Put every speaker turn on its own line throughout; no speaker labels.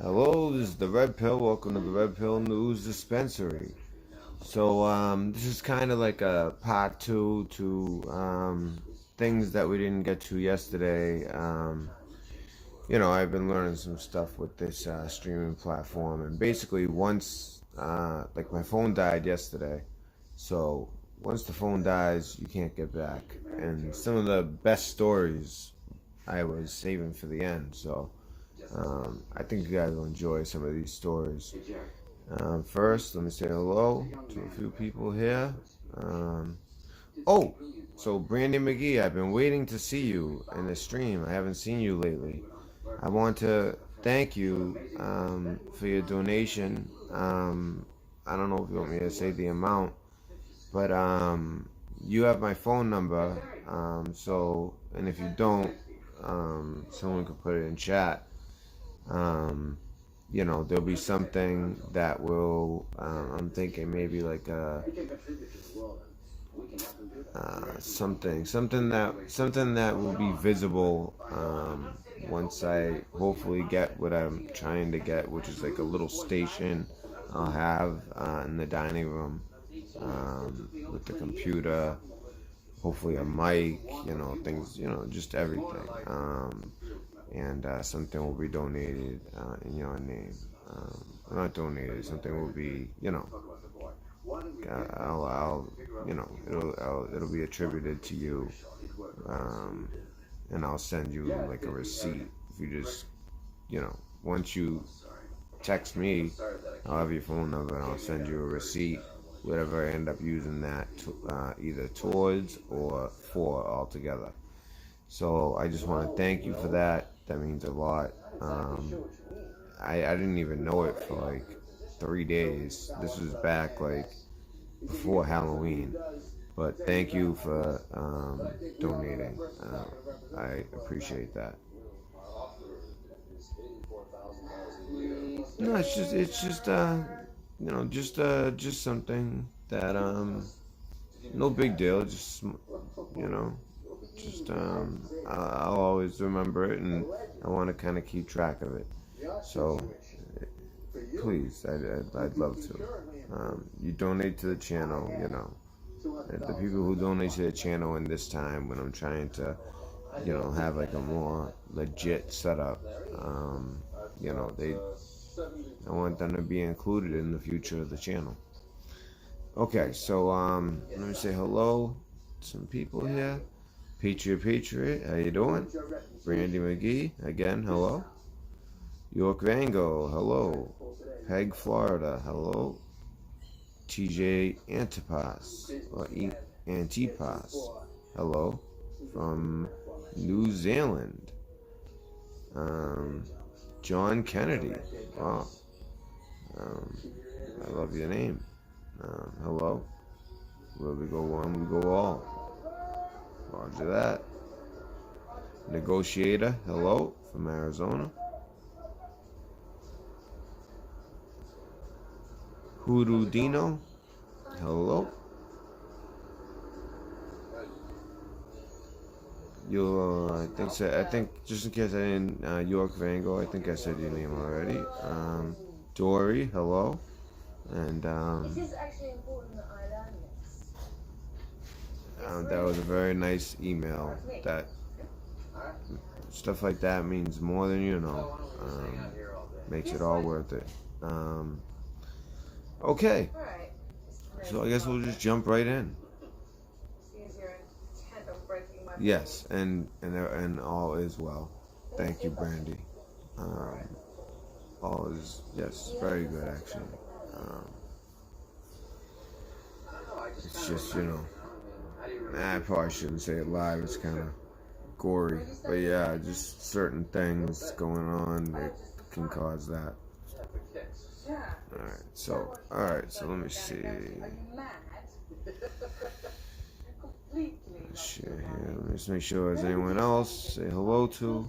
Hello, this is the Red Pill. Welcome to the Red Pill News Dispensary. So, this is kind of like a part two to things that we didn't get to yesterday. I've been learning some stuff with this streaming platform, and basically, once like my phone died yesterday, so once the phone dies, you can't get back. And some of the best stories I was saving for the end, so. I think you guys will enjoy some of these stories. First, let me say hello to a few people here. So Brandy McGee, I've been waiting to see you in the stream. I haven't seen you lately. I want to thank you for your donation. I don't know if you want me to say the amount, but you have my phone number. And if you don't, someone could put it in chat. There'll be something that will, I'm thinking maybe like something that will be visible, once I hopefully get what I'm trying to get, which is like a little station I'll have, in the dining room, with the computer, hopefully a mic, things, just everything. And something will be donated in your name. Not donated. Something will be, it'll be attributed to you, and I'll send you like a receipt. If you just, once you text me, I'll have your phone number and I'll send you a receipt. Whatever I end up using that either towards or for altogether. So I just want to thank you for that. That means a lot. I didn't even know it for like 3 days. This was back like before Halloween. But thank you for donating. I appreciate that. No, just something that no big deal. I'll always remember it, and I want to kind of keep track of it. So, please, I'd love to. You donate to the channel, The people who donate to the channel in this time when I'm trying to, have like a more legit setup, I want them to be included in the future of the channel. Okay, so, let me say hello to some people here. Patriot, how you doing? Brandy McGee, again, hello. York Vango, hello. Peg, Florida, hello. TJ Antipas, hello. From New Zealand. John Kennedy, wow. I love your name. Hello. Where we go one, we go all. Roger that. Negotiator, hello, from Arizona. Hoodoo hello. I think just in case I didn't, York Vango, I think I said your name already. Dory, hello. And,
it is actually important that I learn this.
That was a very nice email. That stuff like that means more than you know. Makes it all worth it. Okay. So I guess we'll just jump right in. Yes, and all is well. Thank you, Brandy. All is, yes, very good actually. It's just, I probably shouldn't say it live. It's kind of gory, but yeah, just certain things going on that can cause that. Alright, so let me see. Let's share here. Let me just make sure there's anyone else. Say hello to.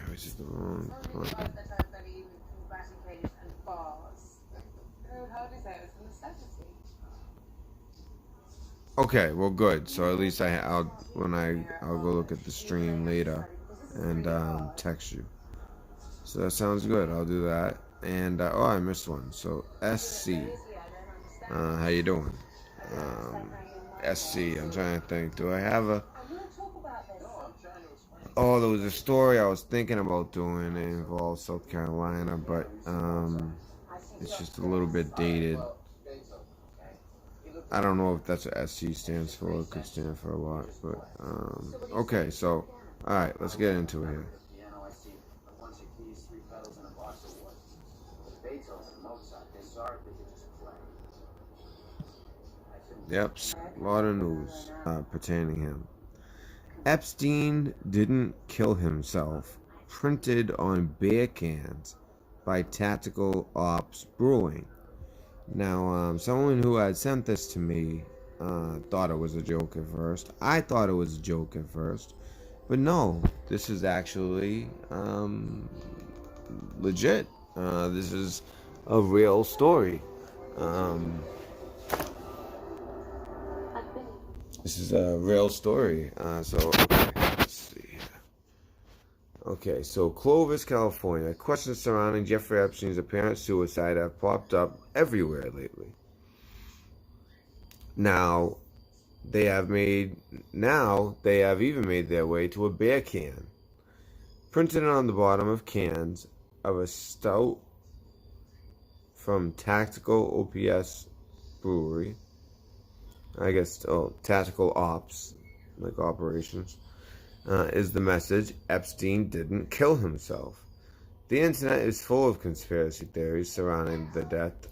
Which is the wrong one. Okay, well, good. So at least I'll go look at the stream later. and text you. So that sounds good. I'll do that. And oh, I missed one. So SC, how you doing? SC. I'm trying to think. Do I have a? Oh, there was a story I was thinking about doing. It involves South Carolina, but it's just a little bit dated. I don't know if that's what SC stands for. It could stand for a lot, but okay. So, all right, let's get into it here. Yep, a lot of news pertaining to him. Epstein didn't kill himself. Printed on beer cans by Tactical Ops Brewing. Now, someone who had sent this to me thought it was a joke at first. I thought it was a joke at first. But no, this is actually legit. This is a real story. This is a real story. Okay, let's see here. Okay, so Clovis, California. Questions surrounding Jeffrey Epstein's apparent suicide have popped up everywhere lately. Now, they have even made their way to a beer can. Printed on the bottom of cans of a stout from Tactical OPS Brewery. I guess, Tactical Ops, like operations, is the message: Epstein didn't kill himself. The internet is full of conspiracy theories surrounding the death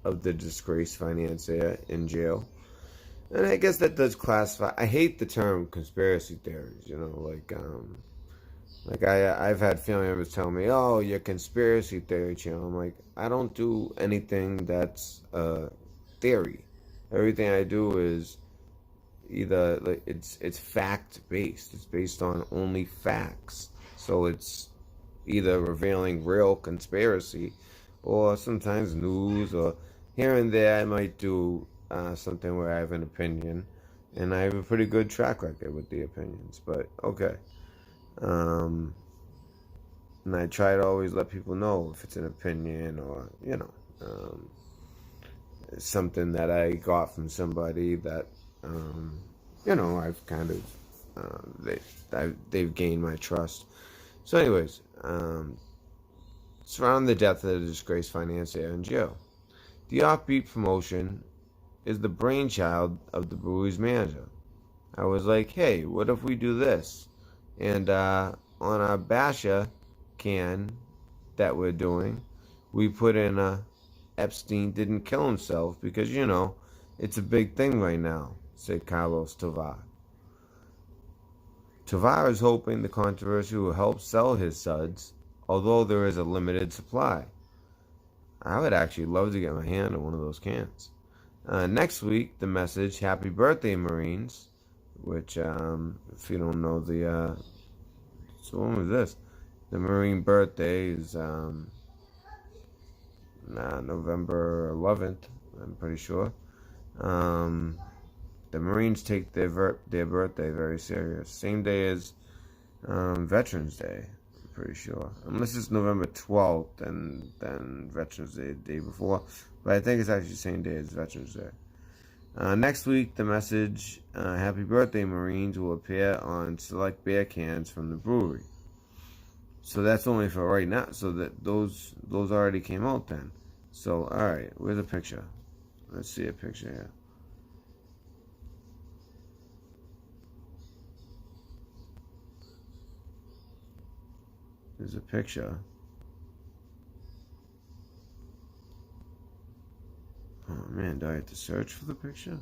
of the disgraced financier in jail. And I guess that does classify. I hate the term conspiracy theories, I've had family members tell me, "Oh, you're conspiracy theory channel." I'm like, I don't do anything that's theory. Everything I do is either it's fact based. It's based on only facts. So it's either revealing real conspiracy, or sometimes news, or here and there I might do something where I have an opinion, and I have a pretty good track record with the opinions. But okay, and I try to always let people know if it's an opinion or something that I got from somebody that I've kind of they've gained my trust. So anyways, surrounding the death of the disgraced financier in jail. The Offbeat promotion is the brainchild of the brewery's manager. I was like, hey, what if we do this? And on our Basha can that we're doing, we put in a Epstein didn't kill himself because, it's a big thing right now, said Carlos Tovar. Tovar is hoping the controversy will help sell his suds, although there is a limited supply. I would actually love to get my hand on one of those cans. Next week, the message, Happy Birthday, Marines, which, if you don't know so when was this? The Marine birthday is, November 11th, I'm pretty sure. The Marines take their birthday very serious. Same day as Veterans Day, I'm pretty sure. Unless it's November 12th and then Veterans Day the day before. But I think it's actually the same day as Veterans Day. Next week, the message, Happy Birthday, Marines, will appear on select beer cans from the brewery. So that's only for right now. So that those already came out then. So, alright, where's a picture? Let's see a picture here. There's a picture. Oh man, do I have to search for the picture?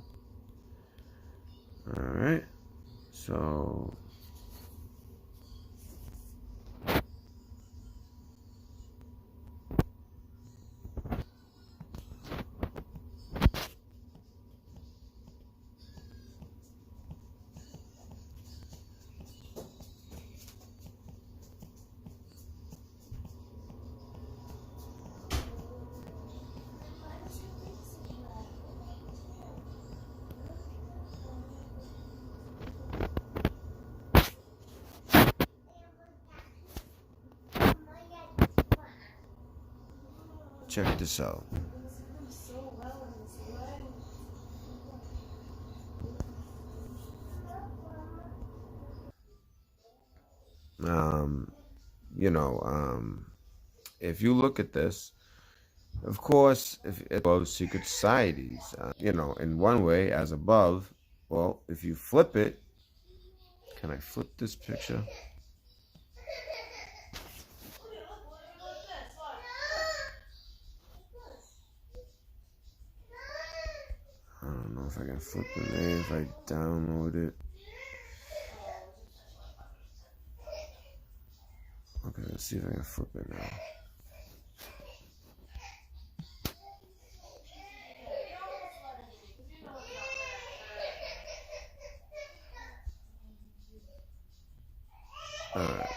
Alright. So check this out. Um, if you look at this, of course, if above secret societies, in one way as above. Well, if you flip it, can I flip this picture? I don't know if I can flip it. Maybe if I download it. Okay, let's see if I can flip it now. Alright.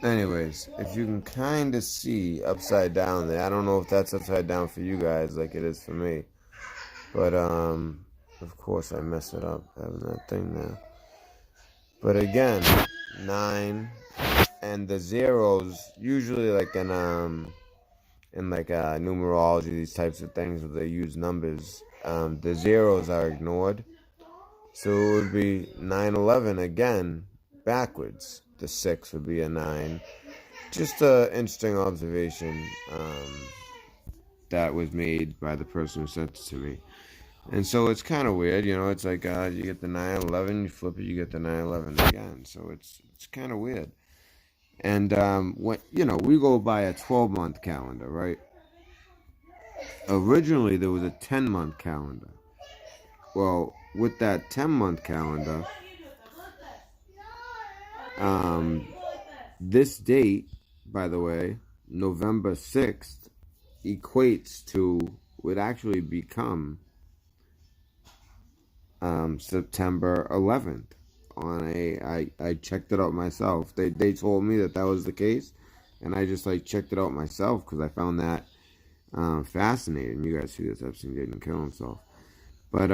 Anyways, if you can kind of see upside down there, I don't know if that's upside down for you guys like it is for me. But, of course I mess it up having that thing there. But again, 9 and the zeros, usually like in numerology, these types of things where they use numbers, the zeros are ignored. So it would be 9/11 again, backwards. The 6 would be a 9. Just an interesting observation that was made by the person who sent it to me. And so it's kind of weird, it's like you get the 9/11, you flip it, you get the 9/11 again. So it's kind of weird. And we go by a 12-month calendar, right? Originally, there was a 10-month calendar. Well, with that 10-month calendar, this date, by the way, November 6th, equates to, would actually become September 11th. I checked it out myself. They told me that was the case, and I just checked it out myself because I found that fascinating. You guys see this? Epstein didn't kill himself, but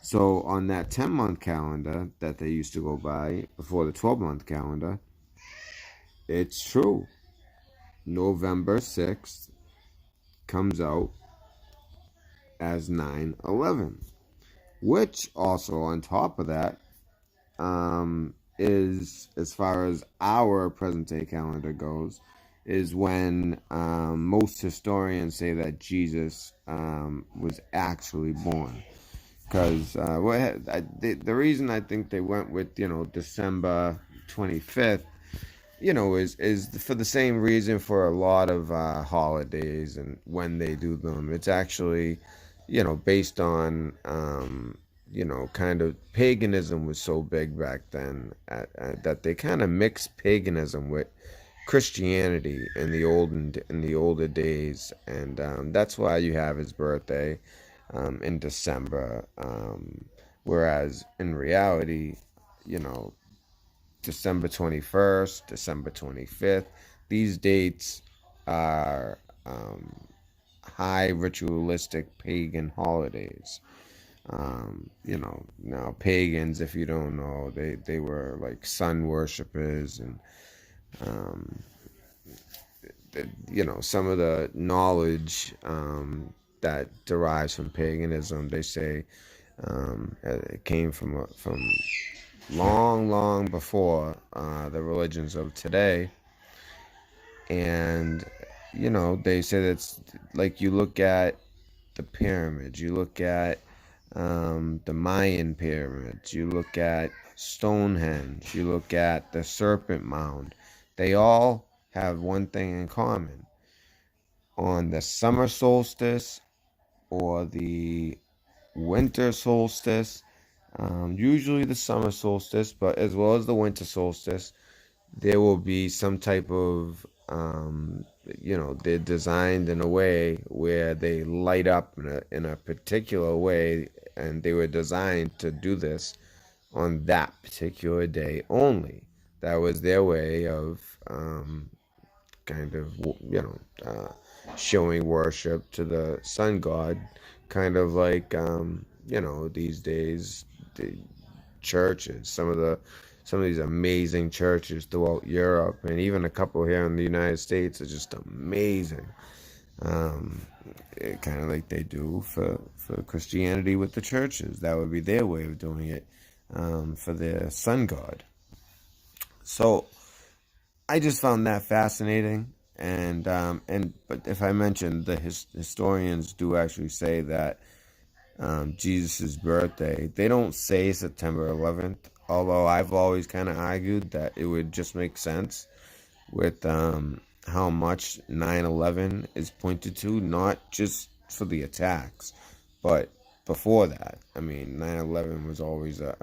so on that 10-month calendar that they used to go by before the 12-month calendar, it's true. November 6th comes out as 9/11, which also on top of that is, as far as our present day calendar goes, is when most historians say that Jesus was actually born. Because the reason I think they went with December 25th, is for the same reason for a lot of holidays and when they do them. It's actually based on kind of paganism was so big back then that they kind of mixed paganism with Christianity in the older days, and that's why you have his birthday in December, whereas in reality, December 21st, December 25th, these dates are high ritualistic pagan holidays. Now pagans, if you don't know, they were like sun worshippers, and some of the knowledge that derives from paganism, they say it came from long before the religions of today. And they say that's like, you look at the pyramids, you look at the Mayan pyramids, you look at Stonehenge, you look at the Serpent Mound, they all have one thing in common. On the summer solstice or the winter solstice, usually the summer solstice, but as well as the winter solstice, there will be some type of they're designed in a way where they light up in a particular way, and they were designed to do this on that particular day only. That was their way of kind of, showing worship to the sun god, kind of like, these days, the churches, some of these amazing churches throughout Europe, and even a couple here in the United States are just amazing. Um, Kind of like they do for Christianity with the churches. That would be their way of doing it, for their sun god. So I just found that fascinating. But if I mentioned, the historians do actually say that Jesus' birthday, they don't say September 11th, although I've always kind of argued that it would just make sense with how much 9/11 is pointed to, not just for the attacks, but before that. I mean, 9/11 was always a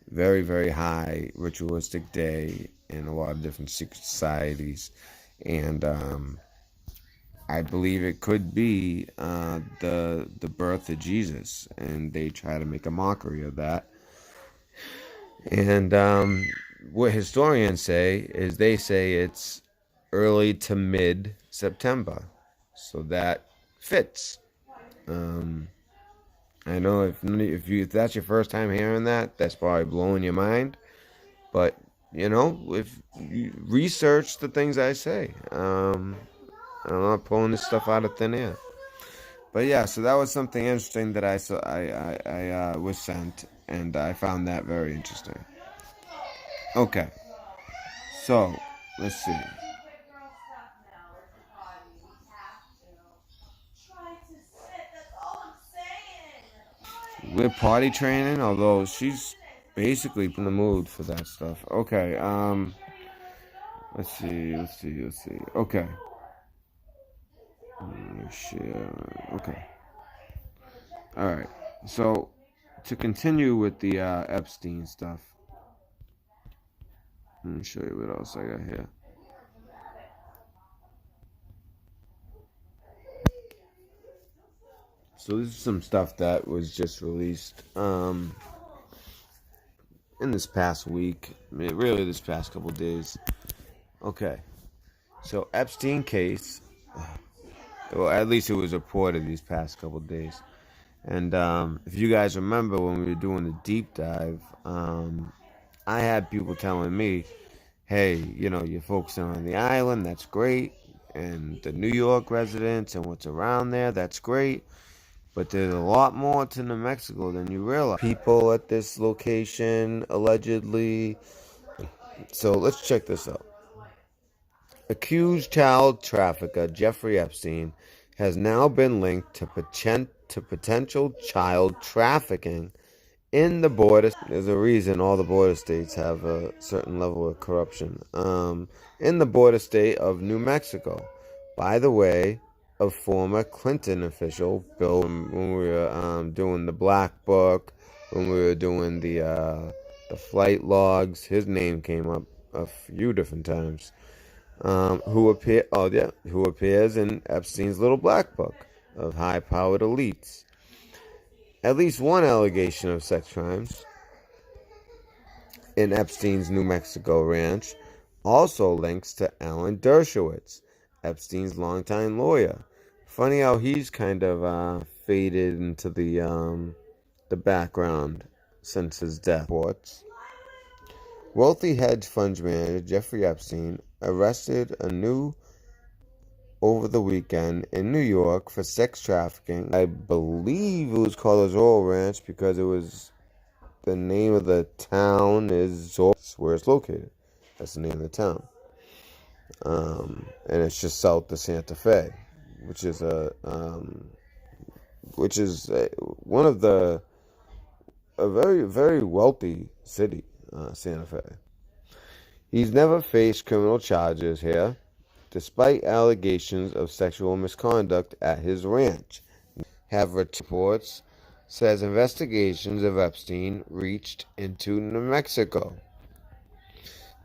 very, very high ritualistic day in a lot of different secret societies. And I believe it could be the birth of Jesus, and they try to make a mockery of that. And what historians say is they say it's early to mid September, so that fits. I know if that's your first time hearing that, that's probably blowing your mind. But if you research the things I say, I'm not pulling this stuff out of thin air. But yeah, so that was something interesting that I saw. I was sent, and I found that very interesting. Okay, so let's see. We're potty training, although she's basically in the mood for that stuff. Okay, let's see. Okay. Okay. All right. So, to continue with the Epstein stuff, let me show you what else I got here. So this is some stuff that was just released in this past week, really this past couple days. Okay, so Epstein case, well, at least it was reported these past couple days. And if you guys remember when we were doing the deep dive, I had people telling me, hey, you're focusing on the island, that's great, and the New York residents and what's around there, that's great. But there's a lot more to New Mexico than you realize. People at this location, allegedly. So let's check this out. Accused child trafficker Jeffrey Epstein has now been linked to potential child trafficking in the border. There's a reason all the border states have a certain level of corruption. In the border state of New Mexico. By the way, a former Clinton official, Bill, when we were doing the Black Book, when we were doing the flight logs, his name came up a few different times. Who appears in Epstein's little Black Book of high-powered elites. At least one allegation of sex crimes in Epstein's New Mexico ranch also links to Alan Dershowitz, Epstein's longtime lawyer. Funny how he's kind of faded into the background since his death. Wealthy hedge fund manager Jeffrey Epstein arrested anew over the weekend in New York for sex trafficking. I believe it was called a Zorro Ranch because it was the name of the town is Zorro, where it's located. That's the name of the town. And it's just south of Santa Fe, which is one of a very, very wealthy city, Santa Fe. He's never faced criminal charges here, despite allegations of sexual misconduct at his ranch. Have reports says investigations of Epstein reached into New Mexico.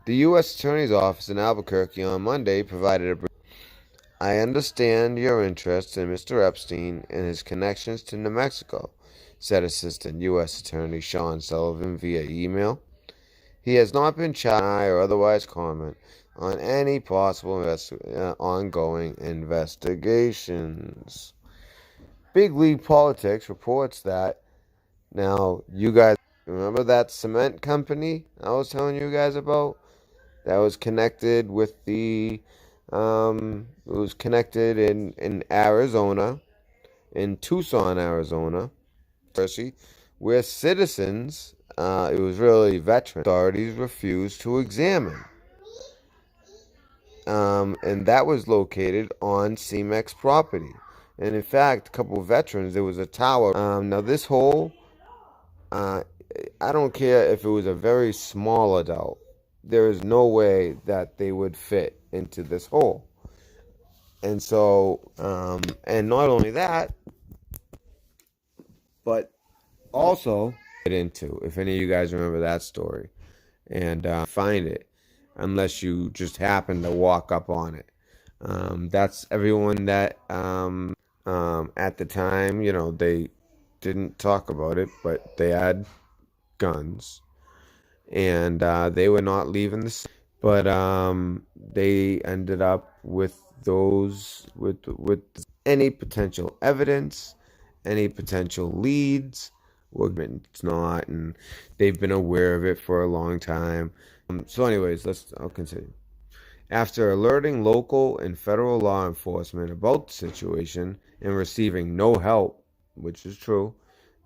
The U.S. Attorney's Office in Albuquerque on Monday provided a brief. I understand your interest in Mr. Epstein and his connections to New Mexico, said Assistant U.S. Attorney Sean Sullivan via email. He has not been charged or otherwise comment. on any possible ongoing investigations. Big League Politics reports that now you guys remember that cement company I was telling you guys about that was connected with it was connected in Arizona, in Tucson, Arizona, where citizens, it was really veteran authorities refused to examine. And that was located on CMEX property. And in fact, a couple of veterans, there was a tower. Now this hole, I don't care if it was a very small adult. There is no way that they would fit into this hole. And so, and not only that, but also get into, if any of you guys remember that story, and find it, unless you just happen to walk up on it. That's everyone that at the time, they didn't talk about it, but they had guns, and they were not leaving the city. But they ended up with those with any potential evidence, any potential leads. Well, it's not, and they've been aware of it for a long time. So, anyways, I'll continue. After alerting local and federal law enforcement about the situation and receiving no help, which is true,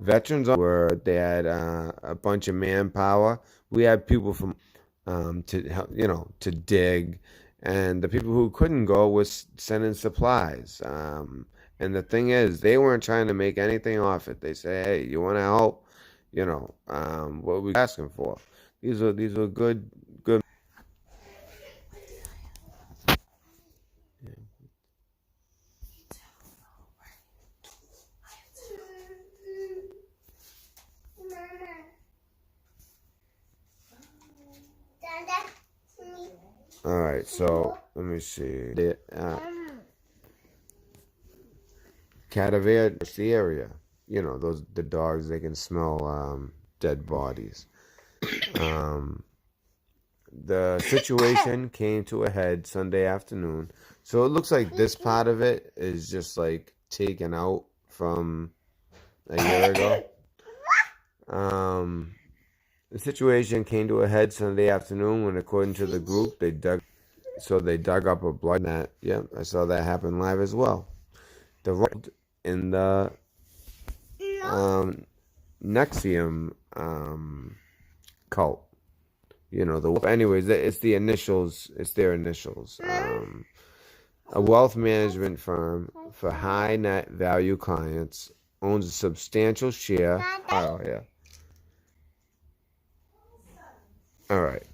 veterans were they had a bunch of manpower. We had people from to help, to dig, and the people who couldn't go was sending supplies. And the thing is, they weren't trying to make anything off it. They say, "Hey, you want to help? What are we asking for?" These are good. All right, so let me see. Cadaver, it's the area. The dogs, they can smell dead bodies. The situation came to a head Sunday afternoon. So it looks like this part of it is just like taken out from a year ago. The situation came to a head Sunday afternoon when, according to the group, they dug up a blood net. Yeah, I saw that happen live as well. The road in the Nexium cult. Anyways, it's the initials. It's their initials. A wealth management firm for high net value clients owns a substantial share. Oh yeah. All right.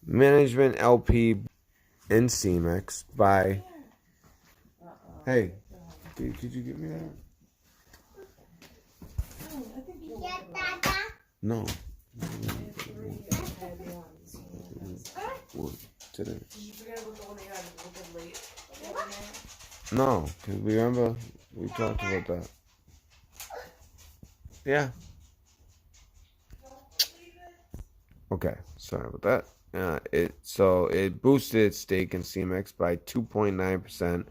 Management LP in CMEX by. Hey, could you get me that? No. Today. No, because remember we talked about that. Yeah. Okay, sorry about that. It boosted its stake in CMEX by 2.9%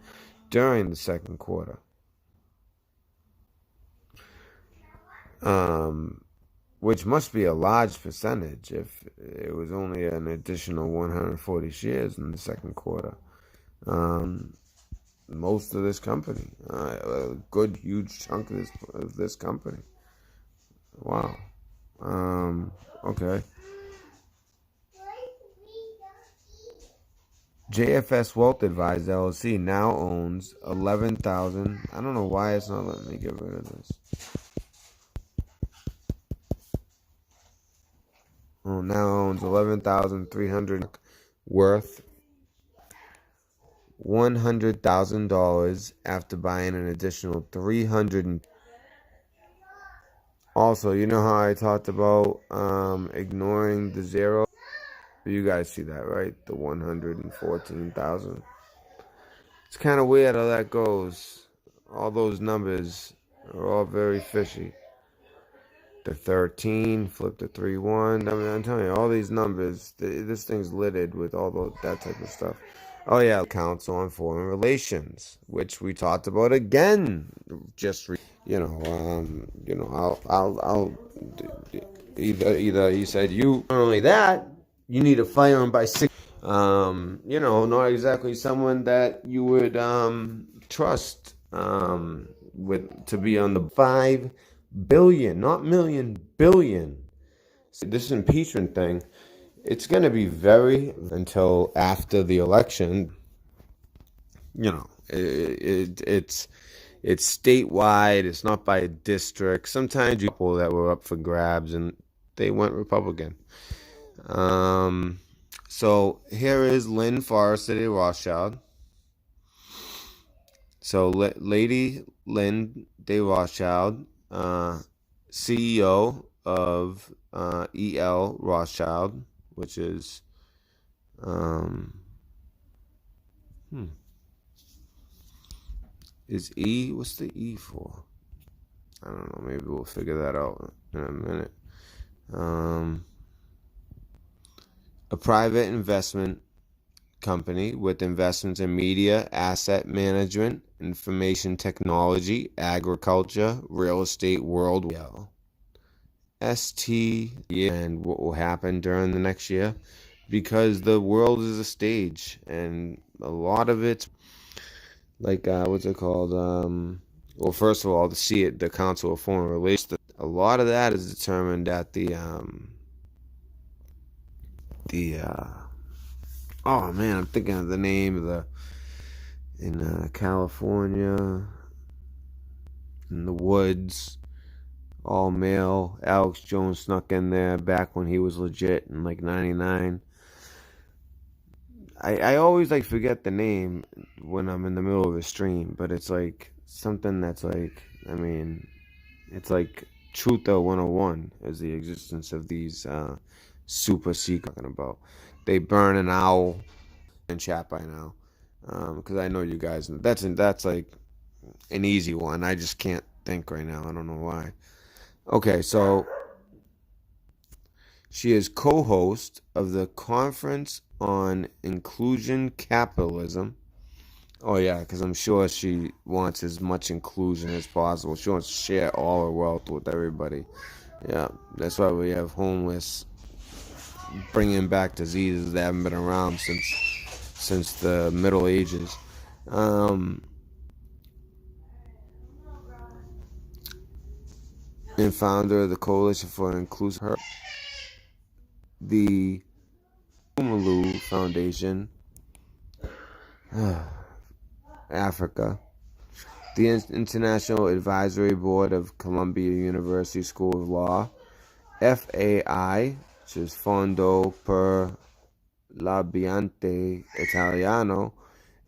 during the second quarter. Which must be a large percentage if it was only an additional 140 shares in the second quarter. Most of this company, a good huge chunk of this company. Wow. Okay. JFS Wealth Advisors LLC now owns 11,000. I don't know why it's not letting me get rid of this. Now owns 11,300 worth $100,000 after buying an additional 300. Also, you know how I talked about ignoring the zero? You guys see that, right? The 114,000. It's kind of weird how that goes. All those numbers are all very fishy. The 13, flip the 3-1. I mean, I'm telling you, all these numbers, this thing's littered with all that type of stuff. Oh yeah, Council on Foreign Relations, which we talked about again. Just I'll either he said you not only that you need to fire him by 6. Not exactly someone that you would trust with to be on the 5 billion, not million, billion. This impeachment thing, it's going to be very until after the election. It's statewide. It's not by district. Sometimes people that were up for grabs and they went Republican. So here is Lynn Forrester de Rothschild. So Lady Lynn de Rothschild, CEO of EL Rothschild, which is is E? What's the E for? I don't know. Maybe we'll figure that out in a minute. A private investment company with investments in media, asset management, information technology, agriculture, real estate worldwide. And what will happen during the next year, because the world is a stage and a lot of it's like what's it called? Well, first of all, the Council of Foreign Relations. A lot of that is determined at the oh man, I'm thinking of the name of in California, in the woods, all male. Alex Jones snuck in there back when he was legit in like '99. I always like forget the name when I'm in the middle of a stream, but it's like something that's like, I mean, it's like Truther 101 is the existence of these super secret talking about. They burn an owl in chat by now, because I know you guys. That's like an easy one. I just can't think right now. I don't know why. Okay, so she is co-host of the Conference on Inclusion Capitalism. Oh yeah, because I'm sure she wants as much inclusion as possible. She wants to share all her wealth with everybody. Yeah, that's why we have homeless, bringing back diseases that haven't been around since the Middle Ages. And founder of the Coalition for Inclusion. The Umalu Foundation, Africa, the International Advisory Board of Columbia University School of Law, FAI, which is Fondo per l'Ambiente Italiano,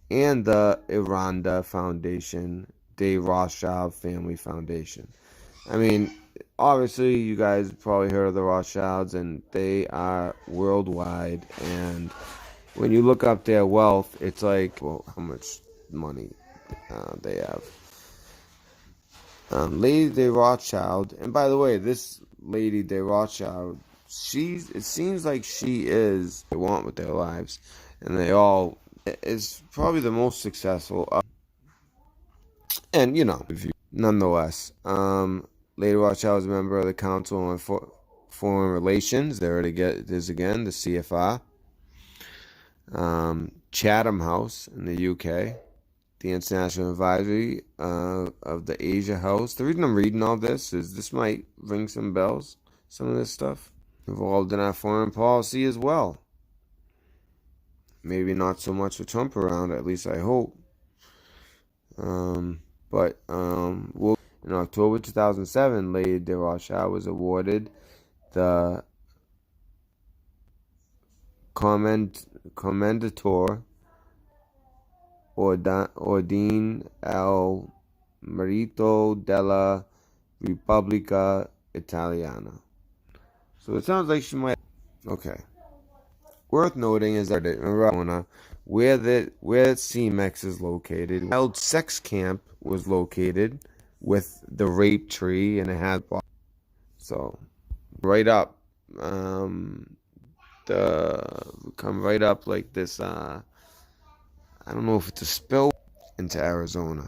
and the Iranda Foundation, the Rothschild Family Foundation. I mean, obviously, you guys probably heard of the Rothschilds, and they are worldwide. And when you look up their wealth, it's like, well, how much money they have. Lady de Rothschild, and by the way, this Lady de Rothschild, it seems like she is they want with their lives, and they all is probably the most successful. And nonetheless, Lady Rothschild is a member of the Council on Foreign Relations. There it is again, the CFR. Chatham House in the UK. The International Advisory of the Asia House. The reason I'm reading all this is this might ring some bells. Some of this stuff involved in our foreign policy as well. Maybe not so much with Trump around, at least I hope. But in October 2007, Lady de Rothschild was awarded the Commendator Ordine al Merito della Repubblica Italiana. So it sounds like she might. Okay. Worth noting is that where CMEX is located, a child sex camp was located with the rape tree, and it had. So right up, the come right up like this. I don't know if it's a spill into Arizona.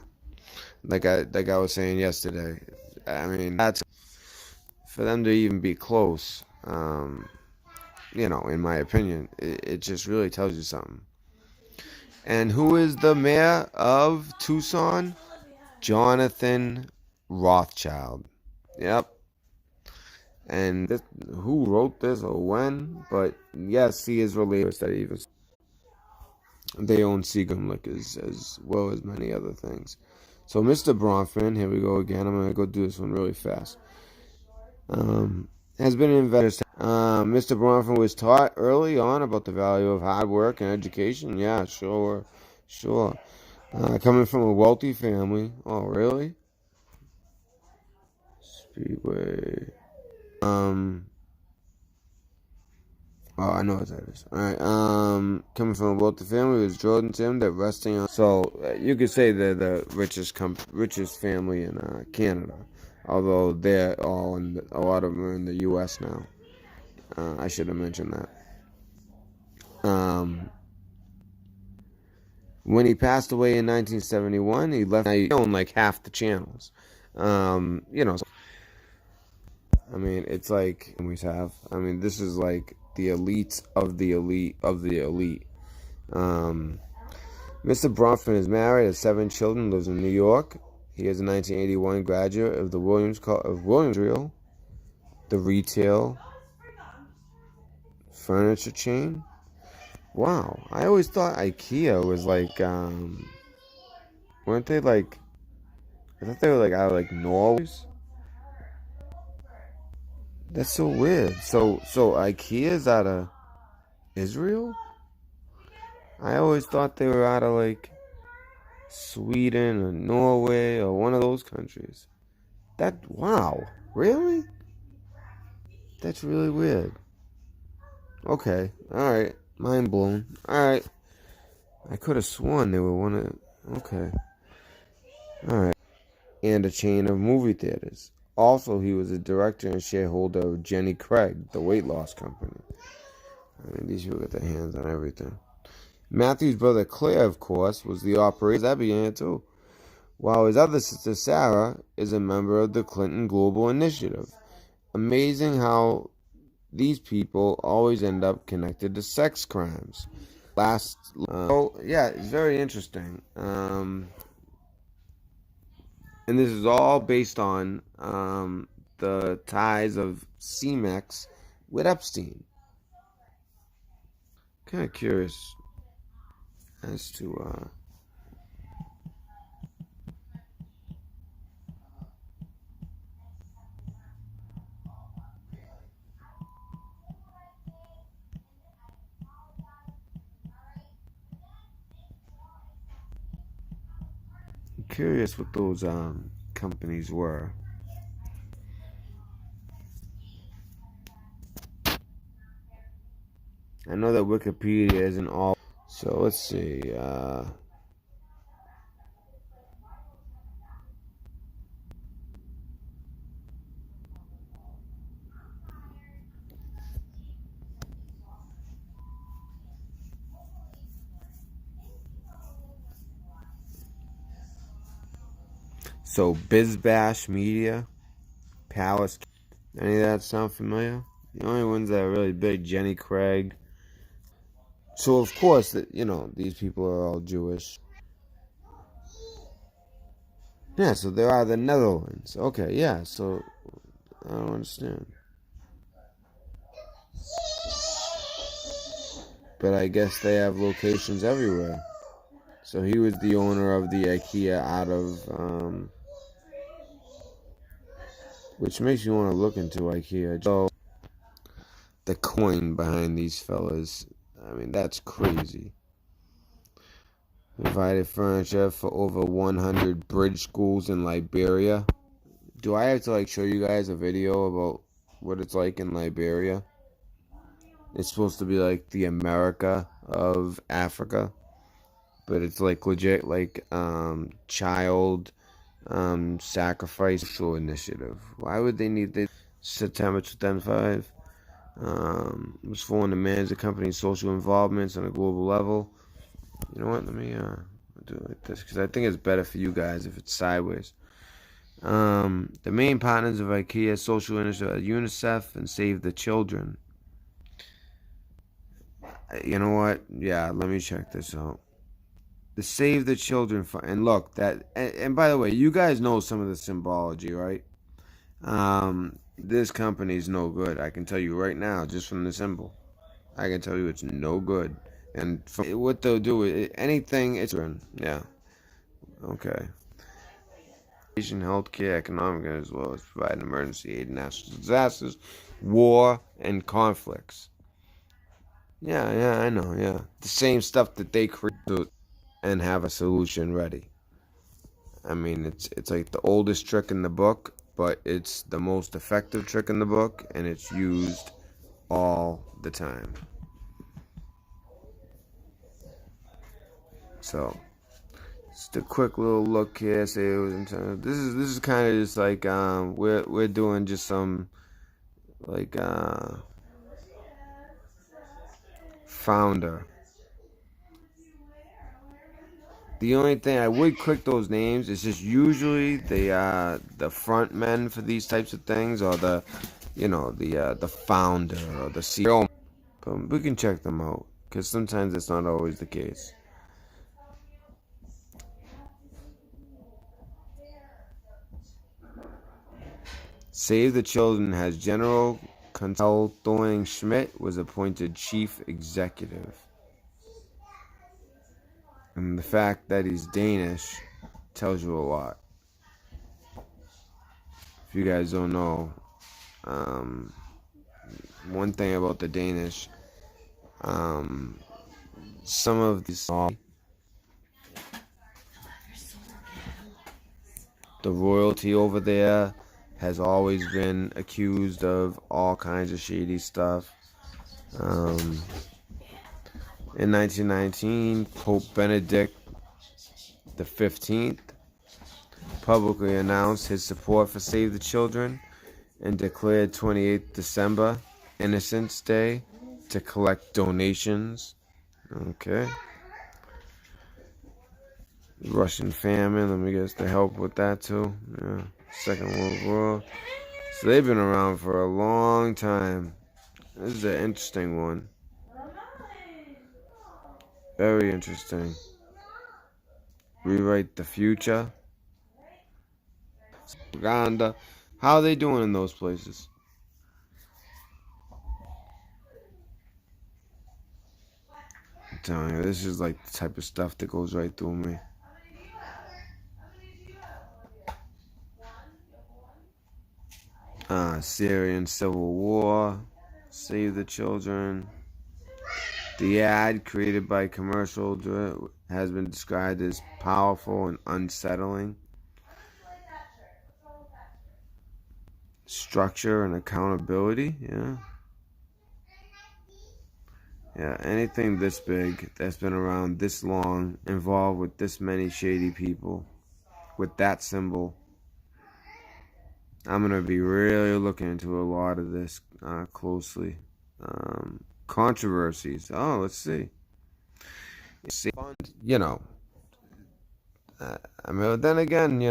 Like I was saying yesterday. I mean, that's for them to even be close. In my opinion, it just really tells you something. And who is the mayor of Tucson? Jonathan Rothschild. Yep. And who wrote this or when? But yes, he is related to that even. They own Seagram Liquors as well as many other things. So Mr. Bronfman, here we go again. I'm going to go do this one really fast. Has been an investor. Mr. Bronfman was taught early on about the value of hard work and education. Yeah, sure. Coming from a wealthy family. Oh, really? Speedway. Oh, I know what that is. All right. Coming from a wealthy family, it was Jordan Tim that resting on. So you could say they're the richest family in Canada, although they're all a lot of them are in the U.S. now. I should have mentioned that. When he passed away in 1971, he left. Now he owned like half the channels. I mean, it's like we have. I mean, this is like the elites of the elite of the elite. Mr. Bronfman is married, has 7 children, lives in New York. He is a 1981 graduate of the Williams Reel, the retail furniture chain. Wow, I always thought IKEA was like, weren't they like? I thought they were like out of like Norway. That's so weird. So IKEA's out of Israel? I always thought they were out of like Sweden or Norway or one of those countries. Wow, really? That's really weird. Okay, alright. Mind blown. Alright. I could have sworn they were one of. Okay. Alright. And a chain of movie theaters. Also, he was a director and shareholder of Jenny Craig, the weight loss company. I mean, these people get their hands on everything. Matthew's brother Claire, of course, was the operator. That began too. While his other sister Sarah is a member of the Clinton Global Initiative. Amazing how these people always end up connected to sex crimes. It's very interesting. And this is all based on the ties of CMEX with Epstein. Kind of curious as to what those companies were. I know that Wikipedia isn't all. So let's see. So BizBash Media, Palace. Any of that sound familiar? The only ones that are really big, Jenny Craig. So of course that these people are all Jewish. Yeah, so they are the Netherlands. Okay, yeah. So I don't understand. But I guess they have locations everywhere. So he was the owner of the IKEA out of, which makes you want to look into IKEA. So the coin behind these fellas, I mean, that's crazy. Provided furniture for over 100 bridge schools in Liberia. Do I have to show you guys a video about what it's like in Liberia? It's supposed to be like the America of Africa, but it's legit child sacrifice initiative. Why would they need this? September 2005. Was formed to manage the company's social involvements on a global level. You know what? Let me do it like this because I think it's better for you guys if it's sideways. The main partners of IKEA's social initiative are UNICEF and Save the Children. You know what? Yeah, let me check this out. The Save the Children Fund. And look, and by the way, you guys know some of the symbology, right? This company's no good. I can tell you right now, just from the symbol. I can tell you it's no good. And what they'll do, anything, it's yeah. Okay. Healthcare, economic, as well as providing emergency aid, national disasters, war, and conflicts. Yeah, I know, yeah. The same stuff that they create and have a solution ready. I mean, it's like the oldest trick in the book, but it's the most effective trick in the book, and it's used all the time. So, just a quick little look here. Say it was this is kind of just like we're doing just some like founder. The only thing I would click those names is just usually the front men for these types of things, or the founder or the CEO. But we can check them out because sometimes it's not always the case. Save the Children has General Contel Thorning Schmidt was appointed chief executive. And the fact that he's Danish tells you a lot. If you guys don't know, one thing about the Danish, some of these, the royalty over there has always been accused of all kinds of shady stuff. In 1919, Pope Benedict XV publicly announced his support for Save the Children and declared 28th December Innocents' Day to collect donations. Okay. Russian famine, let me guess, to help with that too. Yeah. Second World War. So they've been around for a long time. This is an interesting one. Very interesting. Rewrite the future. Uganda. How are they doing in those places? I'm telling you, this is like the type of stuff that goes right through me. Syrian Civil War. Save the Children. The ad created by commercial has been described as powerful and unsettling. Structure and accountability, yeah. Yeah, anything this big that's been around this long, involved with this many shady people, with that symbol, I'm going to be really looking into a lot of this closely. Controversies. Oh, let's see. You know, I mean, then again,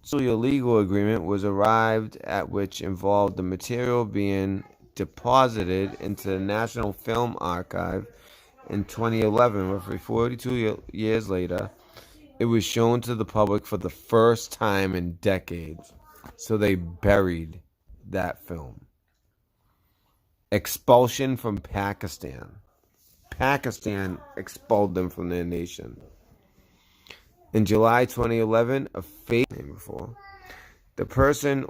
so a legal agreement was arrived at which involved the material being deposited into the National Film Archive in 2011, roughly 42 years later. It was shown to the public for the first time in decades. So they buried that film. Expulsion from Pakistan. Pakistan expelled them from their nation. In July 2011, a fake name before the person,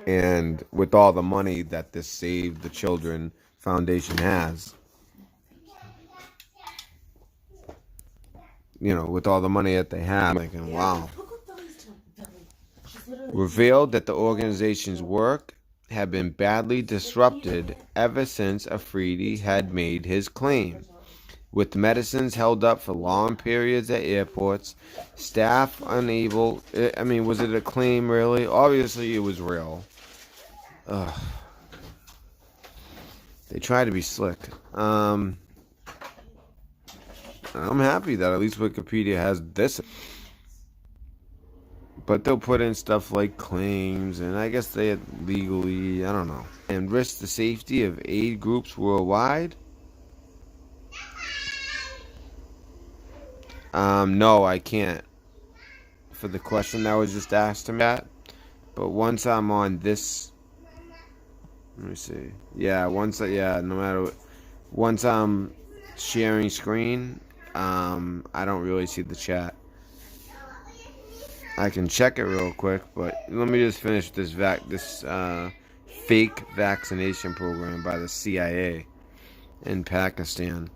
and with all the money that this Save the Children Foundation has, with all the money that they have, I'm thinking, wow. Revealed that the organization's work had been badly disrupted ever since Afridi had made his claim. With medicines held up for long periods at airports, staff unable... I mean, was it a claim, really? Obviously, it was real. They try to be slick. I'm happy that at least Wikipedia has this. But they'll put in stuff like claims, and I guess they legally, I don't know. And risk the safety of aid groups worldwide? No, I can't. For the question that was just asked to me. But once I'm on this, let me see. Yeah, no matter what, once I'm sharing screen, I don't really see the chat. I can check it real quick, but let me just finish this fake vaccination program by the CIA in Pakistan.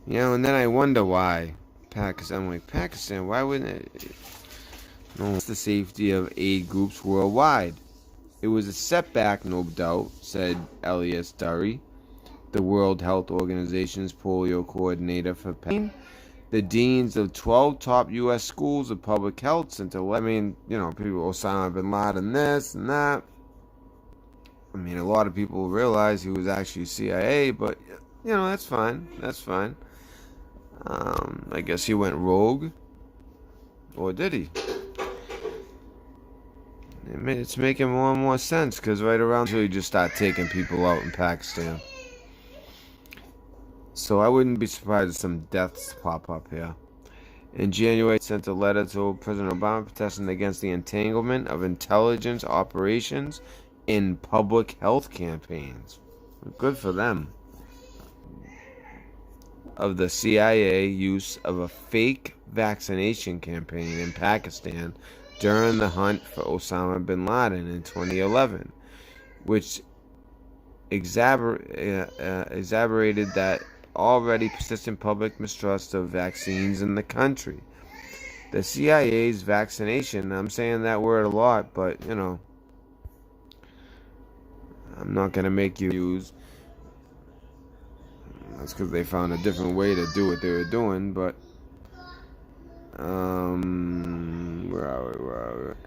You know, and then I wonder why Pakistan. I'm like, Pakistan, why wouldn't it? No, it's the safety of aid groups worldwide. It was a setback, no doubt, said Elias Durry, the World Health Organization's polio coordinator for Pakistan. The deans of 12 top U.S. schools of public health since 11. I mean, you know, people, Osama bin Laden, this and that. I mean, a lot of people realize he was actually CIA, but, you know, that's fine. That's fine. I guess he went rogue. Or did he? It's making more and more sense, because right around here, you just start taking people out in Pakistan. So I wouldn't be surprised if some deaths pop up here. In January, sent a letter to President Obama protesting against the entanglement of intelligence operations in public health campaigns. Good for them. Of the CIA use of a fake vaccination campaign in Pakistan during the hunt for Osama bin Laden in 2011, which exacerbated that already persistent public mistrust of vaccines in the country. The CIA's vaccination, I'm saying that word a lot, but, you know, I'm not going to make you use. That's because they found a different way to do what they were doing, but, where are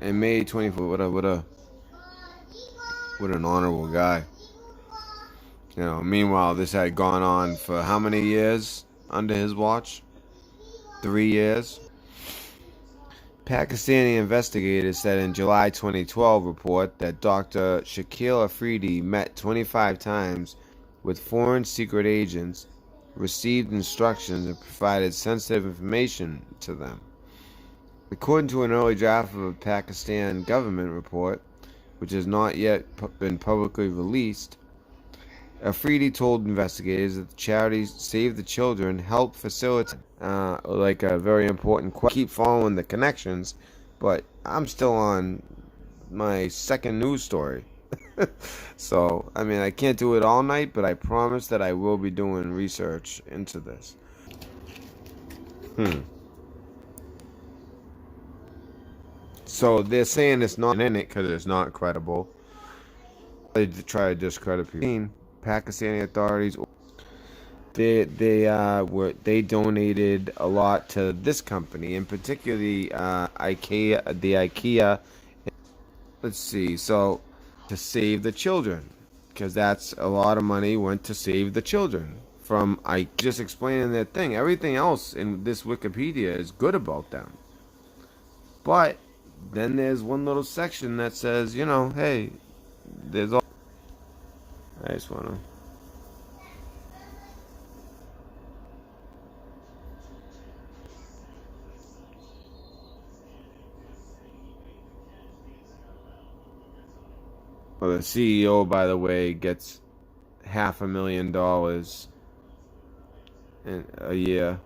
we? In May 24th, what an honorable guy. You know, meanwhile, this had gone on for how many years under his watch? 3 years. Pakistani investigators said in July 2012 report that Dr. Shakil Afridi met 25 times with foreign secret agents, received instructions, and provided sensitive information to them. According to an early draft of a Pakistan government report, which has not yet been publicly released, Afridi told investigators that the charity Save the Children helped facilitate, like a very important question. Keep following the connections, but I'm still on my second news story. So, I mean, I can't do it all night, but I promise that I will be doing research into this. So they're saying it's not in it because it's not credible. They try to discredit people. Pakistani authorities, they donated a lot to this company, in particular the IKEA. Let's see, so to save the children, because that's a lot of money went to save the children from just explaining their thing. Everything else in this Wikipedia is good about them, but then there's one little section that says, you know, hey, there's all. I just wanna. Well, the CEO, by the way, gets $500,000 in a year.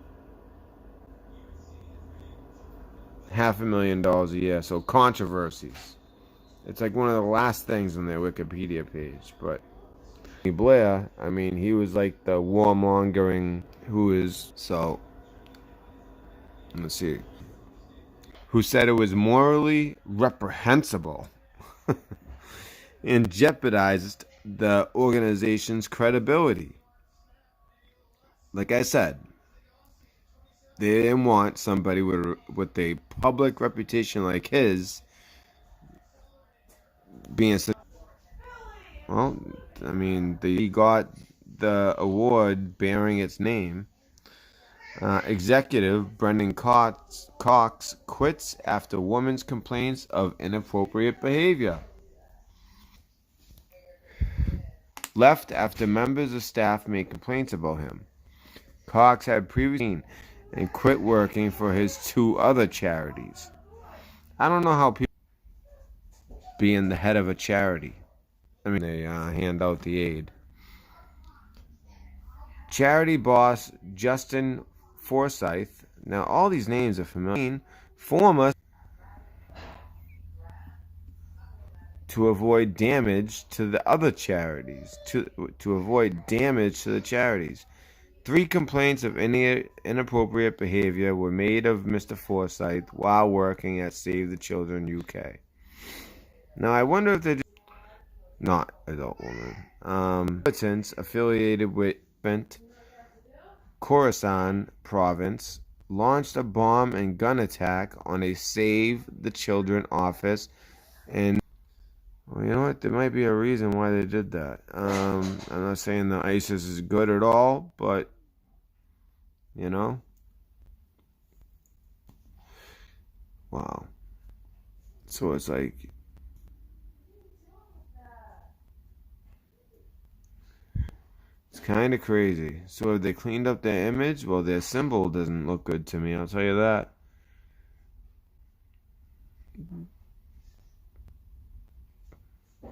$500,000 a year. So controversies. It's like one of the last things on their Wikipedia page. But Blair, I mean, he was like the warmongering who is so. Let's see. Who said it was morally reprehensible and jeopardized the organization's credibility. Like I said, they didn't want somebody with a public reputation like his being. Well, I mean, he got the award bearing its name. Executive Brendan Cox quits after woman's complaints of inappropriate behavior. Left after members of staff made complaints about him. Cox had previously and quit working for his two other charities. I don't know how people being the head of a charity. I mean, they hand out the aid. Charity boss Justin Forsyth. Now, all these names are familiar. Former to avoid damage to the other charities. To avoid damage to the charities. 3 complaints of inappropriate behavior were made of Mr. Forsyth while working at Save the Children UK. Now, I wonder if they're not adult women. Militants affiliated with Khorasan province launched a bomb and gun attack on a Save the Children office, and well, you know what? There might be a reason why they did that. I'm not saying the ISIS is good at all, but you know, wow. So it's like, it's kind of crazy. So have they cleaned up their image? Well, their symbol doesn't look good to me, I'll tell you that.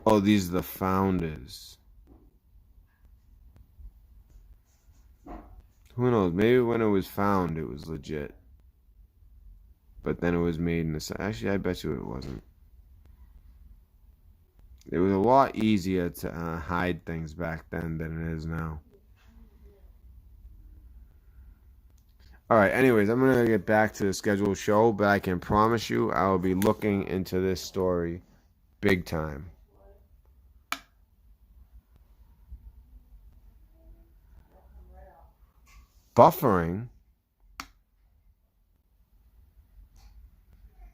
Oh, these are the founders. Who knows? Maybe when it was found, it was legit. But then it was made in the... Actually, I bet you it wasn't. It was a lot easier to hide things back then than it is now. Alright, anyways, I'm going to get back to the scheduled show, but I can promise you I will be looking into this story big time. Buffering?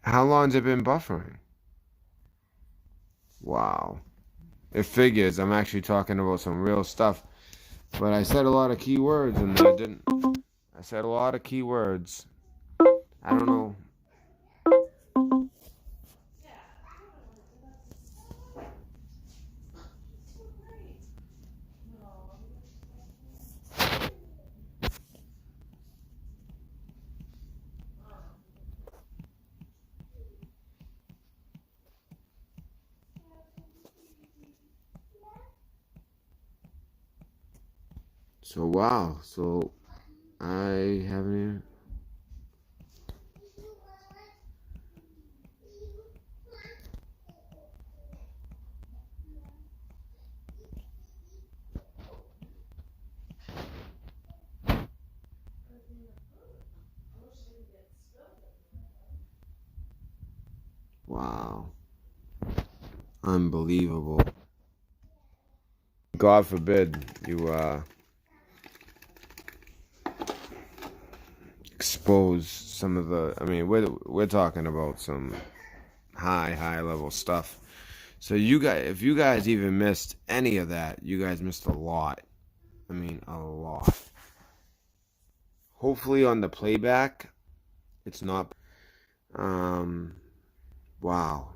How long has it been buffering? Wow. It figures I'm actually talking about some real stuff. But I said a lot of key words and I didn't. I said a lot of key words. I don't know. So, wow. So, I haven't even... Wow. Unbelievable. God forbid you expose some of the... I mean, we're talking about some high level stuff. So you guys, if you guys even missed any of that, you guys missed a lot. I mean, a lot. Hopefully on the playback, it's not... Wow.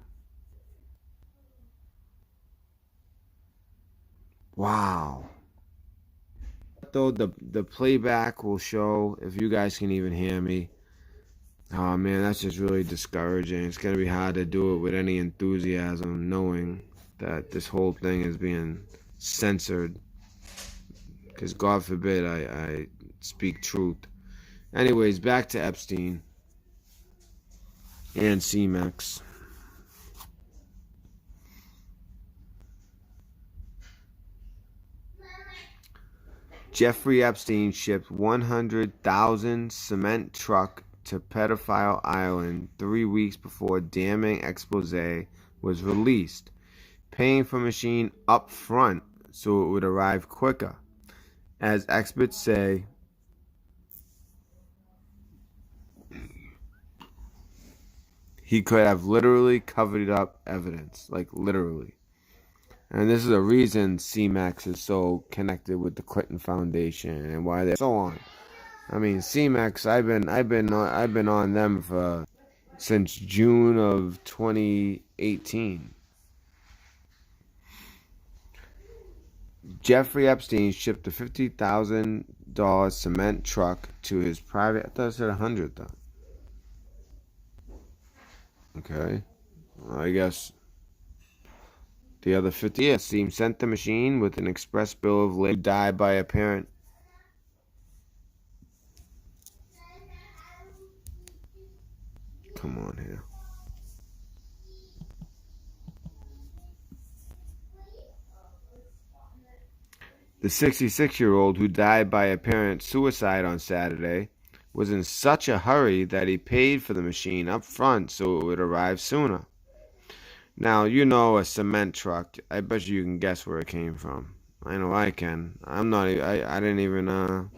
Wow. Though the playback will show, if you guys can even hear me. Oh man, that's just really discouraging. It's gonna be hard to do it with any enthusiasm, knowing that this whole thing is being censored. Because God forbid I speak truth. Anyways, back to Epstein and CMEX. Jeffrey Epstein shipped 100,000 cement truck to pedophile island 3 weeks before damning expose was released, paying for machine up front so it would arrive quicker. As experts say, he could have literally covered up evidence, like literally. And this is a reason CMAX is so connected with the Clinton Foundation and why they're so on. I mean, CMAX. I've been on them for since June of 2018. Jeffrey Epstein shipped a $50,000 cement truck to his private. I thought it said 100 though. Okay, well, I guess the other 50. Yeah, Epstein sent the machine with an express bill of lading. Died by a parent. Come on here. The 66-year-old who died by apparent suicide on Saturday was in such a hurry that he paid for the machine up front so it would arrive sooner. Now, you know a cement truck. I bet you can guess where it came from. I know I can. I didn't even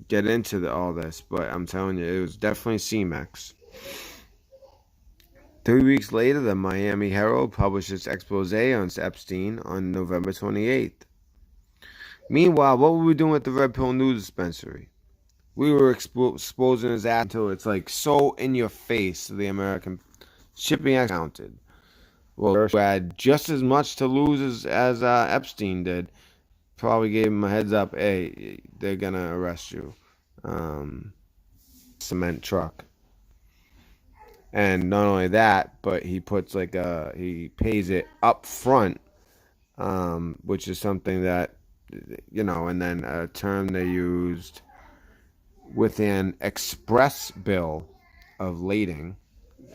get into all this, but I'm telling you, it was definitely CMEX. 3 weeks later, the Miami Herald published its expose on Epstein on November 28th. Meanwhile, what were we doing at the Red Pill News Dispensary? We were exposing his ass until it's like so in your face. The American shipping counted. Well, who had just as much to lose as Epstein did. Probably gave him a heads up. Hey, they're gonna arrest you. Cement truck. And not only that, but he puts he pays it up front, which is something that, and then a term they used with an express bill of lading.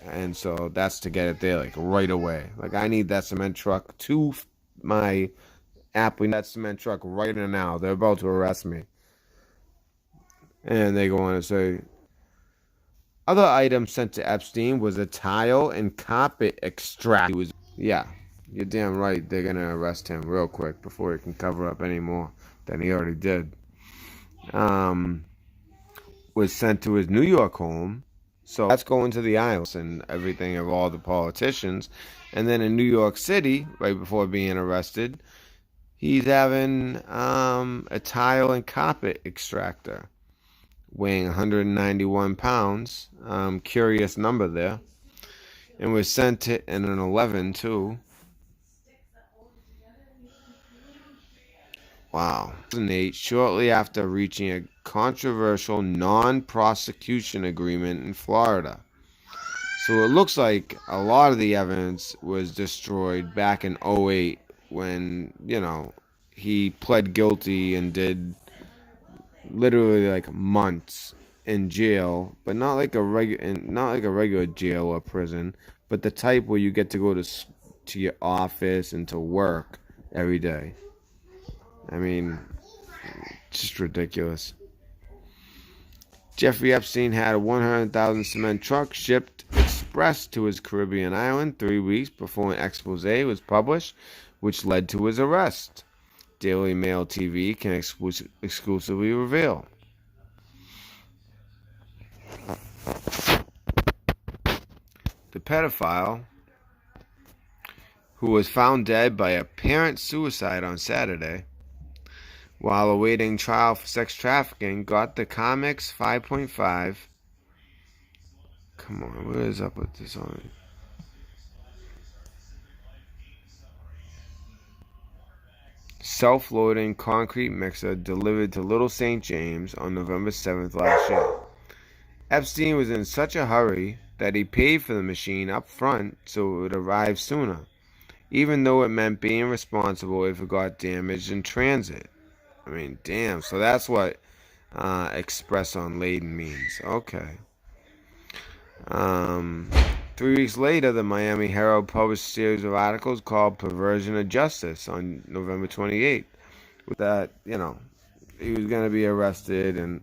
And so that's to get it there like right away. Like, I need that cement truck to my app. We need that cement truck right now. They're about to arrest me. And they go on to say, other items sent to Epstein was a tile and carpet extract. Yeah, you're damn right. They're going to arrest him real quick before he can cover up any more than he already did. Was sent to his New York home. So that's going to the islands and everything of all the politicians. And then in New York City, right before being arrested, he's having a tile and carpet extractor weighing 191 pounds. Curious number there. And was sent to in an 11 too. Wow. 2008, shortly after reaching a controversial non-prosecution agreement in Florida. So it looks like a lot of the evidence was destroyed back in 2008 when, he pled guilty and did literally like months in jail, but not like a regular jail or prison, but the type where you get to go to your office and to work every day. I mean, just ridiculous. Jeffrey Epstein had a 100,000 cement truck shipped express to his Caribbean island 3 weeks before an expose was published, which led to his arrest. Daily Mail TV can exclusively reveal. The pedophile, who was found dead by apparent suicide on Saturday, while awaiting trial for sex trafficking, got the Comex 5.5. Come on, what is up with this on? Self-loading concrete mixer delivered to Little St. James on November 7th last year. Epstein was in such a hurry that he paid for the machine up front so it would arrive sooner, even though it meant being responsible if it got damaged in transit. I mean, damn. So that's what express on laden means. Okay. 3 weeks later, the Miami Herald published a series of articles called Perversion of Justice on November 28th. With that, he was going to be arrested, and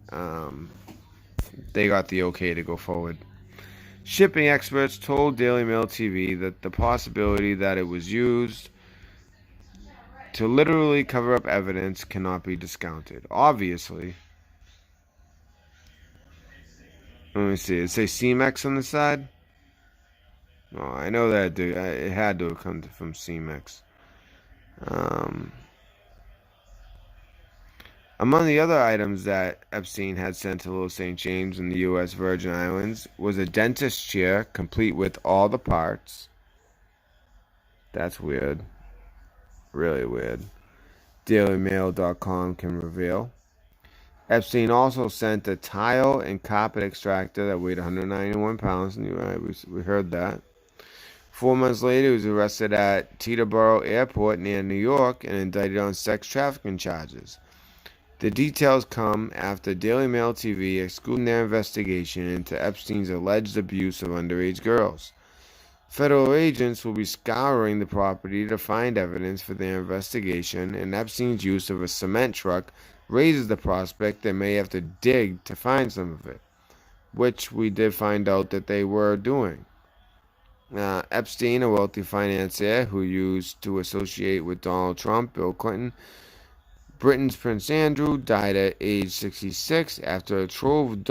they got the okay to go forward. Shipping experts told Daily Mail TV that the possibility that it was used to literally cover up evidence cannot be discounted. Obviously. Let me see. It says CMEX on the side. Oh, I know that it had to have come from CMEX. Um, Among the other items that Epstein had sent to Little St. James in the U.S. Virgin Islands was a dentist chair complete with all the parts. That's weird. Really weird. DailyMail.com can reveal. Epstein also sent a tile and carpet extractor that weighed 191 pounds. And we heard that. 4 months later, he was arrested at Teterboro Airport near New York and indicted on sex trafficking charges. The details come after Daily Mail TV excluded their investigation into Epstein's alleged abuse of underage girls. Federal agents will be scouring the property to find evidence for their investigation, and Epstein's use of a cement truck raises the prospect they may have to dig to find some of it, which we did find out that they were doing. Epstein, a wealthy financier who used to associate with Donald Trump, Bill Clinton, Britain's Prince Andrew, died at age 66 after a trove of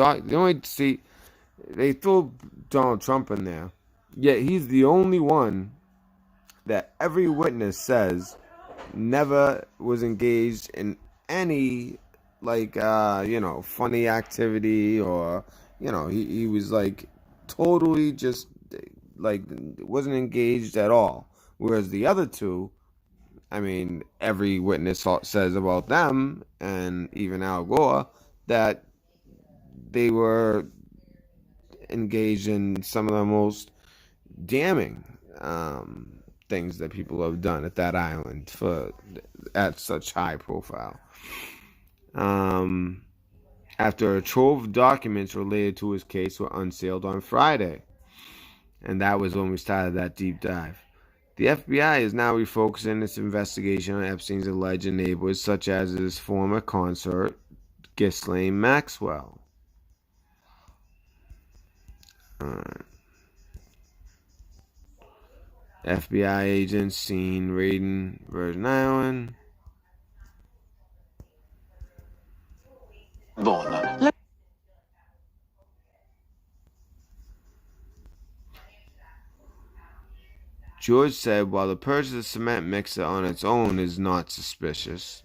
they threw Donald Trump in there, yet he's the only one that every witness says never was engaged in any funny activity, or he was like totally just like wasn't engaged at all, whereas the other two, I mean, every witness says about them, and even Al Gore, that they were engaged in some of the most damning things that people have done at that island at such high profile. After a trove of documents related to his case were unsealed on Friday, and that was when we started that deep dive. The FBI is now refocusing its investigation on Epstein's alleged enablers, such as his former consort, Ghislaine Maxwell. FBI agents seen raiding Virgin Island. Buona. George said, while the purchase of cement mixer on its own is not suspicious,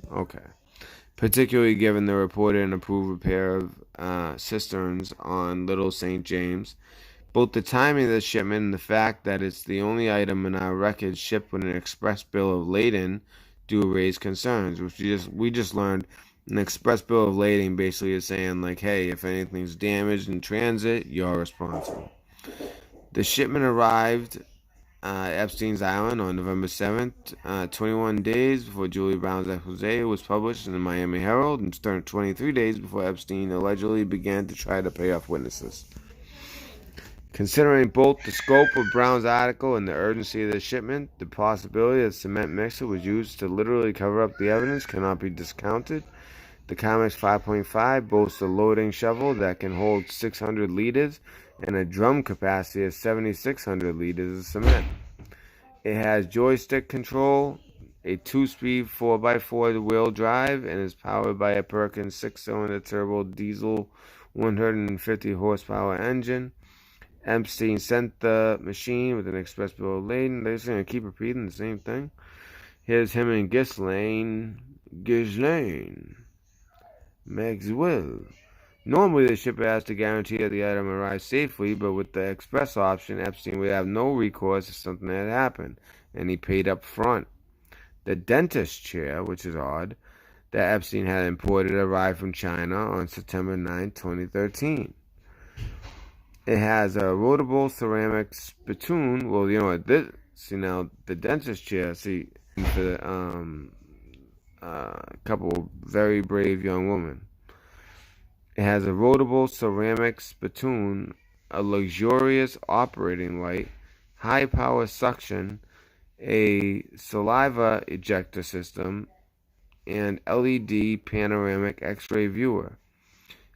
particularly given the reported and approved repair of cisterns on Little St. James, both the timing of the shipment and the fact that it's the only item in our records shipped with an express bill of lading do raise concerns, which we just learned. An express bill of lading basically is saying, like, hey, if anything's damaged in transit, you're responsible. The shipment arrived Epstein's Island on November 7th, 21 days before Julie Brown's expose was published in the Miami Herald, and 23 days before Epstein allegedly began to try to pay off witnesses. Considering both the scope of Brown's article and the urgency of the shipment, the possibility that cement mixer was used to literally cover up the evidence cannot be discounted. The Comex 5.5 boasts a loading shovel that can hold 600 liters and a drum capacity of 7,600 liters of cement. It has joystick control, a 2-speed 4x4 wheel drive, and is powered by a Perkins 6-cylinder turbo diesel 150 horsepower engine. Epstein sent the machine with an express bill of lading. They're just going to keep repeating the same thing. Here's him and Ghislaine Maxwell. Normally, the shipper has to guarantee that the item arrives safely, but with the express option, Epstein would have no recourse if something had happened, and he paid up front. The dentist chair, which is odd, that Epstein had imported arrived from China on September 9, 2013. It has a rotable ceramic spittoon. Well, you know what this? See now the dentist chair. See for a couple very brave young women. It has a rotable ceramic spittoon, a luxurious operating light, high power suction, a saliva ejector system, and LED panoramic X-ray viewer.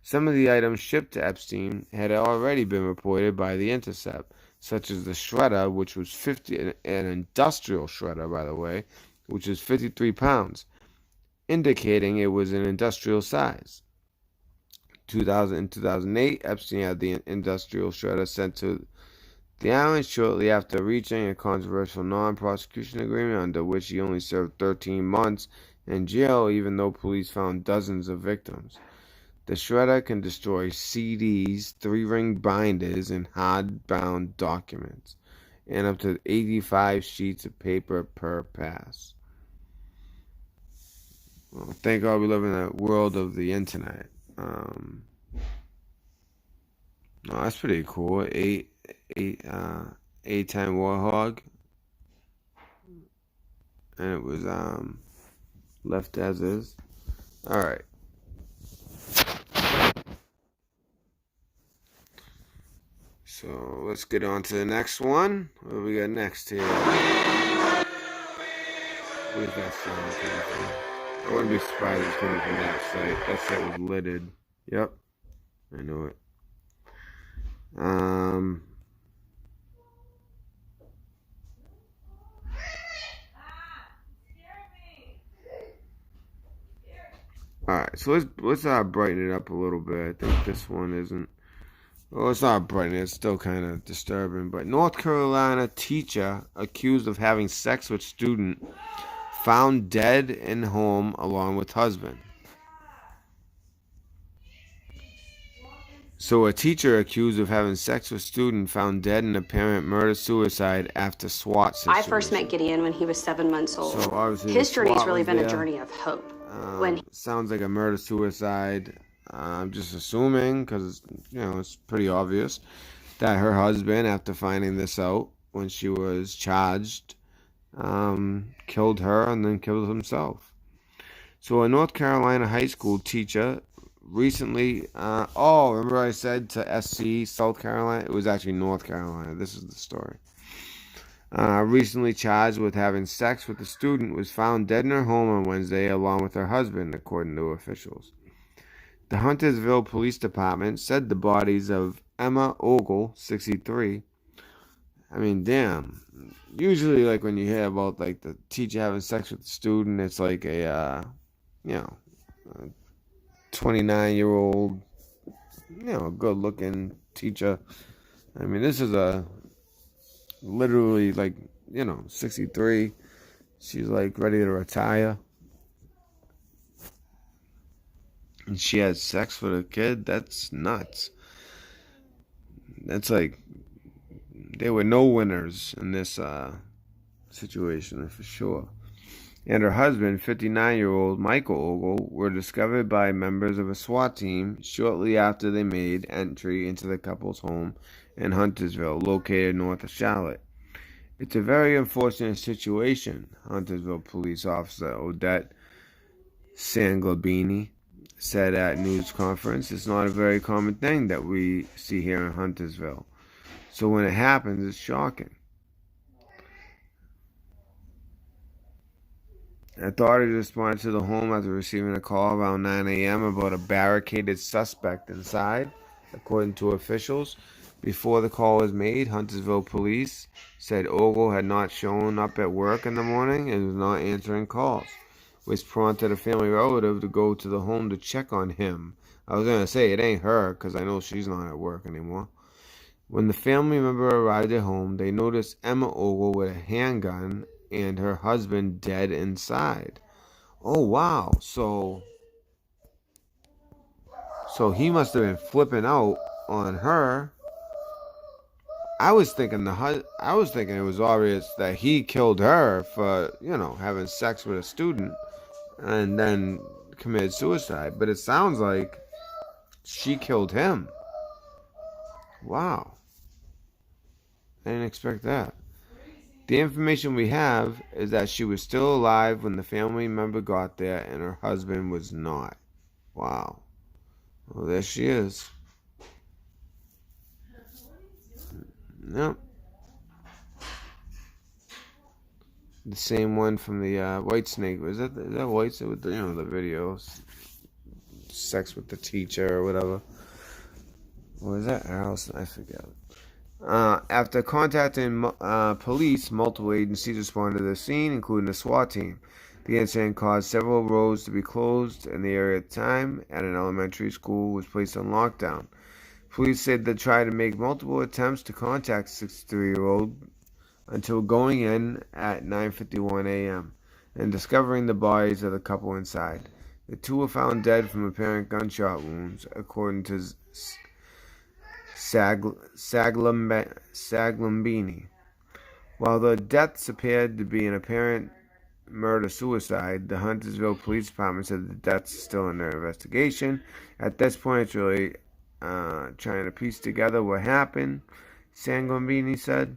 Some of the items shipped to Epstein had already been reported by The Intercept, such as the shredder, which was an industrial shredder, by the way, which is 53 pounds, indicating it was an industrial size. In 2008, Epstein had the industrial shredder sent to the island shortly after reaching a controversial non-prosecution agreement under which he only served 13 months in jail, even though police found dozens of victims. The shredder can destroy CDs, 3-ring binders, and hard-bound documents, and up to 85 sheets of paper per pass. Well, thank God we live in a world of the internet. Oh, that's pretty cool. A10 Warhog, and it was left as is. All right. So let's get on to the next one. What do we got next here? Where's that sound coming from? I wouldn't be surprised if it's coming from that site. That site was lidded. Yep, I knew it. Alright, so let's brighten it up a little bit. I think this one isn't. Well, it's not brightening. It's still kind of disturbing. But North Carolina teacher accused of having sex with student found dead in home along with husband. So a teacher accused of having sex with student found dead in apparent murder-suicide after SWAT situation.
I first met Gideon when he was 7 months old.
So obviously
his journey's really been
there.
A journey of hope.
Sounds like a murder-suicide. I'm just assuming, because it's pretty obvious, that her husband, after finding this out when she was charged, killed her and then killed himself. So a North Carolina high school teacher recently, remember I said to SC, South Carolina? It was actually North Carolina. This is the story. Recently charged with having sex with a student, was found dead in her home on Wednesday along with her husband, according to officials. The Huntersville Police Department said the bodies of Emma Ogle, 63. I mean, damn. Usually, like, when you hear about, like, the teacher having sex with the student, it's like a 29-year-old, good-looking teacher. I mean, this is literally, 63. She's, ready to retire. And she had sex with a kid? That's nuts. That's there were no winners in this situation, for sure. And her husband, 59-year-old Michael Ogle, were discovered by members of a SWAT team shortly after they made entry into the couple's home in Huntersville, located north of Charlotte. It's a very unfortunate situation, Huntersville police officer Odette Sanglabini said at a news conference. It's not a very common thing that we see here in Huntersville. So when it happens, it's shocking. Authorities responded to the home after receiving a call around 9 a.m. about a barricaded suspect inside, according to officials. Before the call was made, Huntersville police said Ogle had not shown up at work in the morning and was not answering calls, which prompted a family relative to go to the home to check on him. I was going to say, it ain't her, because I know she's not at work anymore. When the family member arrived at home, they noticed Emma Ogle with a handgun and her husband dead inside. Oh, wow. So he must have been flipping out on her. I was thinking it was obvious that he killed her for, having sex with a student and then committed suicide. But it sounds like she killed him. Wow. I didn't expect that. The information we have is that she was still alive when the family member got there and her husband was not. Wow. Well, there she is. Yep. The same one from the White Snake. Is that White Snake with the videos? Sex with the teacher or whatever. What was that? I forget. After contacting police, multiple agencies responded to the scene, including the SWAT team. The incident caused several roads to be closed in the area at the time, and an elementary school was placed on lockdown. Police said they tried to make multiple attempts to contact the 63-year-old until going in at 9:51 a.m. and discovering the bodies of the couple inside. The two were found dead from apparent gunshot wounds, according to Saglambini. While the deaths appeared to be an apparent murder-suicide, the Huntersville Police Department said the deaths are still under investigation. At this point, it's really trying to piece together what happened, Saglambini said.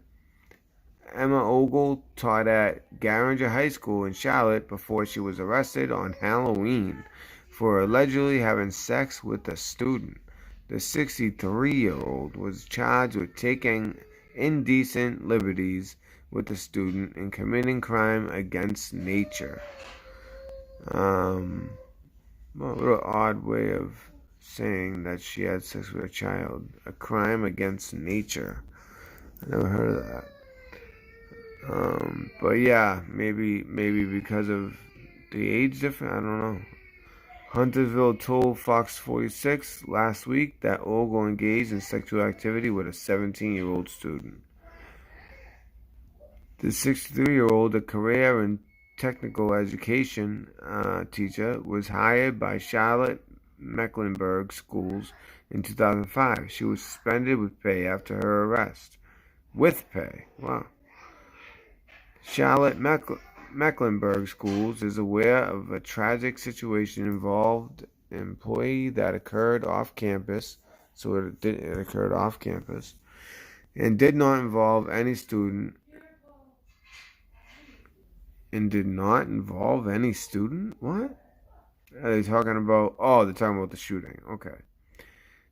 Emma Ogle taught at Garinger High School in Charlotte before she was arrested on Halloween for allegedly having sex with a student. The 63-year-old was charged with taking indecent liberties with the student and committing crime against nature. Well, what an odd way of saying that she had sex with a child. A crime against nature. I never heard of that. But yeah, maybe because of the age difference, I don't know. Huntersville told Fox 46 last week that Ogle engaged in sexual activity with a 17-year-old student. The 63-year-old, a career and technical education teacher, was hired by Charlotte Mecklenburg Schools in 2005. She was suspended with pay after her arrest. With pay. Wow. Charlotte Mecklenburg Schools is aware of a tragic situation involved an employee that occurred off campus, so it occurred off campus, and did not involve any student. What? Are they talking about? Oh, they're talking about the shooting. Okay.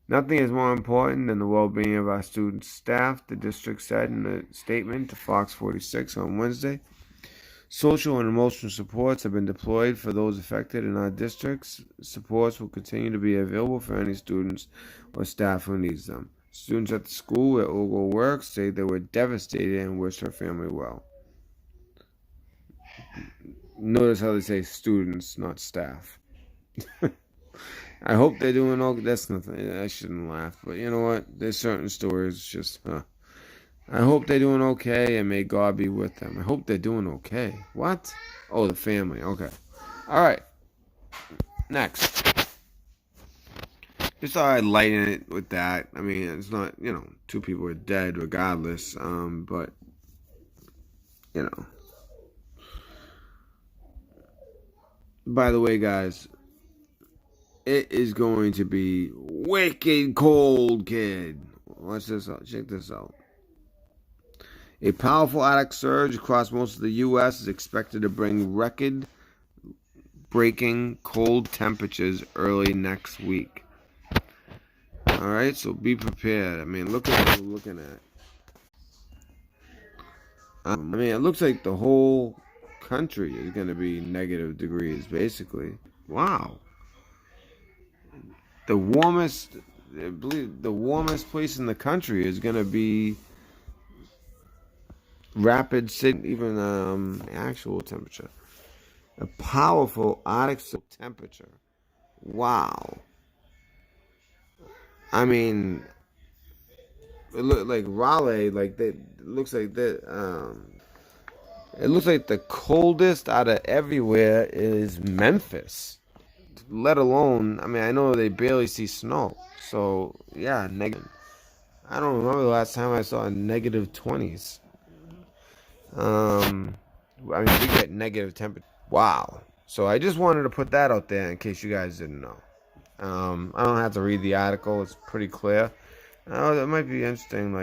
Nothing is more important than the well-being of our students' staff, the district said in a statement to Fox 46 on Wednesday. Social and emotional supports have been deployed for those affected in our districts. Supports will continue to be available for any students or staff who needs them. Students at the school where Ogle works say they were devastated and wish her family well. Notice how they say students, not staff. I hope they're doing okay. That's nothing. I shouldn't laugh, but you know what? There's certain stories just, I hope they're doing okay, and may God be with them. I hope they're doing okay. What? Oh, the family. Okay. All right. Next. Just thought I'd lighten it with that. I mean, it's not, two people are dead regardless, but, By the way, guys, it is going to be wicked cold, kid. Watch this out. Check this out. A powerful Arctic surge across most of the U.S. is expected to bring record-breaking cold temperatures early next week. All right, so be prepared. I mean, look at what we're looking at. It looks like the whole country is going to be negative degrees, basically. Wow. I believe the warmest place in the country is going to be Rapid City, even actual temperature. A powerful Arctic temperature. Wow. I mean, it looked like Raleigh, it looks like the coldest out of everywhere is Memphis. Let alone, I know they barely see snow. So, yeah, negative. I don't remember the last time I saw negative 20s. We get negative temperature. Wow. So I just wanted to put that out there in case you guys didn't know. I don't have to read the article. It's pretty clear. It might be interesting,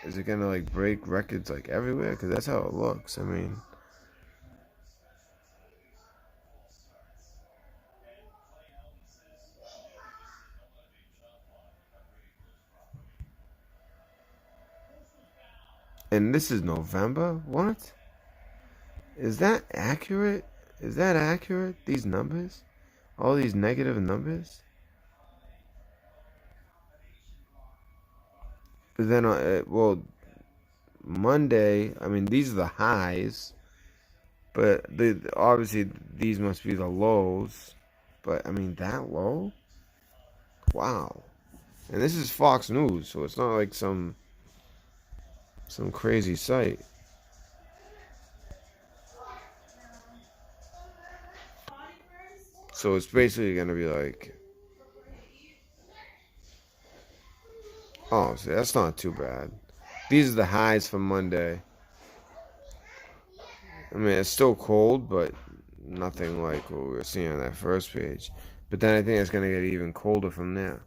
is it going to, break records, everywhere? Because that's how it looks. And this is November? What? Is that accurate? These numbers? All these negative numbers? But then, Monday, these are the highs. But obviously, these must be the lows. But, that low? Wow. And this is Fox News, so it's not like some crazy site. So it's basically gonna be like, oh, see, that's not too bad. These are the highs for Monday. I mean, it's still cold, but nothing like what we were seeing on that first page. But then I think it's gonna get even colder from there.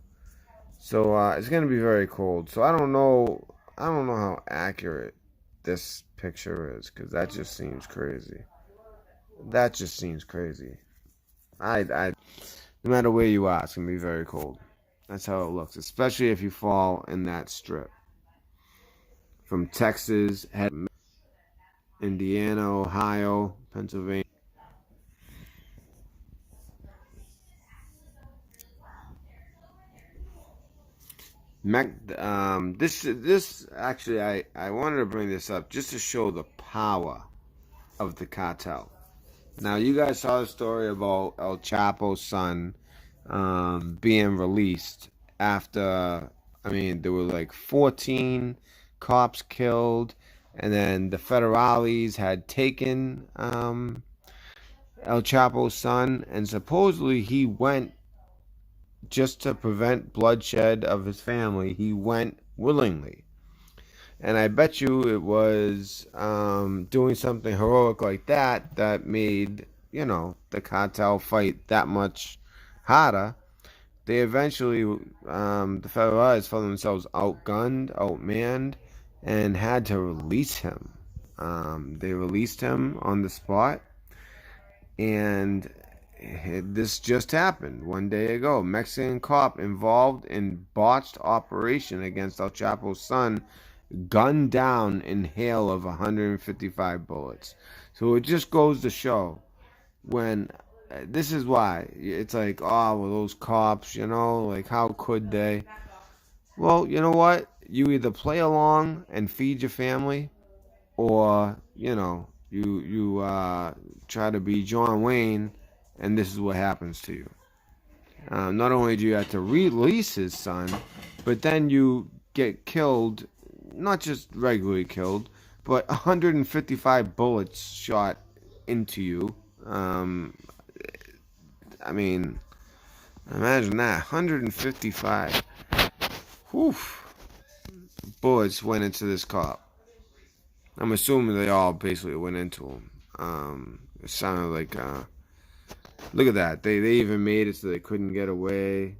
So it's gonna be very cold. So I don't know how accurate this picture is, because that just seems crazy. That just seems crazy. No matter where you are, it's gonna be very cold. That's how it looks, especially if you fall in that strip from Texas, Indiana, Ohio, Pennsylvania. This actually, I wanted to bring this up just to show the power of the cartel. Now, you guys saw the story about El Chapo's son being released after, I mean, there were like 14 cops killed, and then the federales had taken El Chapo's son, and supposedly he went just to prevent bloodshed of his family. He went willingly. And I bet you it was doing something heroic like that made, the cartel fight that much harder. They eventually, the federales found themselves outgunned, outmanned, and had to release him. They released him on the spot, and this just happened one day ago. Mexican cop involved in botched operation against El Chapo's son gunned down in hail of 155 bullets. So it just goes to show, when this is why it's like, oh, well, those cops, like, how could they? Well, you know what? You either play along and feed your family, or you try to be John Wayne, and this is what happens to you. Not only do you have to release his son, but then you get killed. Not just regularly killed, but 155 bullets shot into you. I mean, imagine that. 155 bullets went into this cop. I'm assuming they all basically went into him. It sounded like, look at that. They even made it so they couldn't get away.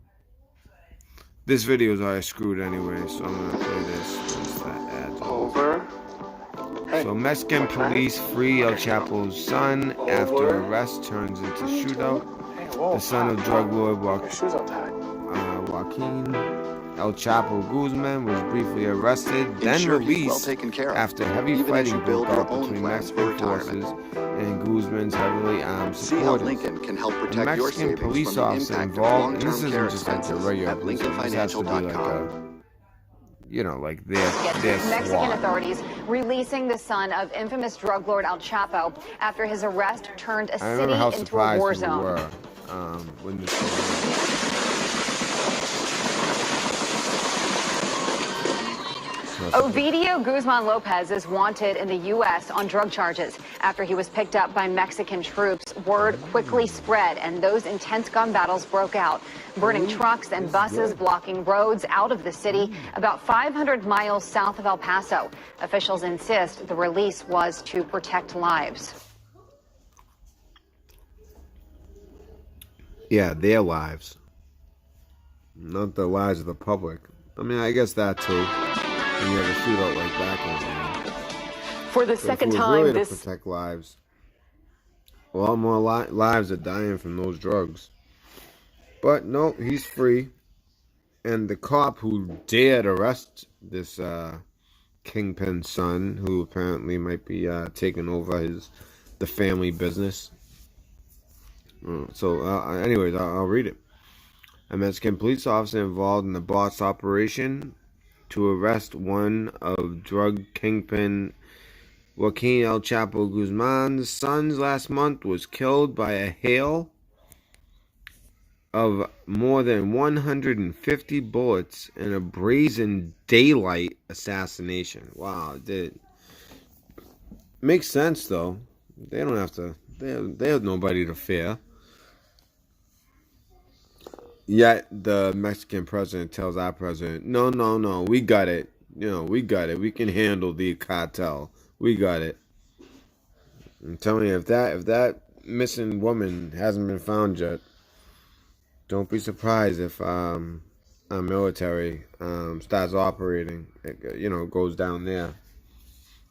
This video is already screwed anyway, so I'm going to play this once that ad's over. So Mexican police free El Chapo's son after arrest turns into shootout. The son of drug lord Joaquin El Chapo Guzman was briefly arrested, then released after heavy fighting broke out between Mexican forces and Guzman's heavily armed supporters. The Mexican police officer involved, and this isn't just like a regular police officer, this has to be like a, like their
Mexican
SWAT.
authorities releasing the son of infamous drug lord El Chapo after his arrest turned a city into a war zone.
Were, when this
Ovidio Guzman Lopez is wanted in the U.S. on drug charges after he was picked up by Mexican troops. Word quickly spread, and those intense gun battles broke out, burning trucks and buses, blocking roads out of the city about 500 miles south of El Paso. Officials insist the release was to protect lives.
Yeah, their lives, not the lives of the public. I mean, I guess that too. And you have a shootout like that going on.
For the second time,
really to protect lives. A lot more lives are dying from those drugs. But no, he's free. And the cop who dared arrest this kingpin son, who apparently might be taking over the family business. Anyways, I'll read it. A Mexican police officer involved in the botched operation to arrest one of drug kingpin Joaquin El Chapo Guzman's sons last month was killed by a hail of more than 150 bullets in a brazen daylight assassination. Wow, it did. Makes sense, though. They don't have to. They have nobody to fear. Yet the Mexican president tells our president, no, no, no, we got it. We got it. We can handle the cartel. We got it. I'm telling you, if that missing woman hasn't been found yet, don't be surprised if our military starts operating. Goes down there.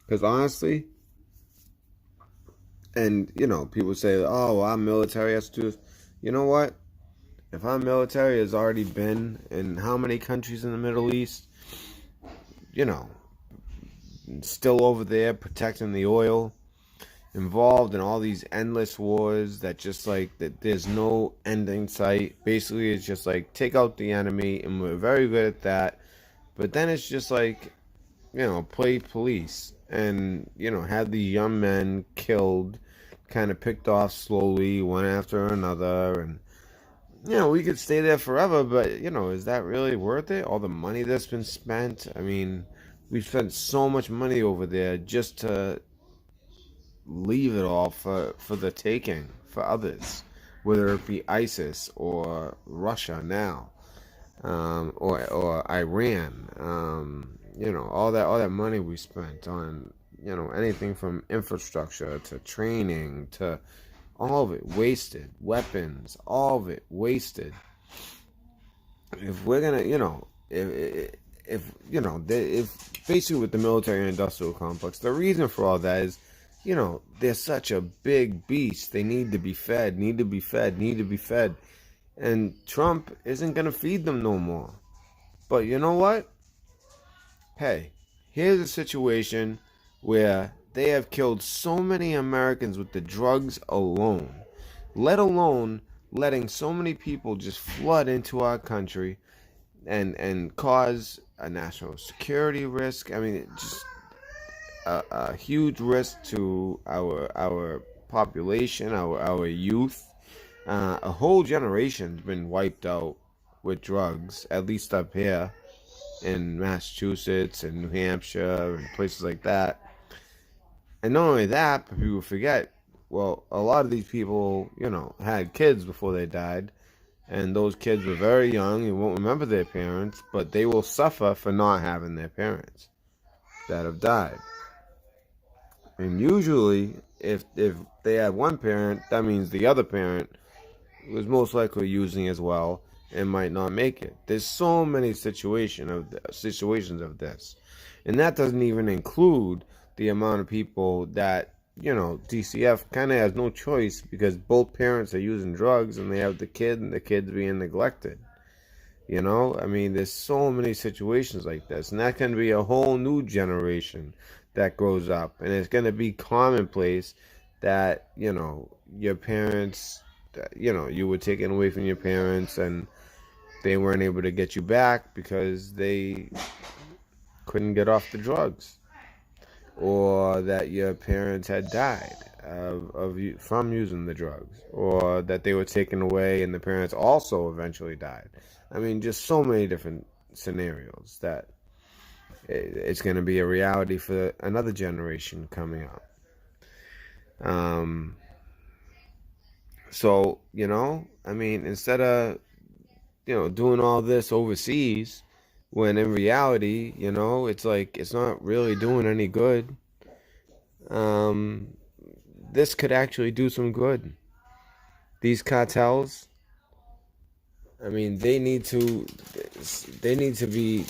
Because honestly, and people say, oh, our military has to do this. You know what? If our military has already been in how many countries in the Middle East, still over there protecting the oil, involved in all these endless wars that just like that there's no end in sight. Basically, it's just like take out the enemy, and we're very good at that. But then it's just like, play police and, have the young men killed, kind of picked off slowly, one after another, and we could stay there forever, but, is that really worth it? All the money that's been spent? I mean, we've spent so much money over there just to leave it all for the taking, for others, whether it be ISIS or Russia now, or Iran, all that money we spent on, anything from infrastructure to training to all of it wasted. Weapons, all of it wasted. If we're gonna, if basically with the military and industrial complex, the reason for all that is, they're such a big beast. They need to be fed, need to be fed. And Trump isn't gonna feed them no more. But you know what? Hey, here's a situation where they have killed so many Americans with the drugs alone, let alone letting so many people just flood into our country and cause a national security risk. I mean, just a huge risk to our population, our youth. A whole generation's been wiped out with drugs, at least up here in Massachusetts and New Hampshire and places like that. And not only that, but people forget, well, a lot of these people, had kids before they died, and those kids were very young and won't remember their parents, but they will suffer for not having their parents that have died. And usually, if they had one parent, that means the other parent was most likely using as well and might not make it. There's so many situations of this. And that doesn't even include the amount of people that, DCF kind of has no choice because both parents are using drugs and they have the kid and the kid's being neglected. I mean, there's so many situations like this. And that can be a whole new generation that grows up. And it's going to be commonplace that, your parents, you were taken away from your parents and they weren't able to get you back because they couldn't get off the drugs. Or that your parents had died from using the drugs, or that they were taken away and the parents also eventually died. I mean, just so many different scenarios that it's going to be a reality for another generation coming up. So, I mean, instead of, doing all this overseas, when in reality, it's like it's not really doing any good. This could actually do some good. These cartels, I mean, they need to be,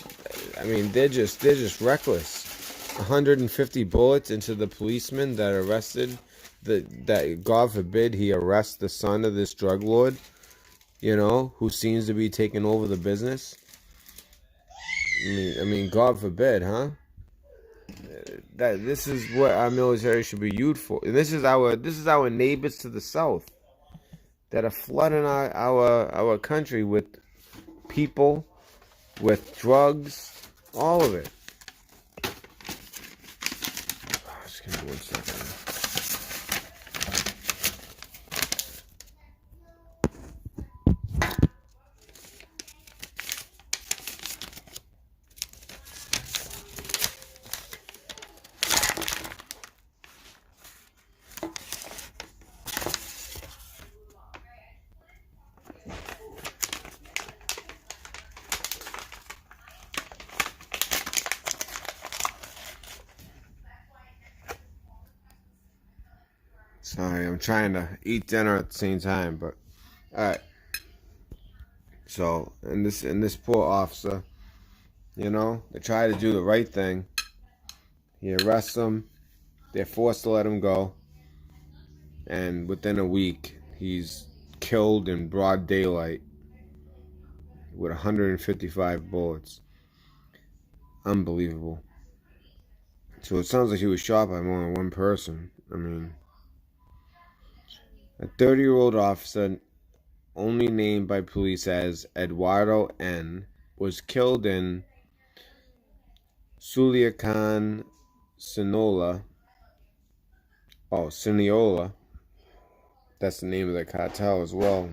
I mean, they're just reckless. 150 bullets into the policeman that arrested, that God forbid he arrests the son of this drug lord, who seems to be taking over the business. I mean, God forbid, huh? That this is what our military should be used for. And this is our neighbors to the south that are flooding our country with people, with drugs, all of it. Just give me 1 second. Sorry, I'm trying to eat dinner at the same time, but alright. So, and this poor officer, you know, they try to do the right thing. He arrests him. They're forced to let him go. And within a week, he's killed in broad daylight with 155 bullets. Unbelievable. So it sounds like he was shot by more than one person. I mean, a 30-year-old officer, only named by police as Eduardo N., was killed in Culiacan, Sinaloa. That's the name of the cartel as well.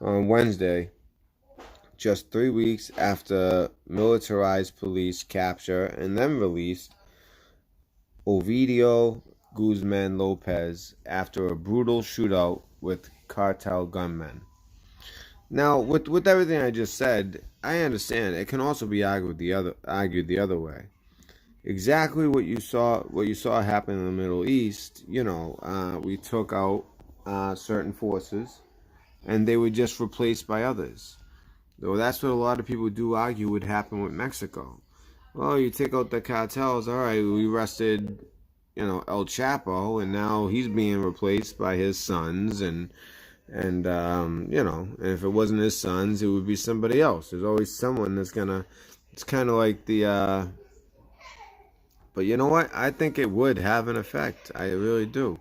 On Wednesday, just 3 weeks after militarized police capture and then released Ovidio Guzman Lopez after a brutal shootout with cartel gunmen. Now, with everything I just said, I understand it can also be argued the other way. Exactly what you saw happen in the Middle East. You know, we took out certain forces, and they were just replaced by others. Though that's what a lot of people do argue would happen with Mexico. Well, you take out the cartels, all right, we arrested, you know, El Chapo, and now he's being replaced by his sons, and you know, and if it wasn't his sons, it would be somebody else. There's always someone that's gonna, it's kind of like the, but you know what? I think it would have an effect. I really do.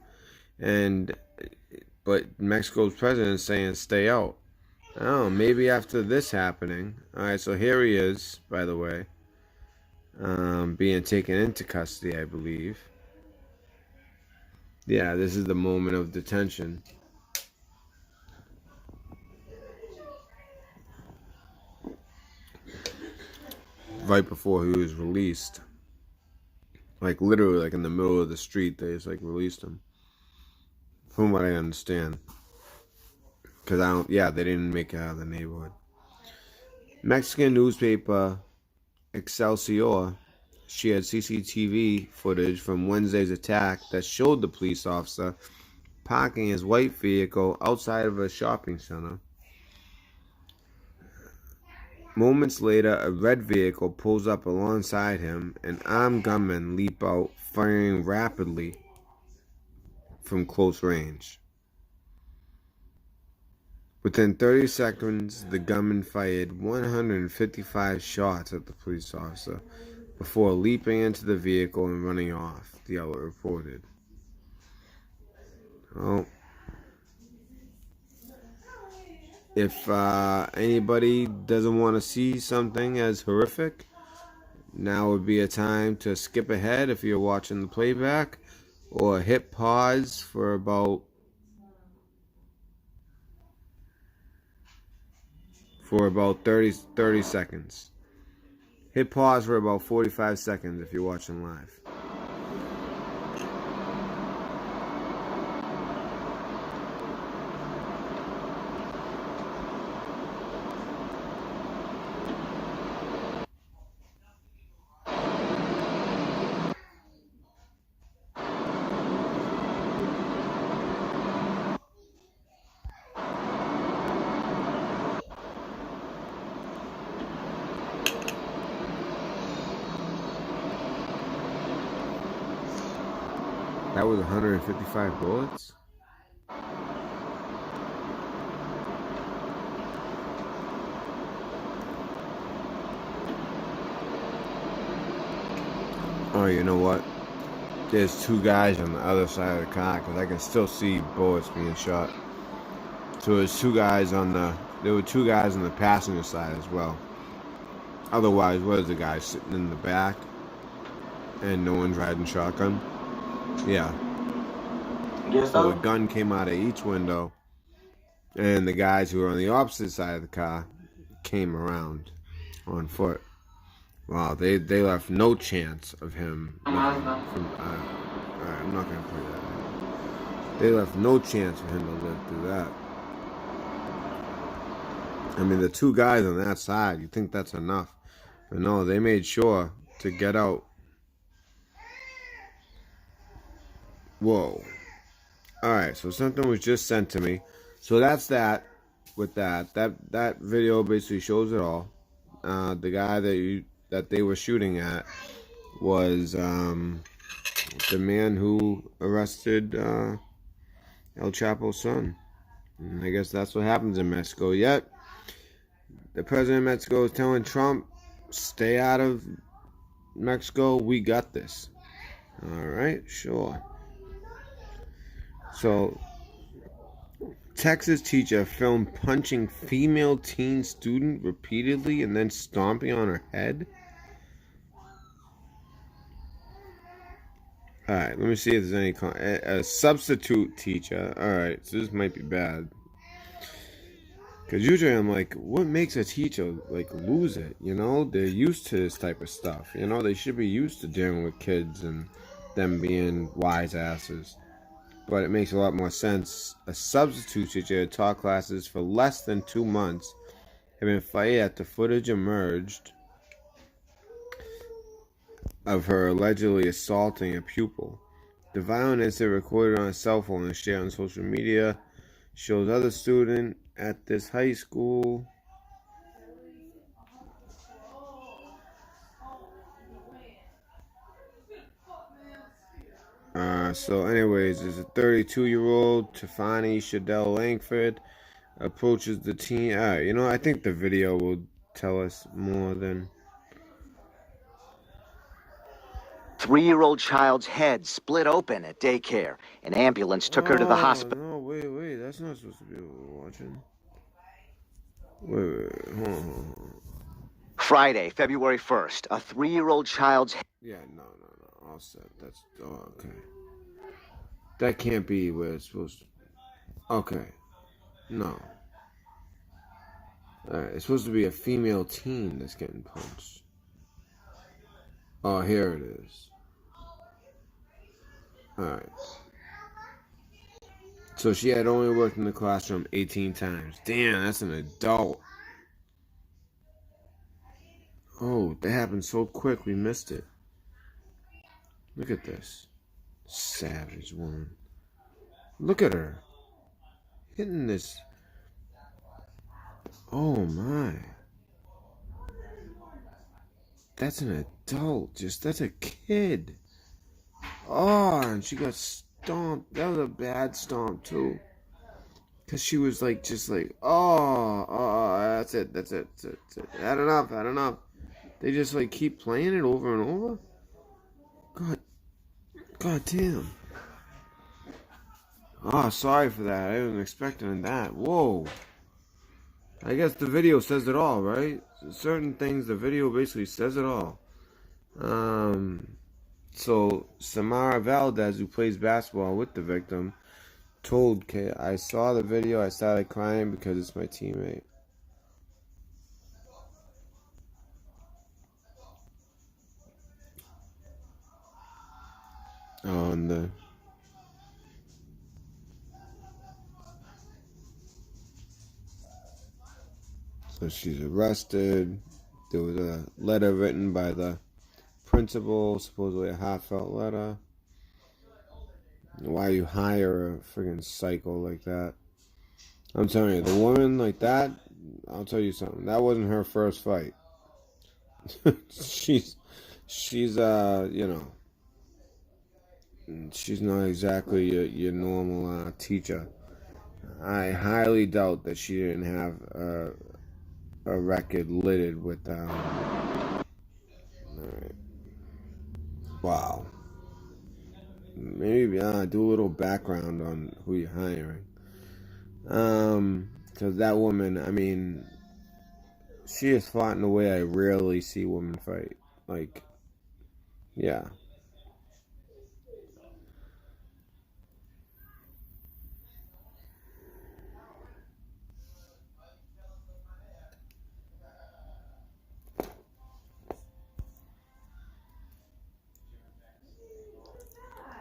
But Mexico's president is saying stay out. I don't know, maybe after this happening. All right, so here he is, by the way, being taken into custody, I believe. Yeah, this is the moment of detention. Right before he was released. Like, literally, like, in the middle of the street, they just, like, released him. From what I understand. Because they didn't make it out of the neighborhood. Mexican newspaper Excelsior shared CCTV footage from Wednesday's attack that showed the police officer parking his white vehicle outside of a shopping center. Moments later, a red vehicle pulls up alongside him, and armed gunmen leap out, firing rapidly from close range. Within 30 seconds, the gunman fired 155 shots at the police officer before leaping into the vehicle and running off, the outlet reported. Well, if anybody doesn't want to see something as horrific, now would be a time to skip ahead if you're watching the playback, or hit pause for about 30 seconds. Hit pause for about 45 seconds if you're watching live. That was 155 bullets? Oh, you know what? There's two guys on the other side of the car, because I can still see bullets being shot. So there were two guys on the passenger side as well. Otherwise, what is the guy sitting in the back and no one's riding shotgun? Yeah. So a gun came out of each window, and the guys who were on the opposite side of the car came around on foot. Wow, they left no chance of him. Alright, I'm not gonna play that. They left no chance for him to live through that. I mean, the two guys on that side, you think that's enough. But no, they made sure to get out. Whoa. Alright, so something was just sent to me. So that's that. With that video basically shows it all. The guy that they were shooting at was the man who arrested El Chapo's son. And I guess that's what happens in Mexico. Yet the president of Mexico is telling Trump, stay out of Mexico, we got this. Alright, sure. So, Texas teacher filmed punching female teen student repeatedly and then stomping on her head. Alright, let me see if there's any... A substitute teacher. Alright, so this might be bad. Because usually I'm like, what makes a teacher, like, lose it? You know, they're used to this type of stuff. You know, they should be used to dealing with kids and them being wise asses. But it makes a lot more sense. A substitute teacher had taught classes for less than 2 months had been fired after footage emerged of her allegedly assaulting a pupil. The violent incident recorded on a cell phone and shared on social media shows other student at this high school. So anyways, there's a 32-year-old Tiffany Shadell Langford approaches the teen. You know, I think the video will tell us more than...
3-year-old child's head split open at daycare. An ambulance took her to the hospital.
No, wait, that's not supposed to be what we're watching. Wait, hold on.
Friday, February 1st, a 3-year-old child's head.
Yeah, no, all set. That's, okay. That can't be where it's supposed to... Okay. No. Alright, it's supposed to be a female teen that's getting punched. Oh, here it is. Alright. So she had only worked in the classroom 18 times. Damn, that's an adult. Oh, that happened so quick we missed it. Look at this. Savage woman. Look at her. Hitting this. Oh my. That's an adult. That's a kid. Oh, and she got stomped. That was a bad stomp too. Cause she was like, that's it. Had enough. They just like keep playing it over and over. God damn. Oh, sorry for that. I wasn't expecting that. Whoa. I guess the video says it all, right? Certain things, the video basically says it all. So Samara Valdez, who plays basketball with the victim, told Kay, I saw the video, I started crying because it's my teammate. So she's arrested. There was a letter written by the principal, supposedly a heartfelt letter. Why you hire a friggin' psycho like that? I'm telling you, the woman like that, I'll tell you something. That wasn't her first fight. she's you know, she's not exactly your normal teacher. I highly doubt that she didn't have a record littered with alright. Wow. Maybe do a little background on who you're hiring. Because that woman, I mean, she has fought in a way I rarely see women fight. Like, yeah.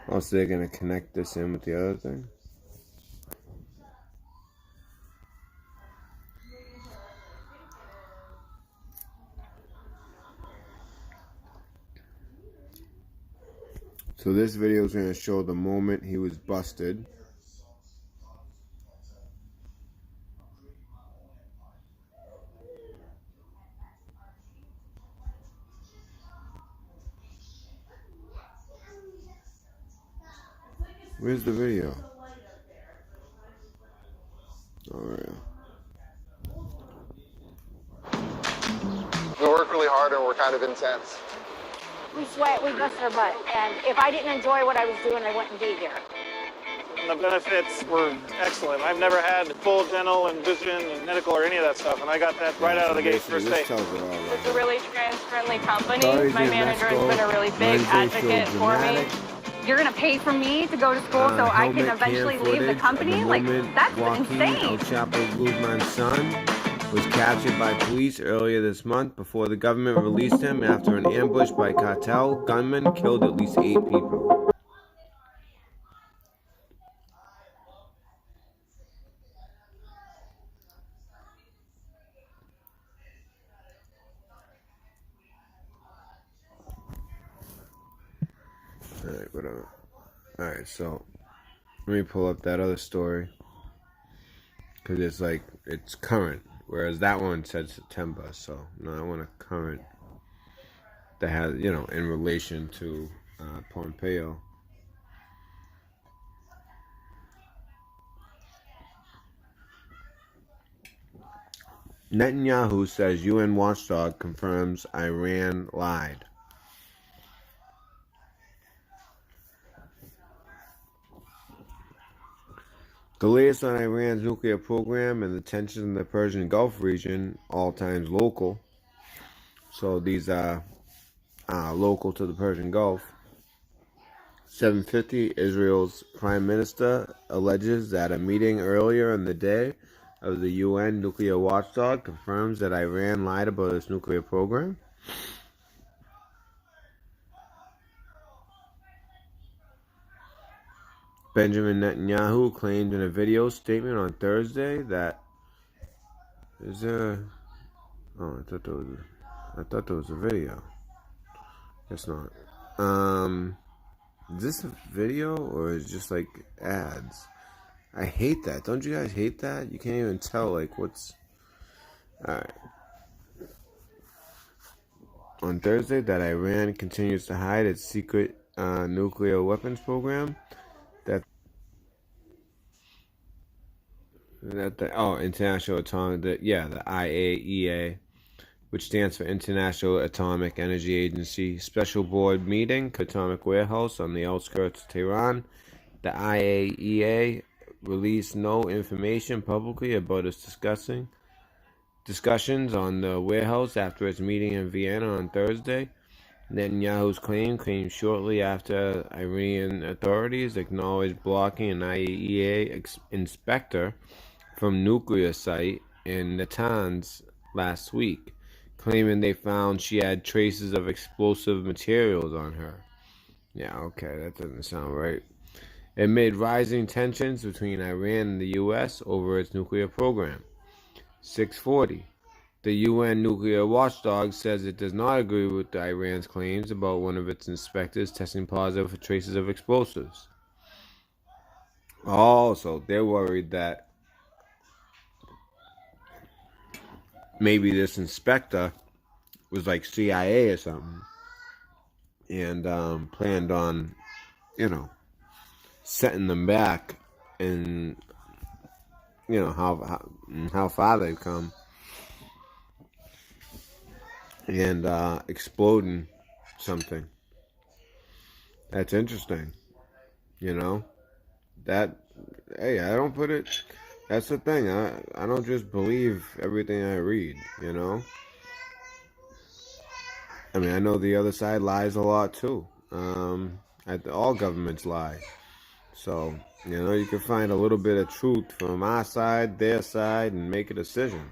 Oh, so they're going to connect this in with the other thing? So this video is going to show the moment he was busted. Where's the video? Oh, yeah.
We work really hard and we're kind of intense.
We sweat, we bust our butt, and if I didn't enjoy what I was doing, I wouldn't be here.
And the benefits were excellent. I've never had full dental and vision and medical or any of that stuff, and I got that right out of the gate first day.
It's a really trans-friendly company. My manager has been a really big
Wednesday
advocate
showed
for me.
dramatic.
You're gonna pay for me to go to school so I can
Helmet
eventually
cam
leave the
footage
company?
of the
Like,
moment
that's
Joaquin El
insane.
Chapo Guzman's son was captured by police earlier this month before the government released him after an ambush by cartel gunmen killed at least 8 people. Alright, whatever. Alright, so let me pull up that other story. Because it's like, it's current. Whereas that one said September. So, no, I want a current that has, you know, in relation to Pompeo. Netanyahu says UN watchdog confirms Iran lied. The latest on Iran's nuclear program and the tensions in the Persian Gulf region, all times local. So these are local to the Persian Gulf. 7:50, Israel's prime minister alleges that a meeting earlier in the day of the UN nuclear watchdog confirms that Iran lied about its nuclear program. Benjamin Netanyahu claimed in a video statement on Thursday that I thought there was a video. Guess not. Is this a video or is it just like ads? I hate that. Don't you guys hate that? You can't even tell like what's. Alright. On Thursday, that Iran continues to hide its secret nuclear weapons program. International Atomic, the IAEA, which stands for International Atomic Energy Agency, special board meeting, Atomic Warehouse on the outskirts of Tehran. The IAEA released no information publicly about its discussions on the warehouse after its meeting in Vienna on Thursday. Netanyahu's claim came shortly after Iranian authorities acknowledged blocking an IAEA inspector from nuclear site in Natanz last week, claiming they found she had traces of explosive materials on her. Yeah, okay, that doesn't sound right. Amid rising tensions between Iran and the U.S. over its nuclear program. 6:40. The UN nuclear watchdog says it does not agree with Iran's claims about one of its inspectors testing positive for traces of explosives. Also, they're worried that maybe this inspector was like CIA or something and planned on, setting them back and, how far they've come and exploding something. That's interesting, that, hey, I don't put it. That's the thing. I don't just believe everything I read, I mean, I know the other side lies a lot too. All governments lie. So, you can find a little bit of truth from our side, their side, and make a decision.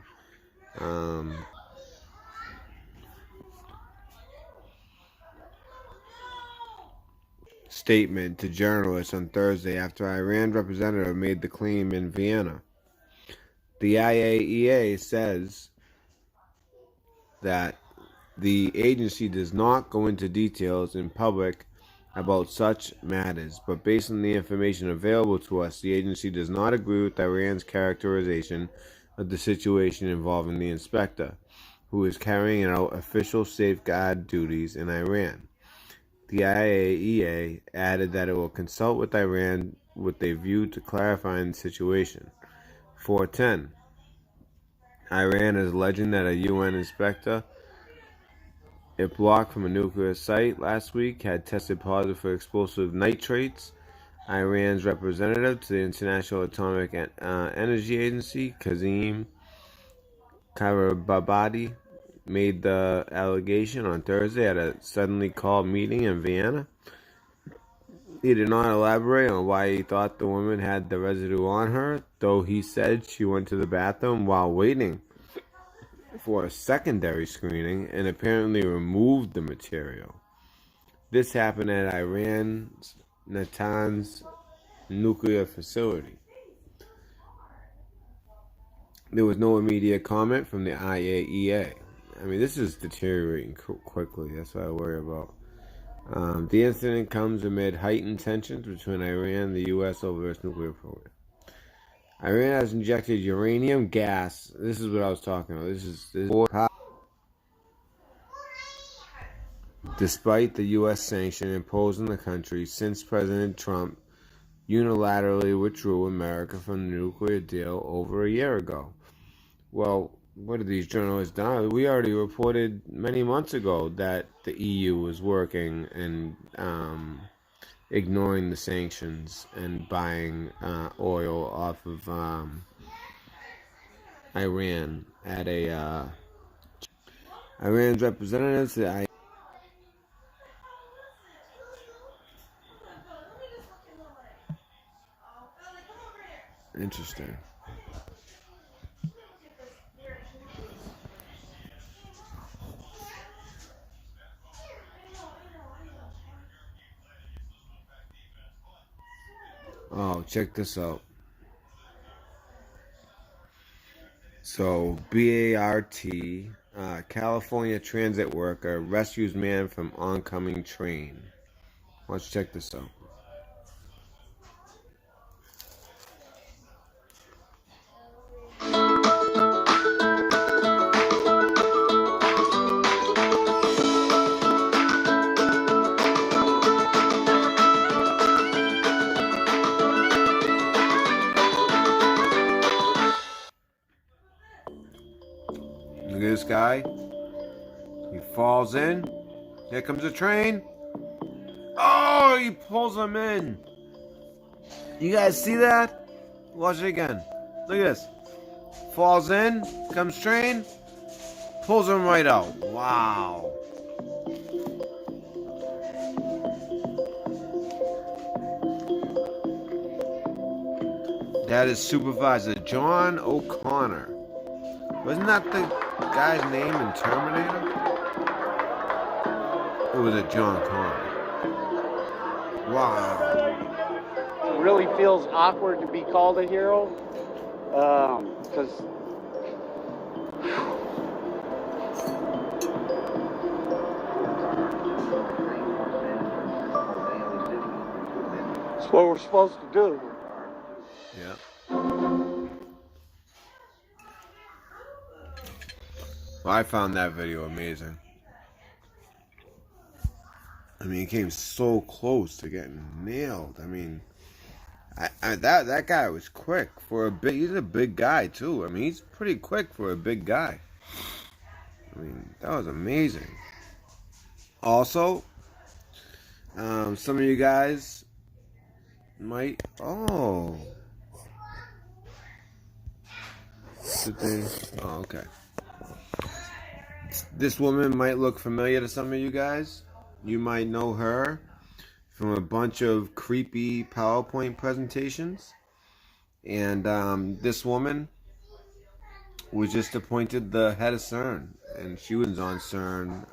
Statement to journalists on Thursday after Iran representative made the claim in Vienna. The IAEA says that the agency does not go into details in public about such matters, but based on the information available to us, the agency does not agree with Iran's characterization of the situation involving the inspector, who is carrying out official safeguard duties in Iran. The IAEA added that it will consult with Iran what they viewed to clarifying the situation. 410. Iran is alleging that a UN inspector it blocked from a nuclear site last week had tested positive for explosive nitrates. Iran's representative to the International Atomic Energy Agency, Kazim Karababadi, made the allegation on Thursday at a suddenly called meeting in Vienna. He did not elaborate on why he thought the woman had the residue on her, though he said she went to the bathroom while waiting for a secondary screening and apparently removed the material. This happened at Iran's Natanz nuclear facility. There was no immediate comment from the IAEA. I mean, this is deteriorating quickly. That's what I worry about. The incident comes amid heightened tensions between Iran and the U.S. over its nuclear program. Iran has injected uranium gas. This is what I was talking about. This is despite the U.S. sanction imposed on the country since President Trump unilaterally withdrew America from the nuclear deal over a year ago. Well, what have these journalists done? We already reported many months ago that the EU was working and ignoring the sanctions and buying oil off of Iran at a Iran's representatives. Interesting. Oh, check this out. So, BART, California transit worker rescues man from oncoming train. Let's check this out. Look at this guy. He falls in. Here comes a train. Oh, he pulls him in. You guys see that? Watch it again. Look at this. Falls in. Comes train. Pulls him right out. Wow. That is Supervisor John O'Connor. Wasn't that the guy's name in Terminator? Or was it John Connor? Wow.
It really feels awkward to be called a hero. Because it's what we're supposed to do.
Yeah. Well, I found that video amazing. I mean, he came so close to getting nailed. I mean, that guy was quick for a big. He's a big guy too. I mean, he's pretty quick for a big guy. I mean, that was amazing. Also, some of you guys might. Oh. Did they? Oh, okay. This woman might look familiar to some of you guys. You might know her from a bunch of creepy PowerPoint presentations. And this woman was just appointed the head of CERN. And she was on CERN.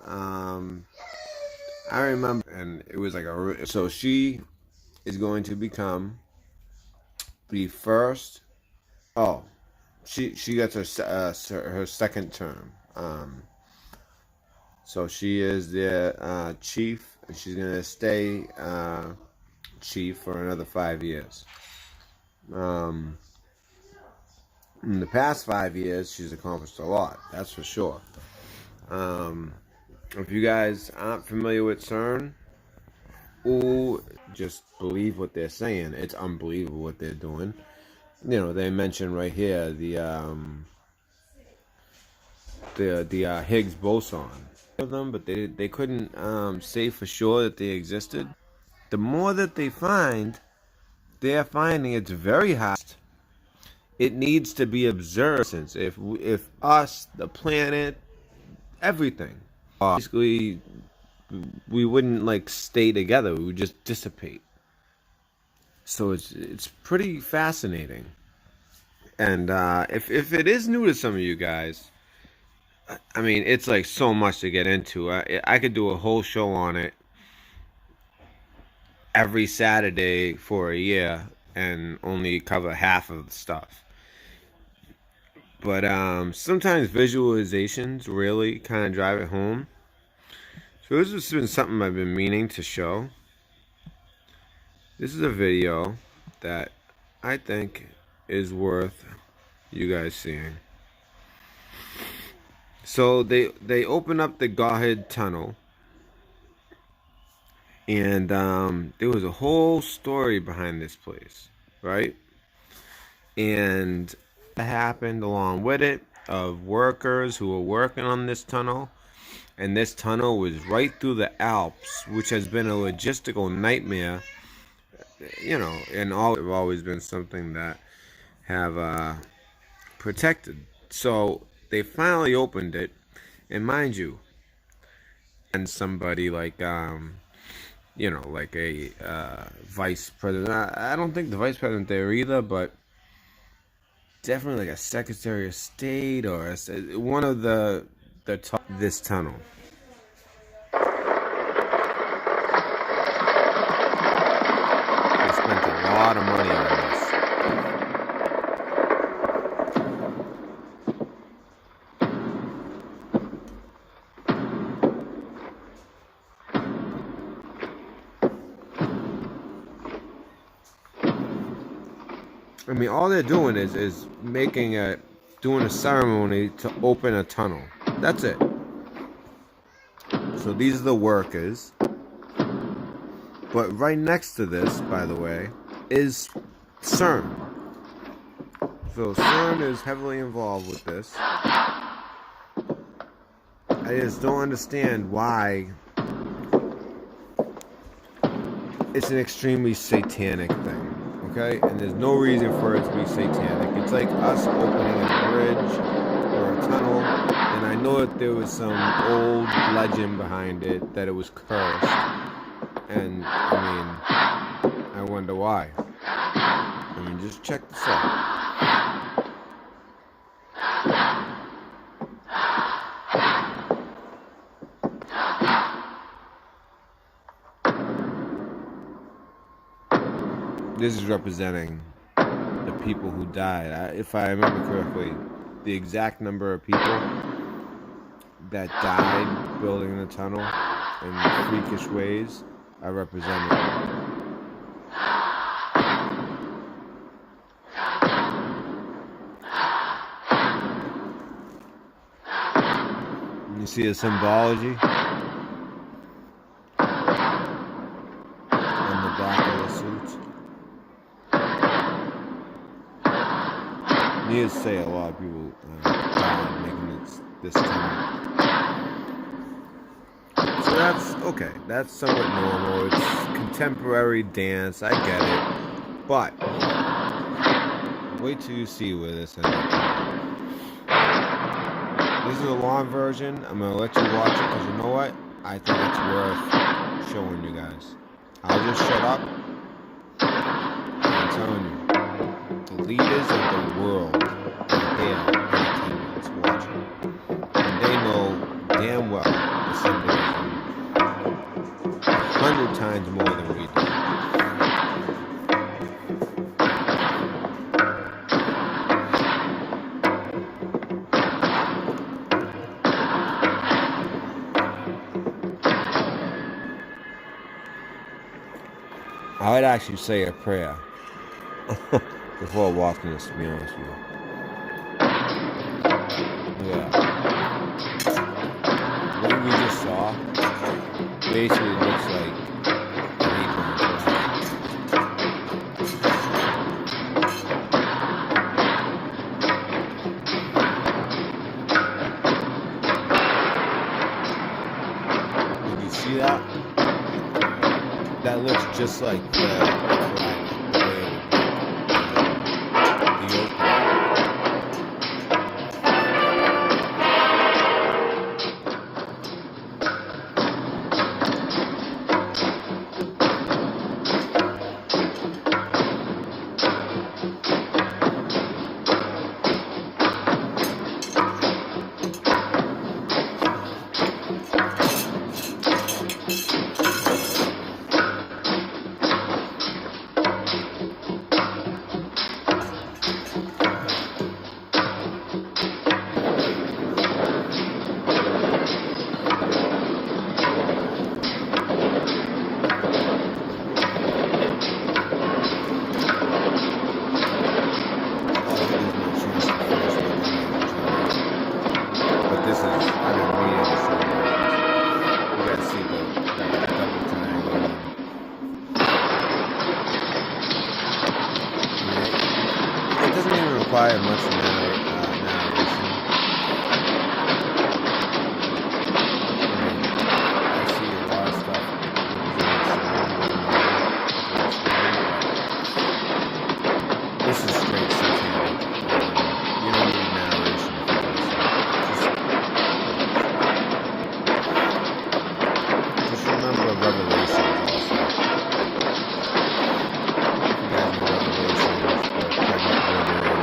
I remember, and it was like so she is going to become the first. Oh, she gets her second term. So she is the chief, and she's going to stay chief for another 5 years. In the past 5 years, she's accomplished a lot, that's for sure. If you guys aren't familiar with CERN, ooh, just believe what they're saying. It's unbelievable what they're doing. You know, they mentioned right here the Higgs boson of them, but they couldn't say for sure that they existed. The more that they find, they're finding it's very hot. It needs to be observed, since if us, the planet, everything, basically, we wouldn't like stay together. We would just dissipate. So it's pretty fascinating. And if it is new to some of you guys, I mean, it's like so much to get into. I could do a whole show on it every Saturday for a year and only cover half of the stuff. But sometimes visualizations really kind of drive it home. So this has been something I've been meaning to show. This is a video that I think is worth you guys seeing. So they open up the Godhead Tunnel, and there was a whole story behind this place, right? And that happened along with it, of workers who were working on this tunnel, and this tunnel was right through the Alps, which has been a logistical nightmare, you know, and all have always been something that have protected. So they finally opened it, and mind you, and somebody like you know, like a vice president. I don't think the vice president there either, but definitely like a secretary of state or one of the top this tunnel. They spent a lot of money on this. I mean, all they're doing is doing a ceremony to open a tunnel. That's it. So these are the workers. But right next to this, by the way, is CERN. So CERN is heavily involved with this. I just don't understand why it's an extremely satanic thing. Okay, and there's no reason for it to be satanic. It's like us opening a bridge or a tunnel, and I know that there was some old legend behind it that it was cursed, and I mean, I wonder why. I mean, just check this out. This is representing the people who died. If I remember correctly, the exact number of people that died building the tunnel in freakish ways are represented. You see the symbology on the back of the suits. Needless to say, a lot of people died making this tunnel. So that's okay. That's somewhat normal. It's contemporary dance. I get it. But wait till you see where this ends up. This is a long version. I'm gonna let you watch it because you know what? I think it's worth showing you guys. I'll just shut up. I'm telling you. The leaders of the world are there entertainment watching. And they know damn well the symbolism 100 times more than we do. I would actually say a prayer before watching this, to be honest with you. Yeah. What we just saw basically looks like an See that? That looks just like the opening. Require much narration. I see a lot of stuff. This is straight satanic. You don't need narration for this. Just remember Revelations also. You guys know Revelations, the pregnant woman.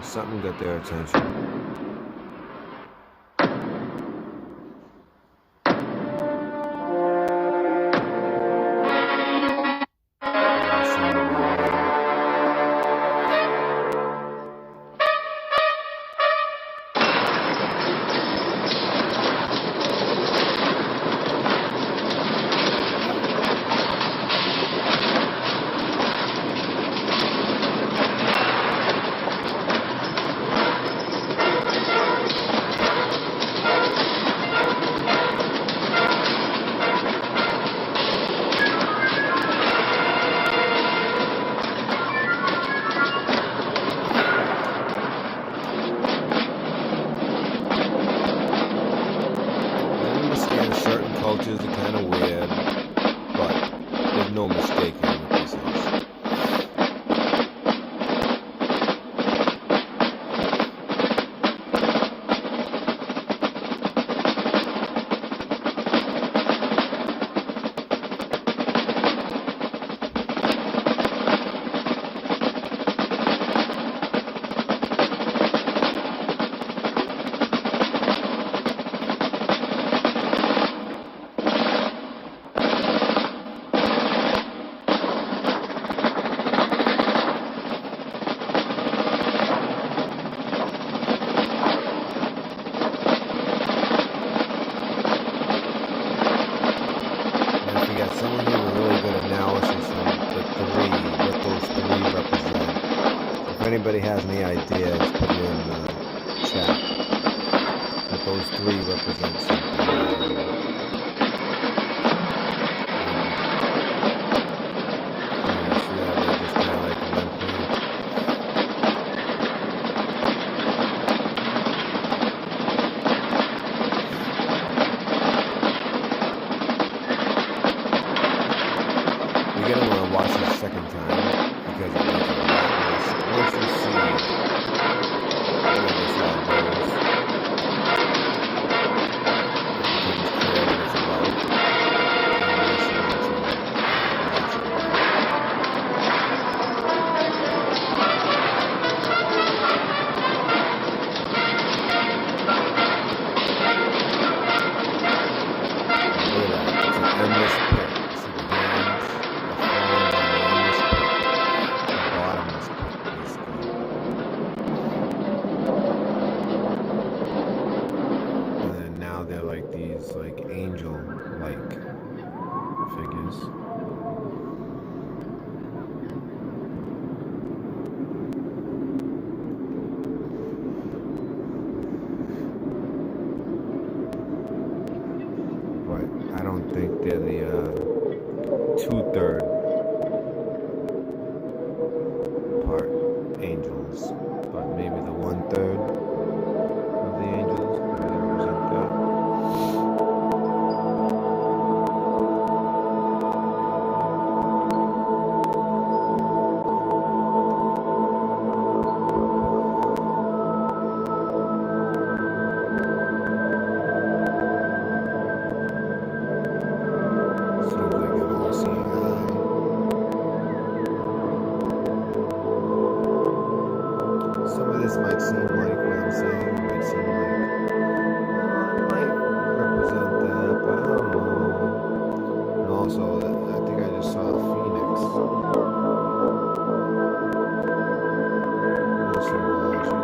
Something got their attention. Cultures are kind of weird, but there's no mistaking what this is. If anybody has any ideas, put it in the chat. What those three represent something. See how they just kind of like limp in. You're gonna want to watch it a second time because it makes it a lot worse. Once you see where this all goes, it becomes clear what it's about. And it makes you want to watch it again. Look at that. It's an endless pit. See the hands? They're like these like angel like figures. But I don't think they're the 2/3 part angels, but maybe the 1/3 of the angels. Maybe they represent that. Some of this might seem like what I'm saying, it might seem like, it might represent that, but I don't know. And also, I think I just saw a phoenix. No symbology.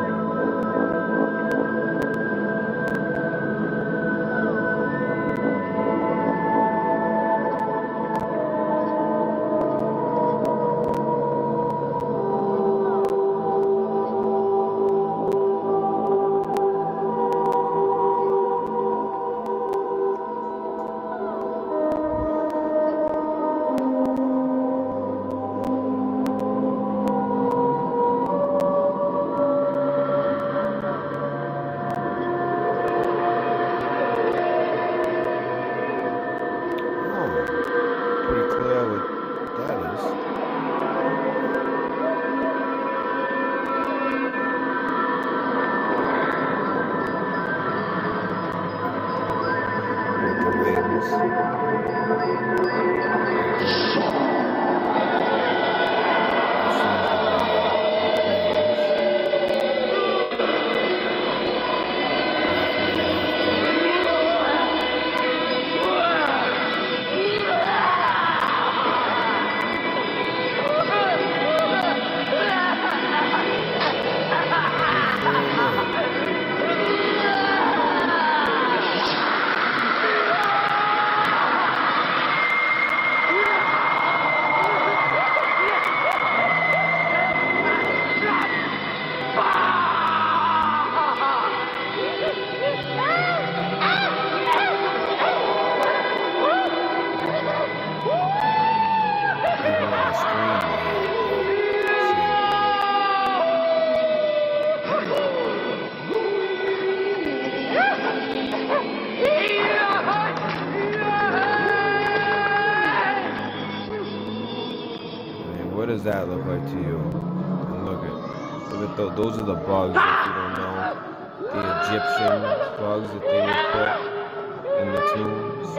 Pretty clear what that is. With the wings. What does that look like to you? And look at those are the bugs, if you don't know. The Egyptian bugs that they would put in the tombs.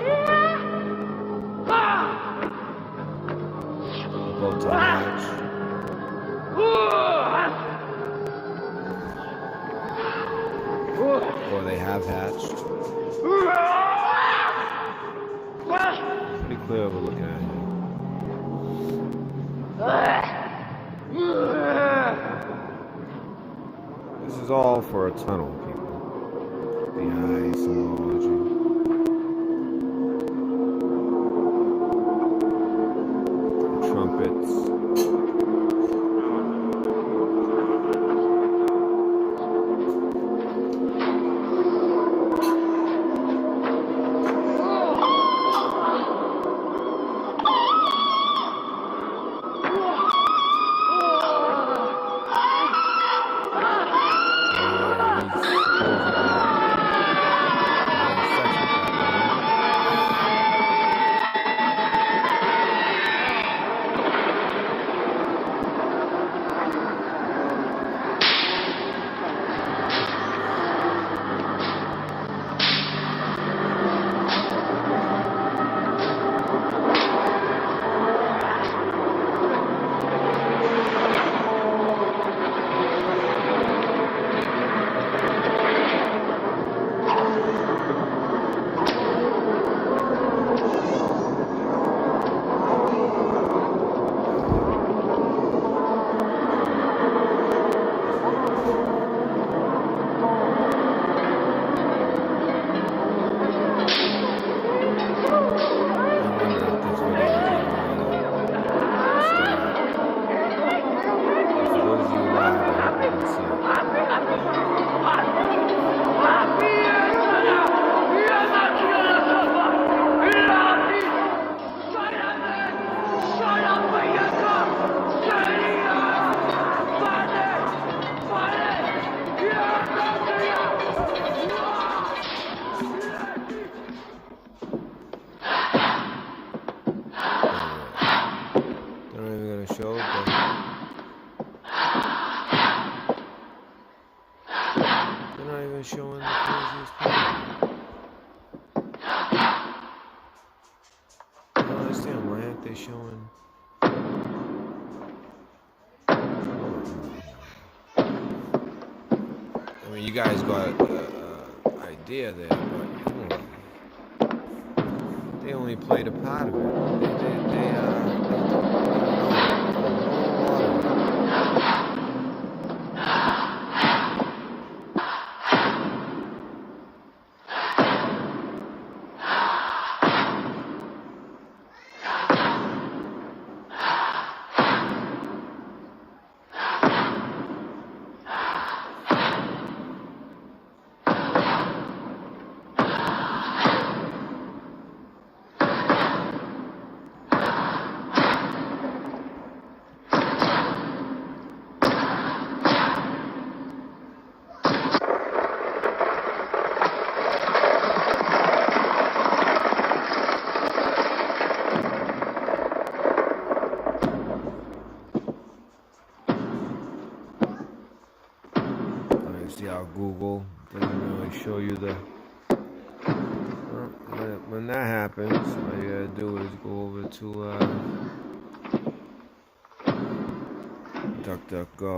About to hatch. Or they have hatched. Pretty clear what we're looking at here. This is all for a tunnel, people. The eye symbology. The trumpets. not even showing the craziest part. I don't understand, why aren't they showing? I mean, you guys got an idea there, but come on. They only played a part of it. See how Google doesn't really show you the. When that happens, all you gotta do is go over to DuckDuckGo.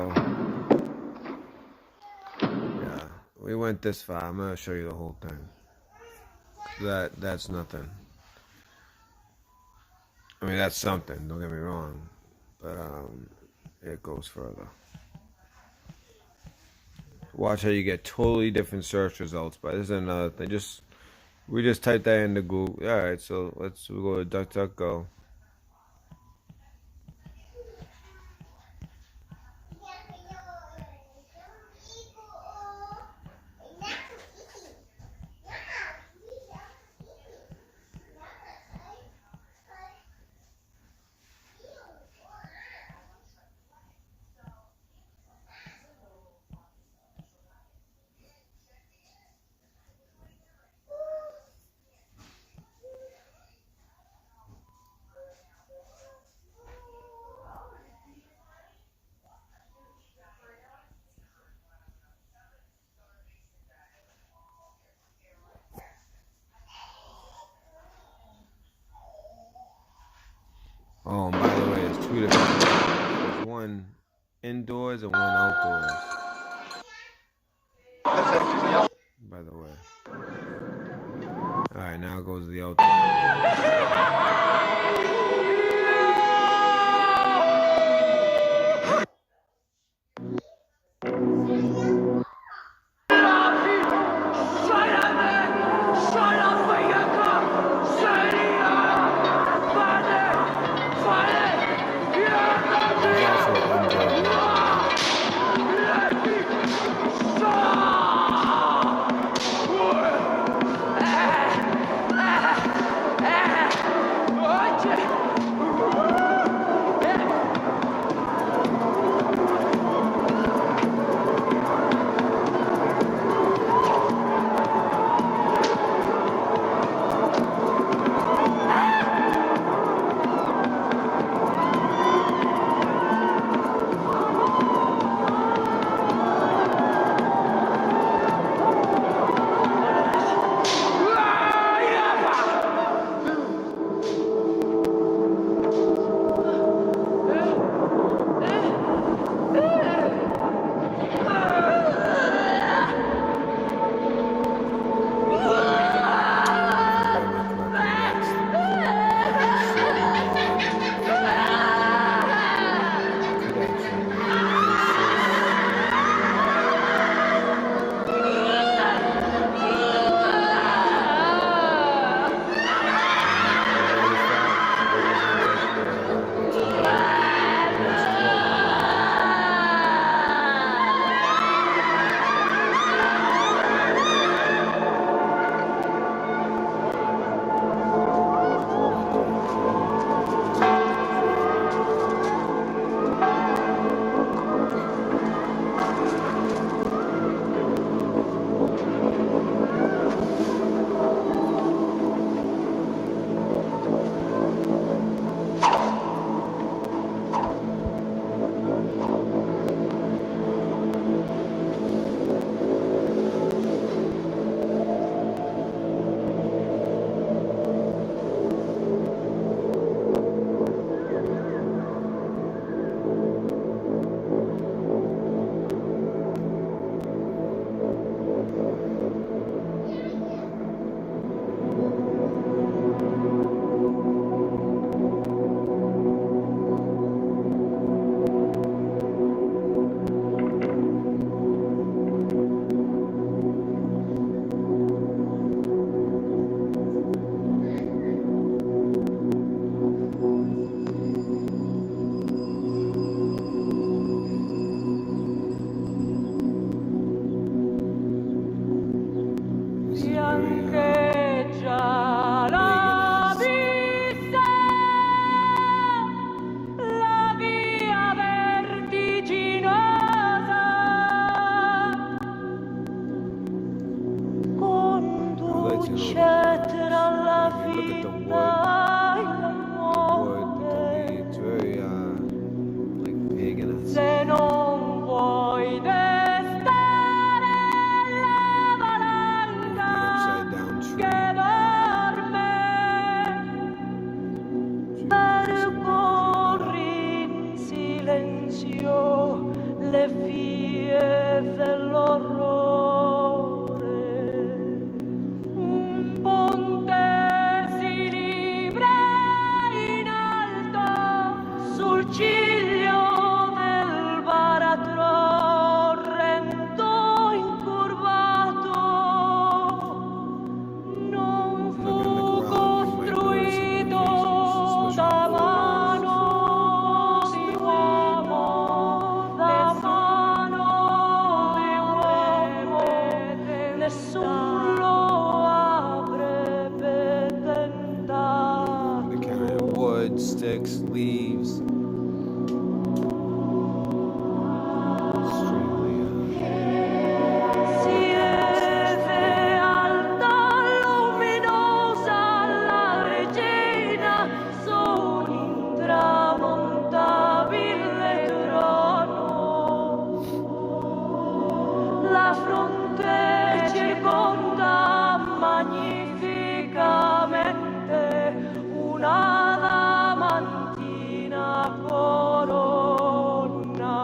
Yeah, we went this far. I'm gonna show you the whole thing. That's nothing. I mean, that's something. Don't get me wrong, but it goes further. Watch how you get totally different search results. But this is another thing. We just typed that into Google. All right, so we'll go to DuckDuckGo. Oh, and by the way, there's two different. There's one indoors and one outdoors. By the way. Alright, now goes the outdoors. you know, if you look at the wood, the leaf, it's very like pagan.
Se non vuoi destare la valanga
upside down tree.
che dorme, percorri in silenzio le vie dell'orrore. Un ponte si libra in alto sul ciglio del baratro, rento incurvato. Non fu costruito da mano di uomo, da mano di uomo, nessuno lo avrebbe tentato.
The kind of wood, sticks, leaves.
Siete alta, luminosa la regina su un intramontabile trono. La fronte circonda magnificamente una damantina corona.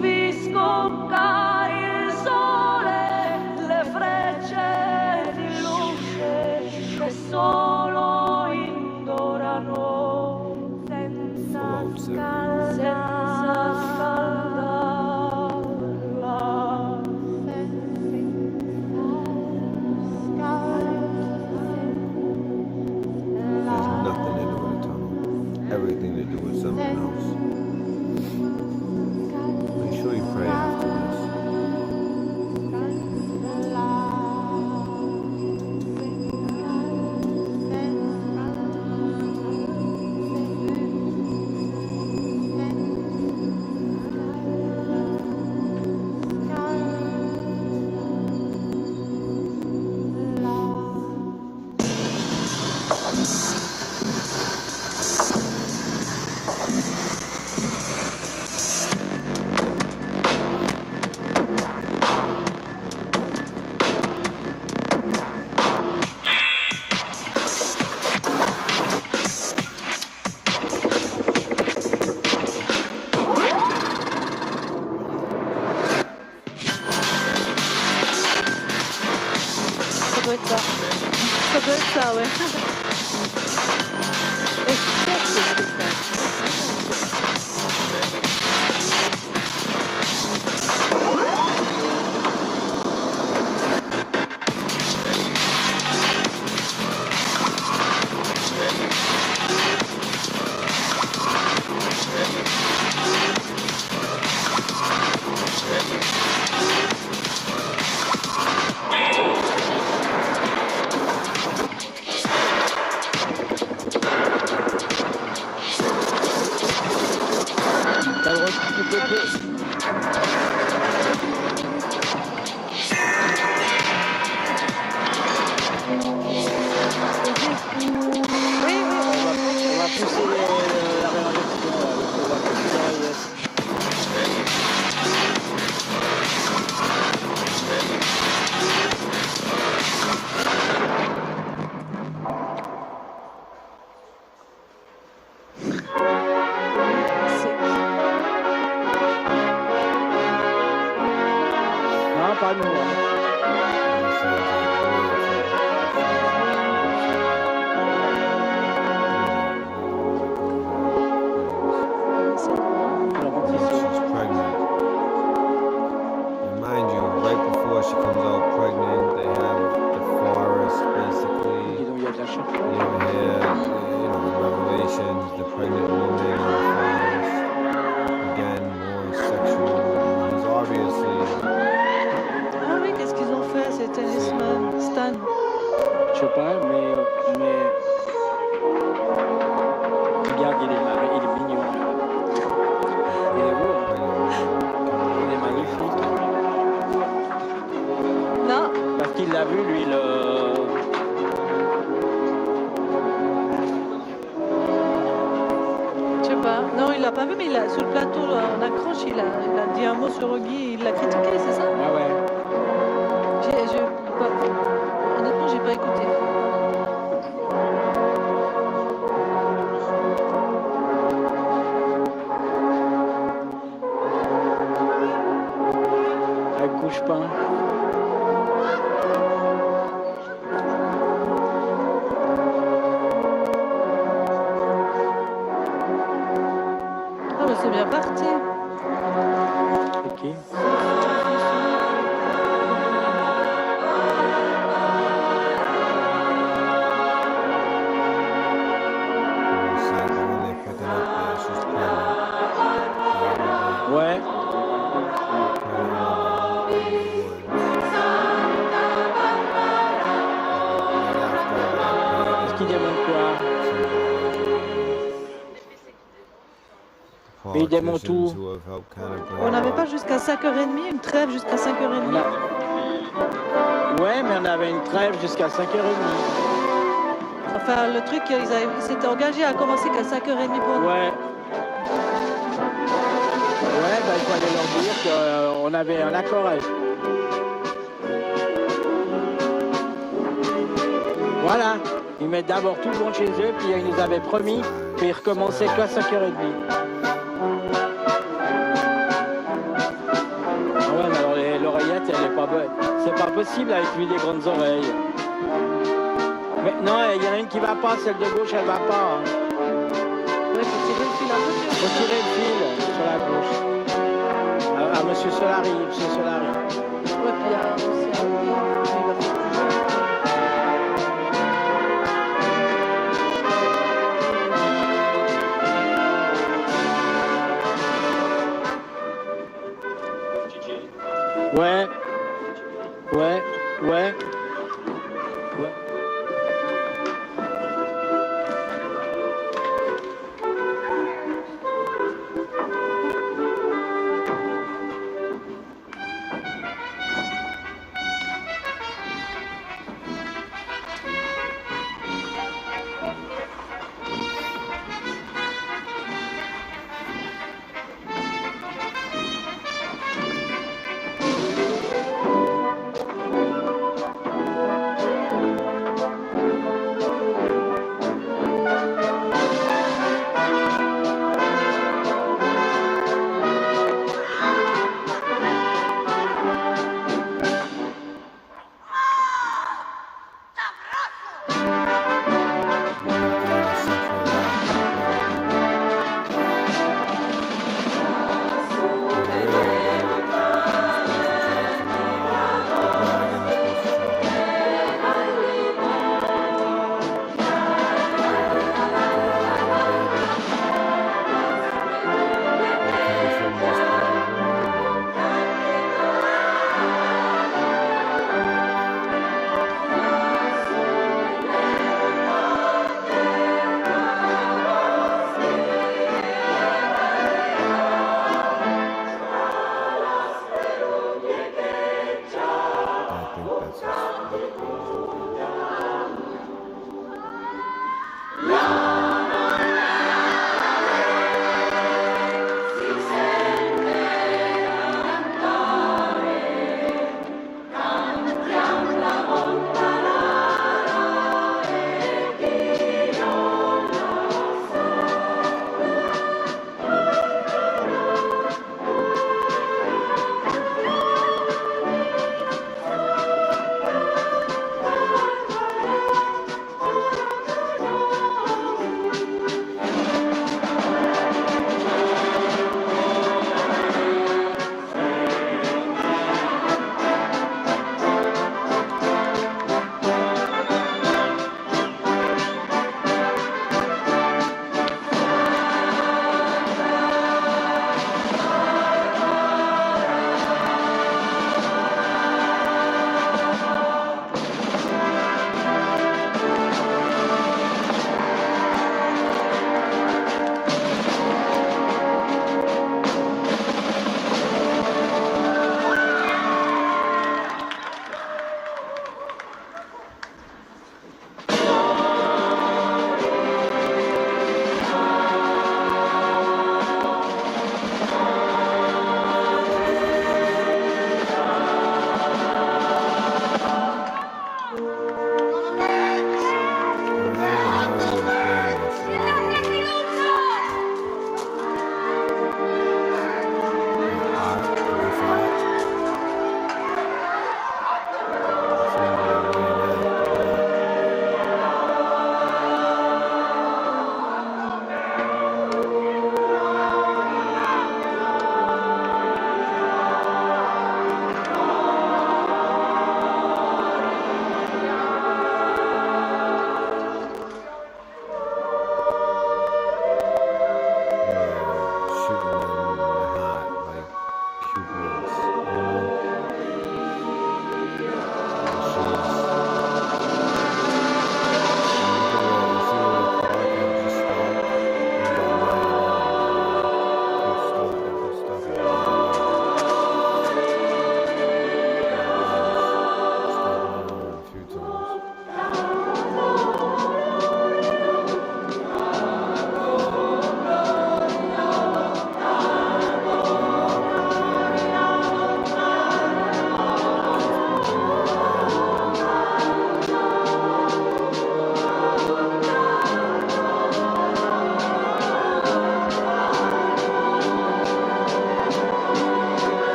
Vi scocca il sole, le frecce di luce che solo indorano senza scaldarla.
Has nothing to do with a tunnel. Everything to do with something else. Make sure you pray after this.
Ça doit être ça, ouais.
pas nous.
Mind you, right before she comes out pregnant, they have the forest basically. You hear, revelations, the pregnant woman in the forest. Again, more sexual. He's obviously
il l'a pas vu, mais sur le plateau, en accroche, il a dit un mot sur Oggy, il l'a critiqué, c'est ça?
Ah ouais.
Honnêtement, j'ai pas écouté.
Elle couche pas.
Ah bah c'est bien parti.
C'est qui? Ouais. Est-ce qu'il démonte quoi? Il démonte tout.
On n'avait pas jusqu'à 5h30, une trêve jusqu'à 5h30.
Ouais, mais on avait une trêve jusqu'à 5h30.
Enfin, le truc, ils s'étaient engagés à commencer qu'à 5h30 pour nous.
Ouais. Ouais, ben, il fallait leur dire qu'on avait un accord. Voilà. Ils mettent d'abord tout le monde chez eux, puis ils nous avaient promis qu'ils recommençaient qu'à 5h30. Ah ouais, mais alors l'oreillette, elle est pas bonne. C'est pas possible avec lui des grandes oreilles. Mais non, il y en a une qui va pas, celle de gauche, elle va pas. Hein.
Ouais, faut tirer le fil un peu.
Faut tirer le fil sur la gauche. À Monsieur Solari, Monsieur Solari.
Ouais, puis il y a aussi un il va faire
Ouais. Ouais. Ouais. Ouais.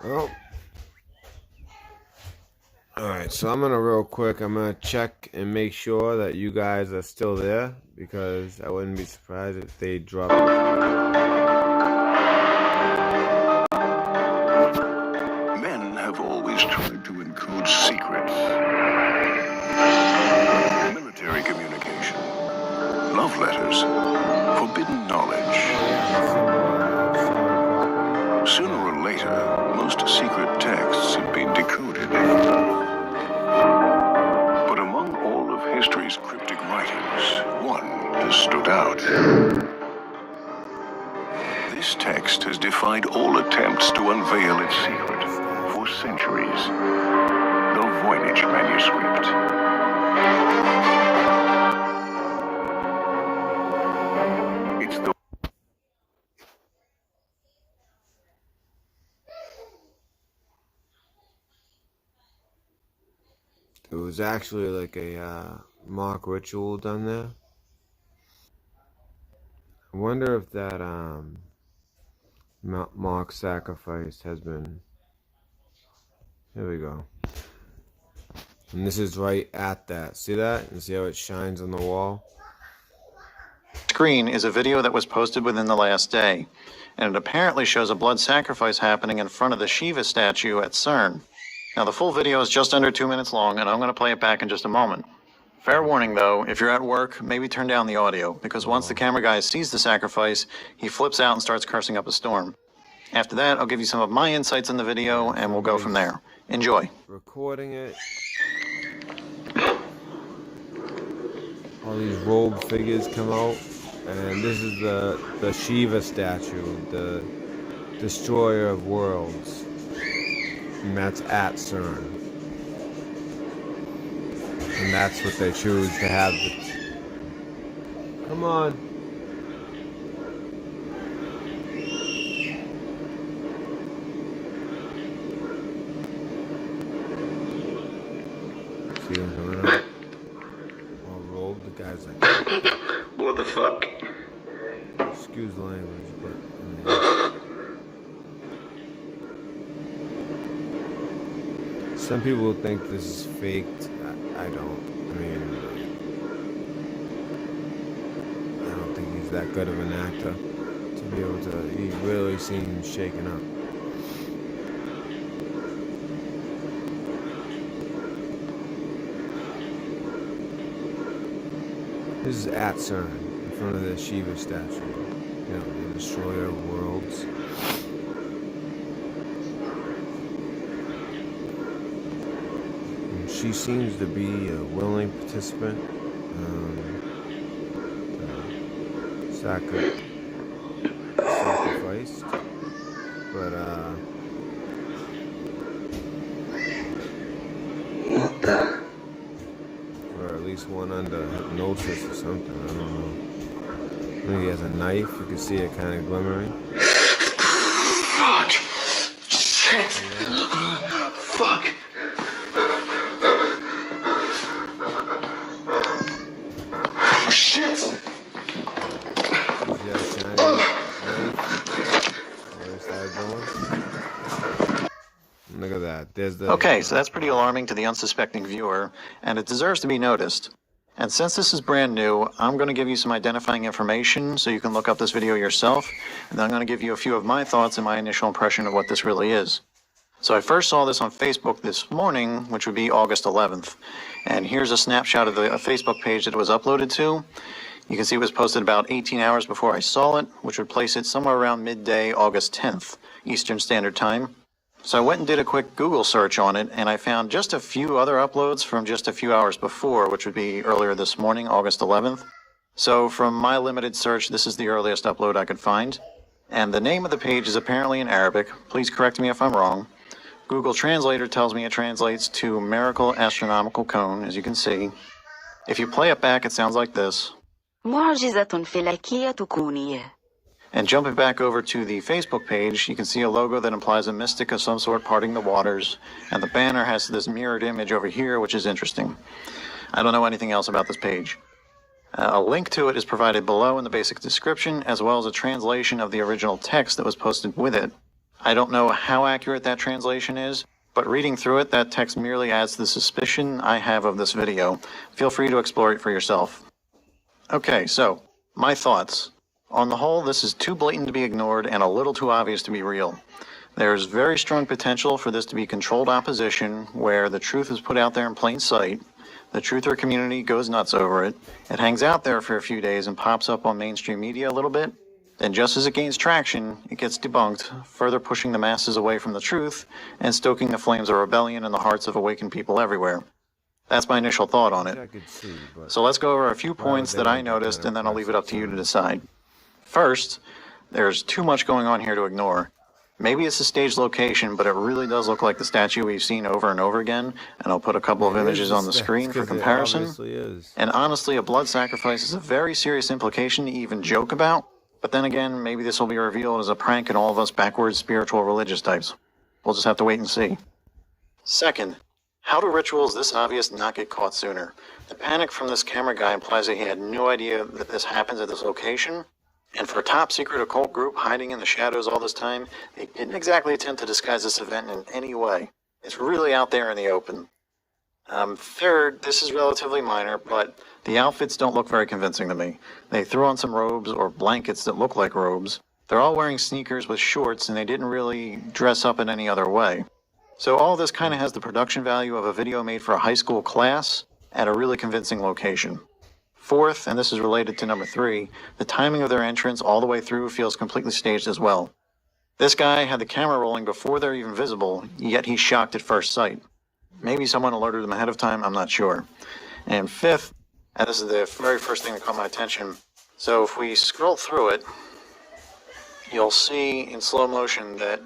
Oh. Alright, so I'm gonna check and make sure that you guys are still there, because I wouldn't be surprised if they drop it.
Men have always tried to encode secrets. Military communication, love letters, forbidden knowledge. Sooner or later, most secret texts have been decoded. But among all of history's cryptic writings, one has stood out. This text has defied all attempts to unveil its secret for centuries. The Voynich manuscript. It's the
It was actually like a mock ritual done there. I wonder if that mock sacrifice has been. Here we go. And this is right at that. See that? And see how it shines on the wall?
Screen is a video that was posted within the last day, and it apparently shows a blood sacrifice happening in front of the Shiva statue at CERN. Now, the full video is just under 2 minutes long, and I'm going to play it back in just a moment. Fair warning, though, if you're at work, maybe turn down the audio, because once the camera guy sees the sacrifice, he flips out and starts cursing up a storm. After that, I'll give you some of my insights on the video, and we'll go from there. Enjoy.
Recording it. All these robed figures come out, and this is the Shiva statue, the destroyer of worlds. And that's at CERN. And that's what they choose to have. Come on. See them coming up? All rolled. The guy's like,
what the fuck?
Excuse the language, but some people think this is faked. I don't. I mean, I don't think he's that good of an actor to be able to. He really seems shaken up. This is at CERN, in front of the Shiva statue. You know, the destroyer of worlds. She seems to be a willing participant. Sacrificed, but or at least one under hypnosis or something. I don't know. I think he has a knife. You can see it kind of glimmering.
Fuck! Shit! Fuck! Shit!
Look at that. There's the.
Okay, so that's pretty alarming to the unsuspecting viewer, and it deserves to be noticed. And since this is brand new, I'm going to give you some identifying information so you can look up this video yourself, and then I'm going to give you a few of my thoughts and my initial impression of what this really is. So I first saw this on Facebook this morning, which would be August 11th. And here's a snapshot of the Facebook page that it was uploaded to. You can see it was posted about 18 hours before I saw it, which would place it somewhere around midday, August 10th, Eastern Standard Time. So I went and did a quick Google search on it, and I found just a few other uploads from just a few hours before, which would be earlier this morning, August 11th. So from my limited search, this is the earliest upload I could find. And the name of the page is apparently in Arabic. Please correct me if I'm wrong. Google Translator tells me it translates to Miracle Astronomical Cone, as you can see. If you play it back, it sounds like this. معجزة فلكية كونية. And jumping back over to the Facebook page, you can see a logo that implies a mystic of some sort parting the waters, and the banner has this mirrored image over here, which is interesting. I don't know anything else about this page. A link to it is provided below in the basic description, as well as a translation of the original text that was posted with it. I don't know how accurate that translation is, but reading through it, that text merely adds to the suspicion I have of this video. Feel free to explore it for yourself. Okay, so, my thoughts. On the whole, this is too blatant to be ignored and a little too obvious to be real. There's very strong potential for this to be controlled opposition, where the truth is put out there in plain sight, the truther community goes nuts over it, it hangs out there for a few days and pops up on mainstream media a little bit, then just as it gains traction, it gets debunked, further pushing the masses away from the truth and stoking the flames of rebellion in the hearts of awakened people everywhere. That's my initial thought on it. So let's go over a few points that I noticed, and then I'll leave it up to you to decide. First, there's too much going on here to ignore. Maybe it's a staged location, but it really does look like the statue we've seen over and over again, and I'll put a couple of images on the screen for comparison. And honestly, a blood sacrifice is a very serious implication to even joke about, but then again, maybe this will be revealed as a prank in all of us backwards spiritual religious types. We'll just have to wait and see. Second, how do rituals this obvious not get caught sooner? The panic from this camera guy implies that he had no idea that this happens at this location. And for a top secret occult group hiding in the shadows all this time, they didn't exactly attempt to disguise this event in any way. It's really out there in the open. Third, this is relatively minor, but the outfits don't look very convincing to me. They threw on some robes or blankets that look like robes. They're all wearing sneakers with shorts, and they didn't really dress up in any other way. So all this kind of has the production value of a video made for a high school class at a really convincing location. Fourth, and this is related to number 3, the timing of their entrance all the way through feels completely staged as well. This guy had the camera rolling before they're even visible, yet he's shocked at first sight. Maybe someone alerted him ahead of time, I'm not sure. And fifth, and this is the very first thing that caught my attention, so if we scroll through it, you'll see in slow motion that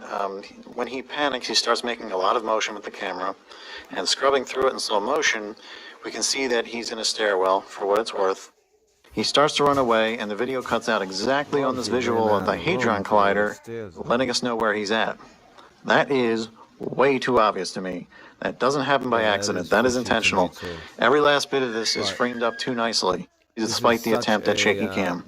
when he panics, he starts making a lot of motion with the camera, and scrubbing through it in slow motion, we can see that he's in a stairwell, for what it's worth. He starts to run away, and the video cuts out exactly on this visual of the Hadron Collider, letting us know where he's at. That is way too obvious to me. That doesn't happen by accident. That is intentional. Every last bit of this is framed up too nicely, despite the attempt at shaky cam.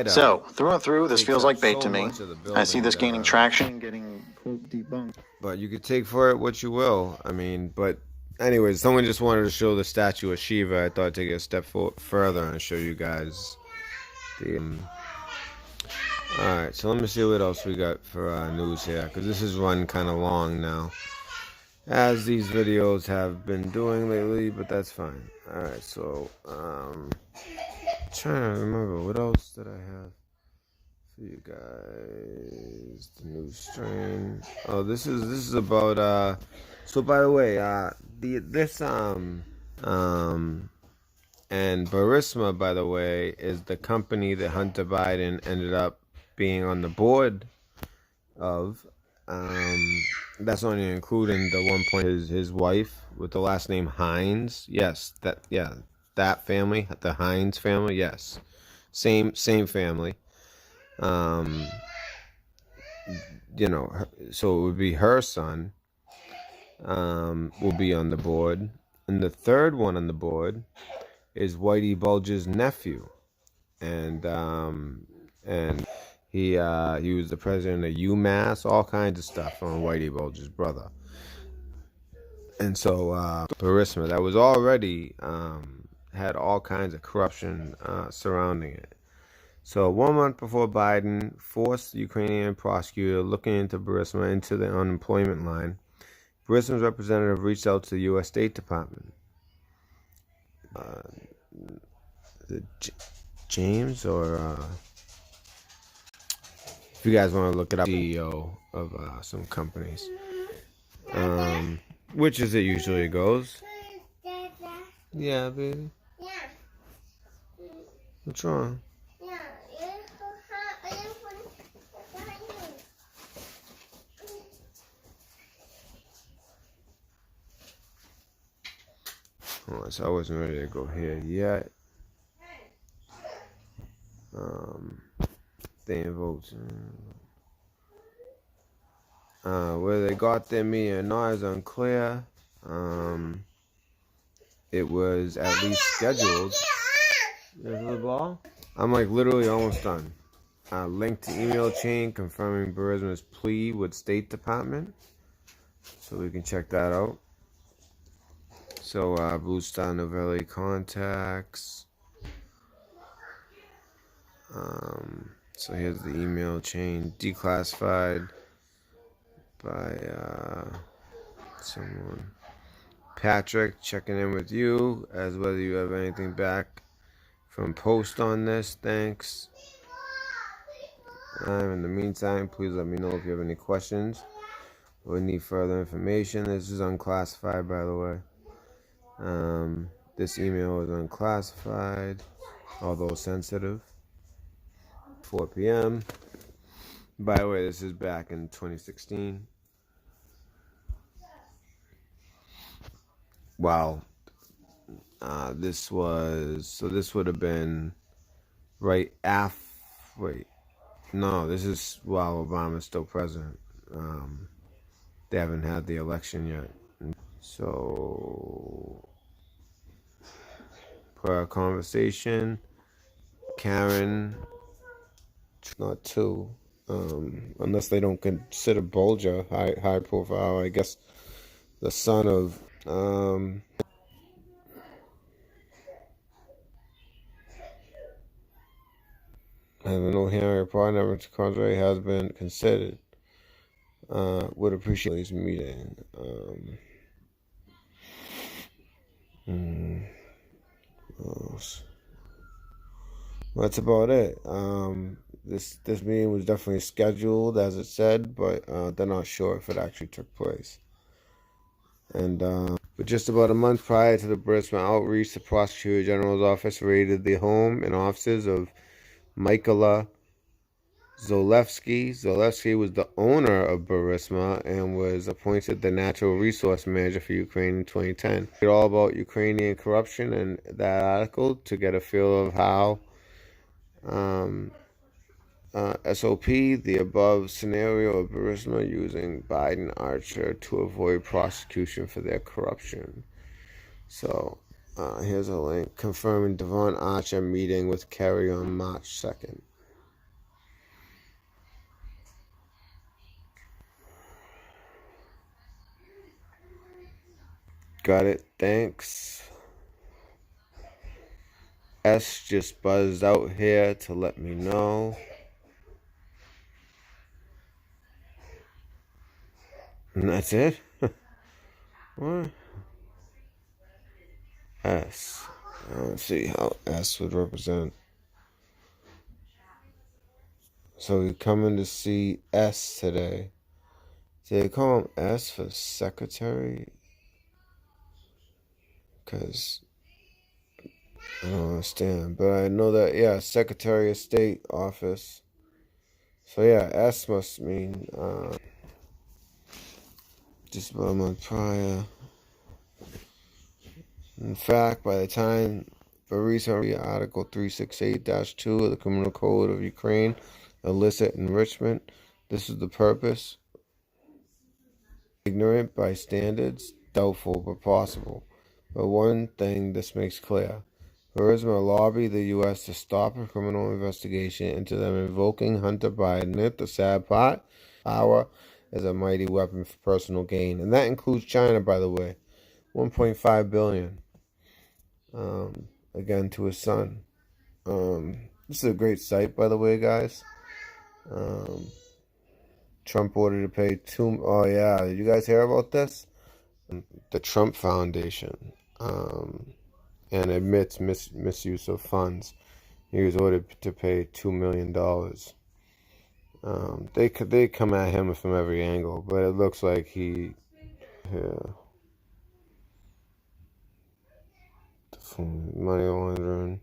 So, through and through, this feels like bait to me. I see this gaining traction and getting debunked.
But you could take for it what you will. I mean, but anyways, someone just wanted to show the statue of Shiva. I thought I'd take it a step further and show you guys the... Alright, so let me see what else we got for news here, because this is run kind of long now, as these videos have been doing lately, but that's fine. Alright, so, trying to remember, what else did I have for you guys? The news strain. Oh, this is about, so by the way, and Burisma, by the way, is the company that Hunter Biden ended up being on the board of. That's not even including the one point his wife with the last name Hines. Yes, that family, the Hines family. Yes, same family. You know, so it would be her son. Will be on the board, and the third one on the board is Whitey Bulge's nephew, and he was the president of UMass, all kinds of stuff on Whitey Bulge's brother. And so Burisma, that was already had all kinds of corruption surrounding it. So 1 month before Biden forced the Ukrainian prosecutor looking into Burisma into the unemployment line, Burisma's representative reached out to the U.S. State Department. James, or if you guys want to look it up, CEO of some companies, which is it usually goes. Yeah, baby. What's wrong? Oh, so I wasn't ready to go here yet. They votes. Where they got their meeting or not is unclear. It was at least scheduled. There's the ball. I'm like literally almost done. link to email chain confirming Burisma's plea with State Department. So we can check that out. So Blue Star Novelli contacts. So here's the email chain, declassified by someone. Patrick, checking in with you as whether you have anything back from Post on this. Thanks. In the meantime, please let me know if you have any questions or need further information. This is unclassified, by the way. This email is unclassified, although sensitive. 4 p.m. By the way, this is back in 2016. Wow. This would have been right after. Wait. No, this is while Obama's still president. They haven't had the election yet. So, per our conversation, Karen, not two, unless they don't consider Bolger high profile, I guess the son of, having no hearing or partner to contrary has been considered. Would appreciate this meeting. That's about it. This meeting was definitely scheduled as it said, but they're not sure if it actually took place. And but just about a month prior to the Burisma outreach, the Prosecutor General's office raided the home and offices of Mykola Zolewski. Zolewski was the owner of Burisma and was appointed the Natural Resource Manager for Ukraine in 2010. Read all about Ukrainian corruption in that article to get a feel of how SOP, the above scenario of Burisma using Biden Archer to avoid prosecution for their corruption. So here's a link confirming Devon Archer meeting with Kerry on March 2nd. Got it, thanks. S just buzzed out here to let me know. And that's it? What? S. Let's see how S would represent. So we're coming to see S today. Did they call him S for secretary? Because I don't understand. But I know that, yeah, Secretary of State office. So yeah, S must mean just about a month prior. In fact, by the time Burisma Article 368-2 of the Criminal Code of Ukraine, illicit enrichment, this is the purpose. Ignorant by standards, doubtful but possible. But one thing this makes clear. Burisma lobbied the U.S. to stop a criminal investigation into them invoking Hunter Biden. The sad part, power is a mighty weapon for personal gain. And that includes China, by the way. $1.5 billion. Again, to his son. This is a great site, by the way, guys. Trump ordered to pay oh yeah, did you guys hear about this? The Trump Foundation, and admits misuse of funds. He was ordered to pay $2 million. They come at him from every angle, but it looks like money laundering.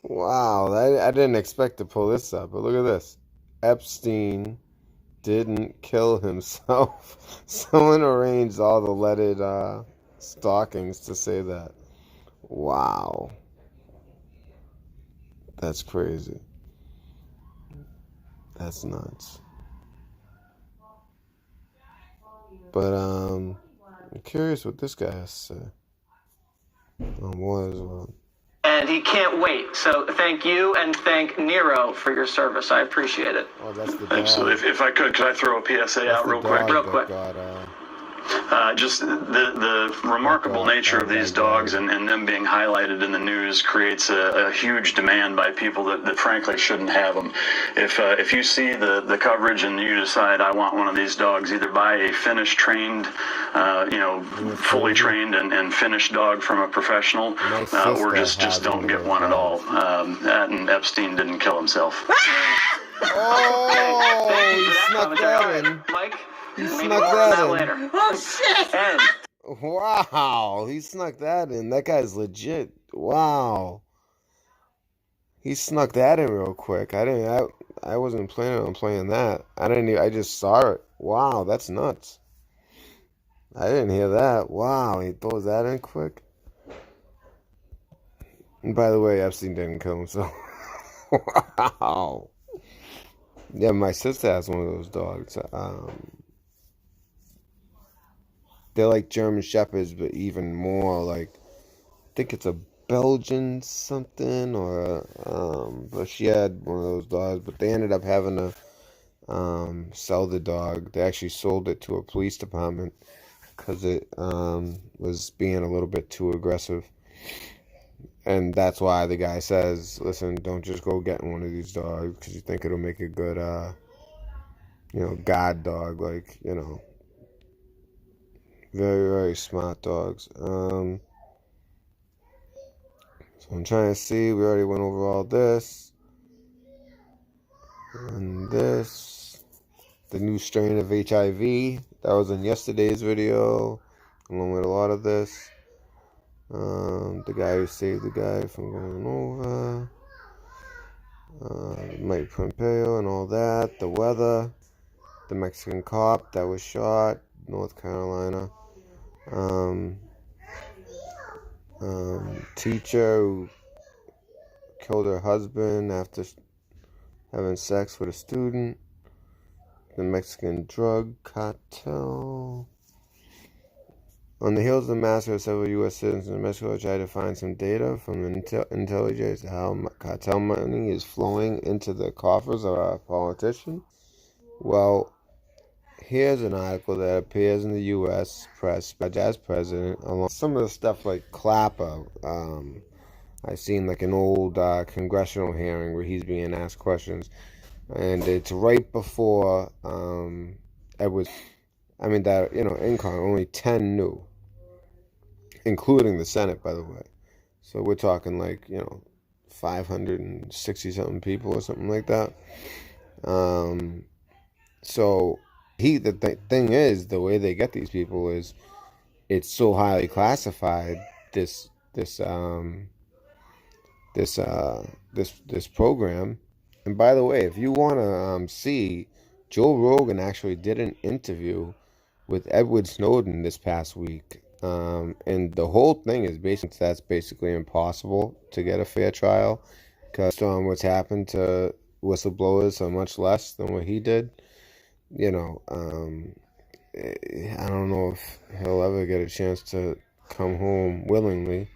Wow, I didn't expect to pull this up, but look at this. Epstein didn't kill himself. Someone arranged all the leaded stockings to say that. Wow. That's crazy. That's nuts. But I'm curious what this guy has to say on more as well.
And he can't wait. So thank you and thank Nero for your service. I appreciate it.
Oh, that's the dog.
Absolutely. If I could I throw a PSA out real quick?
Real quick.
Just the remarkable nature of these dogs and them being highlighted in the news creates a huge demand by people that frankly shouldn't have them. If you see the coverage and you decide I want one of these dogs, either buy a finished, trained, fully trained and finished dog from a professional, or just don't get one at all. And Epstein didn't kill himself.
Oh, he snuck that in.
Mike?
He snuck that in.
Later. Oh, shit! And
wow, he snuck that in. That guy's legit. Wow. He snuck that in real quick. I wasn't planning on playing that. I just saw it. Wow, that's nuts. I didn't hear that. Wow, he throws that in quick. And by the way, Epstein didn't kill himself. Wow. Yeah, my sister has one of those dogs. They're like German Shepherds, but even more like, I think it's a Belgian something, or but she had one of those dogs, but they ended up having to sell the dog. They actually sold it to a police department because it was being a little bit too aggressive. And that's why the guy says, listen, don't just go getting one of these dogs because you think it'll make a good, guard dog, like, very, very smart dogs. So I'm trying to see, we already went over all this. And this, the new strain of HIV, that was in yesterday's video, along with a lot of this. The guy who saved the guy from going over. Mike Pompeo and all that. The weather. The Mexican cop that was shot. North Carolina. Teacher who killed her husband after having sex with a student. The Mexican drug cartel. On the heels of the massacre of several U.S. citizens in Mexico, I tried to find some data from intelligence how cartel money is flowing into the coffers of our politicians. Well, here's an article that appears in the U.S. press by Jazz President, along some of the stuff like Clapper. I've seen like an old congressional hearing where he's being asked questions, and it's right before income, only 10 new, including the Senate, by the way. So we're talking like, 560 something people or something like that. So the thing is, the way they get these people is it's so highly classified, this program. And by the way, if you want to see, Joe Rogan actually did an interview with Edward Snowden this past week. And the whole thing is basically impossible to get a fair trial because what's happened to whistleblowers so much less than what he did. I don't know if he'll ever get a chance to come home willingly.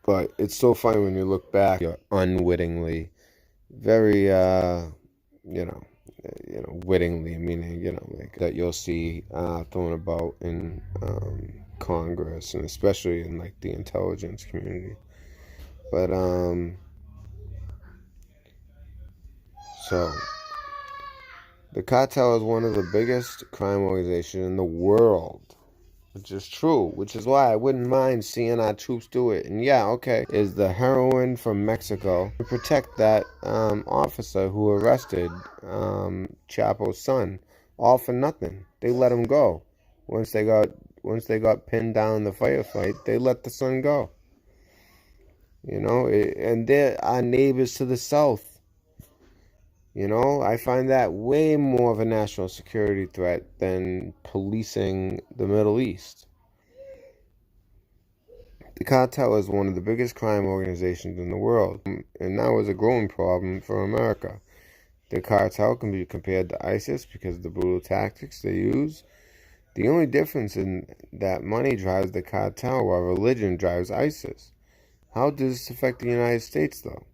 But it's so funny when you look back, unwittingly, very, wittingly, meaning, like that you'll see thrown about in Congress and especially in like the intelligence community. But so the cartel is one of the biggest crime organizations in the world, which is true, which is why I wouldn't mind seeing our troops do it. And yeah, okay, is the heroin from Mexico to protect that officer who arrested Chapo's son, all for nothing. They let him go. Once they got pinned down in the firefight, they let the son go. And they're our neighbors to the south. You know, I find that way more of a national security threat than policing the Middle East. The cartel is one of the biggest crime organizations in the world, and now is a growing problem for America. The cartel can be compared to ISIS because of the brutal tactics they use. The only difference is that money drives the cartel while religion drives ISIS. How does this affect the United States, though?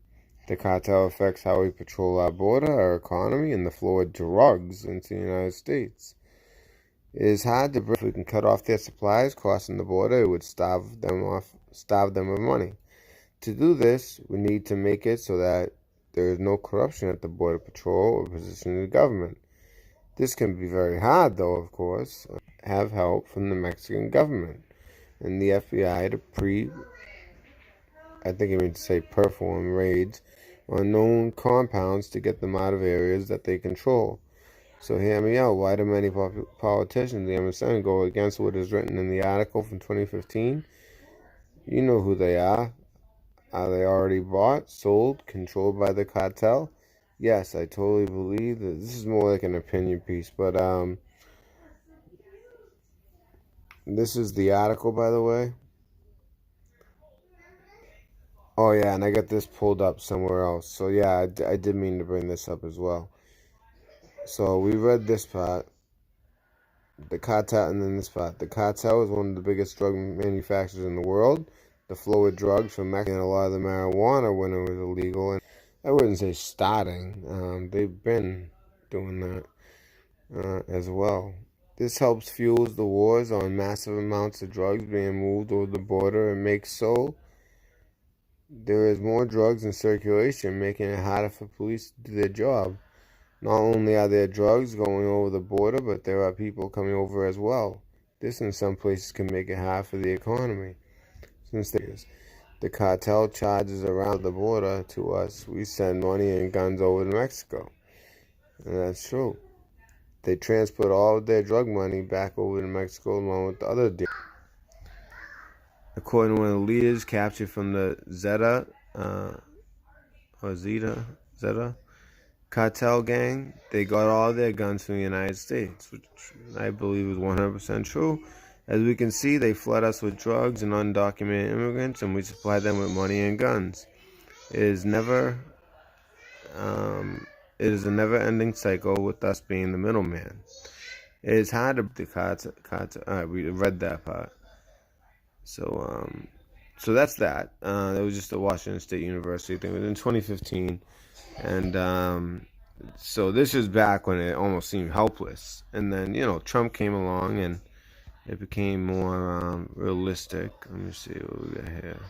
The cartel affects how we patrol our border, our economy, and the flow of drugs into the United States. It is hard to if we can cut off their supplies crossing the border, it would starve them of money. To do this, we need to make it so that there is no corruption at the Border Patrol or position in the government. This can be very hard, though, of course. Have help from the Mexican government and the FBI to perform raids on known compounds to get them out of areas that they control. So hear me out. Why do many politicians, the MSN, go against what is written in the article from 2015? You know who they are. Are they already bought, sold, controlled by the cartel? Yes, I totally believe that. This is more like an opinion piece, but this is the article, by the way. Oh yeah, and I got this pulled up somewhere else. So yeah, I did mean to bring this up as well. So we read this part. The cartel, and then this part. The cartel is one of the biggest drug manufacturers in the world. The flow of drugs from Mexico and a lot of the marijuana when it was illegal. And I wouldn't say starting. They've been doing that as well. This helps fuels the wars on massive amounts of drugs being moved over the border and makes so there is more drugs in circulation, making it harder for police to do their job. Not only are there drugs going over the border, but there are people coming over as well. This in some places can make it hard for the economy. Since the cartel charges around the border to us, we send money and guns over to Mexico. And that's true. They transport all of their drug money back over to Mexico along with the other deals. According to one of the leaders captured from the Zeta cartel gang, they got all their guns from the United States, which I believe is 100% true. As we can see, they flood us with drugs and undocumented immigrants, and we supply them with money and guns. It is a never-ending cycle with us being the middleman. It is hard to the cartel. We read that part. So that's that. It was just a Washington State University thing. It was in 2015, and so this is back when it almost seemed helpless. And then Trump came along, and it became more realistic. Let me see what we got here.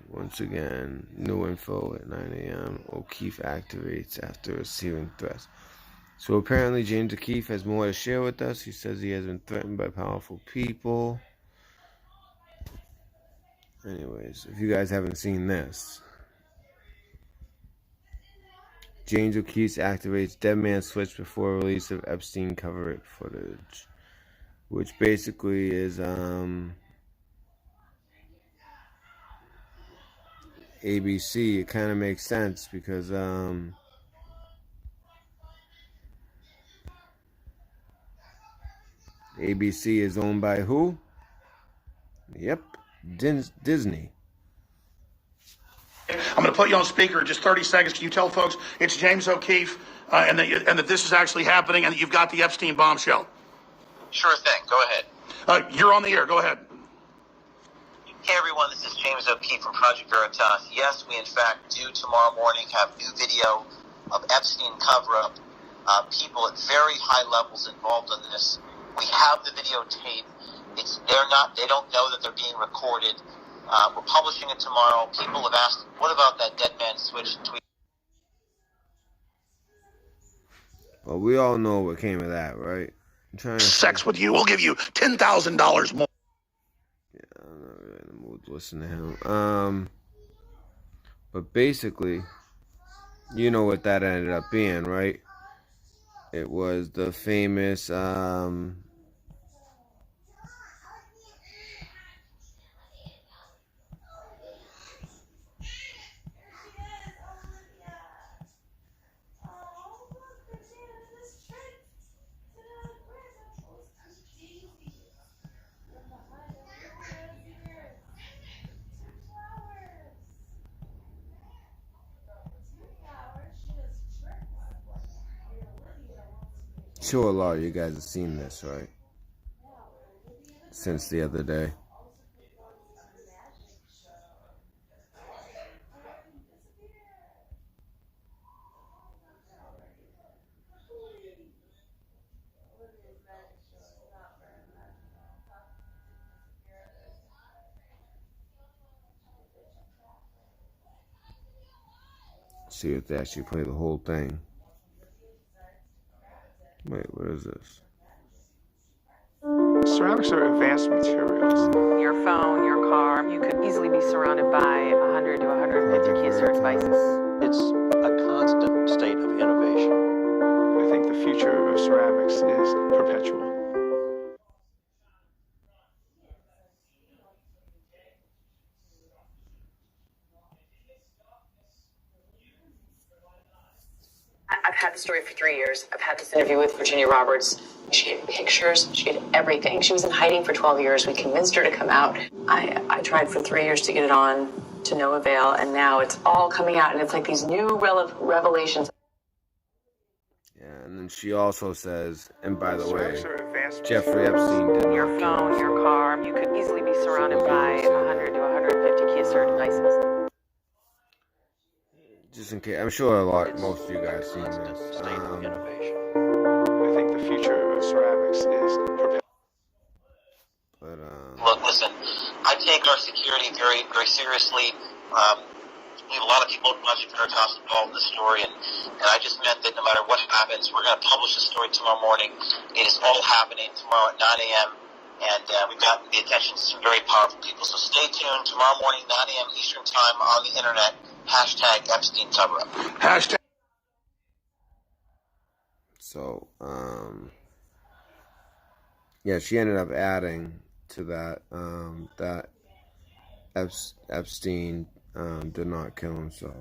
Once again, new info at 9 a.m. O'Keefe activates after receiving threats. So apparently James O'Keefe has more to share with us. He says he has been threatened by powerful people. Anyways, if you guys haven't seen this, James O'Keefe activates dead man switch before release of Epstein cover footage, which basically is ABC. It kind of makes sense because ABC is owned by who? Yep, Disney.
I'm going to put you on speaker in just 30 seconds. Can you tell folks it's James O'Keefe and that this is actually happening and that you've got the Epstein bombshell?
Sure thing. Go ahead.
You're on the air. Go ahead.
Hey, everyone. This is James O'Keefe from Project Veritas. Yes, we, in fact, do tomorrow morning have new video of Epstein cover-up. People at very high levels involved in this. We have the videotape. They don't know that they're being recorded. We're publishing it tomorrow. People have asked, what about that dead man switch tweet?
Well, we all know what came of that, right? I'm trying to
sex with you. We'll give you $10,000 more.
Yeah, I'm not really in the mood to listen to him. But basically, you know what that ended up being, right? It was the famous Sure, a lot of you guys have seen this, right? Since the other day. See if they actually play the whole thing. Wait, what is this?
Ceramics are advanced materials.
Your phone, your car, you could easily be surrounded by 100 to 150 keystone devices.
It's a constant state of innovation.
I think the future of ceramics is perpetual.
I've had the story for 3 years. I've had this interview with Virginia Roberts. She had pictures. She had everything. She was in hiding for 12 years. We convinced her to come out. I tried for 3 years to get it on, to no avail, and now it's all coming out, and it's like these new revelations.
Yeah, and then she also says, and by the way, Jeffrey Epstein did
Your phone, your car, you could easily be surrounded by 100 to 150 keystone devices.
Just in case, I'm sure most of you guys seen this.
I think the future of ceramics is perpetual.
But
Look, listen, I take our security very, very seriously. We have a lot of people at Project Veritas involved in the story, and I just meant that no matter what happens, we're going to publish the story tomorrow morning. It is all happening tomorrow at 9 a.m., and we've gotten the attention of some very powerful people. So stay tuned. Tomorrow morning, 9 a.m. Eastern Time on the internet. Hashtag Epstein cover-up. Hashtag.
so, yeah, she ended up adding to that, that Epstein did not kill himself.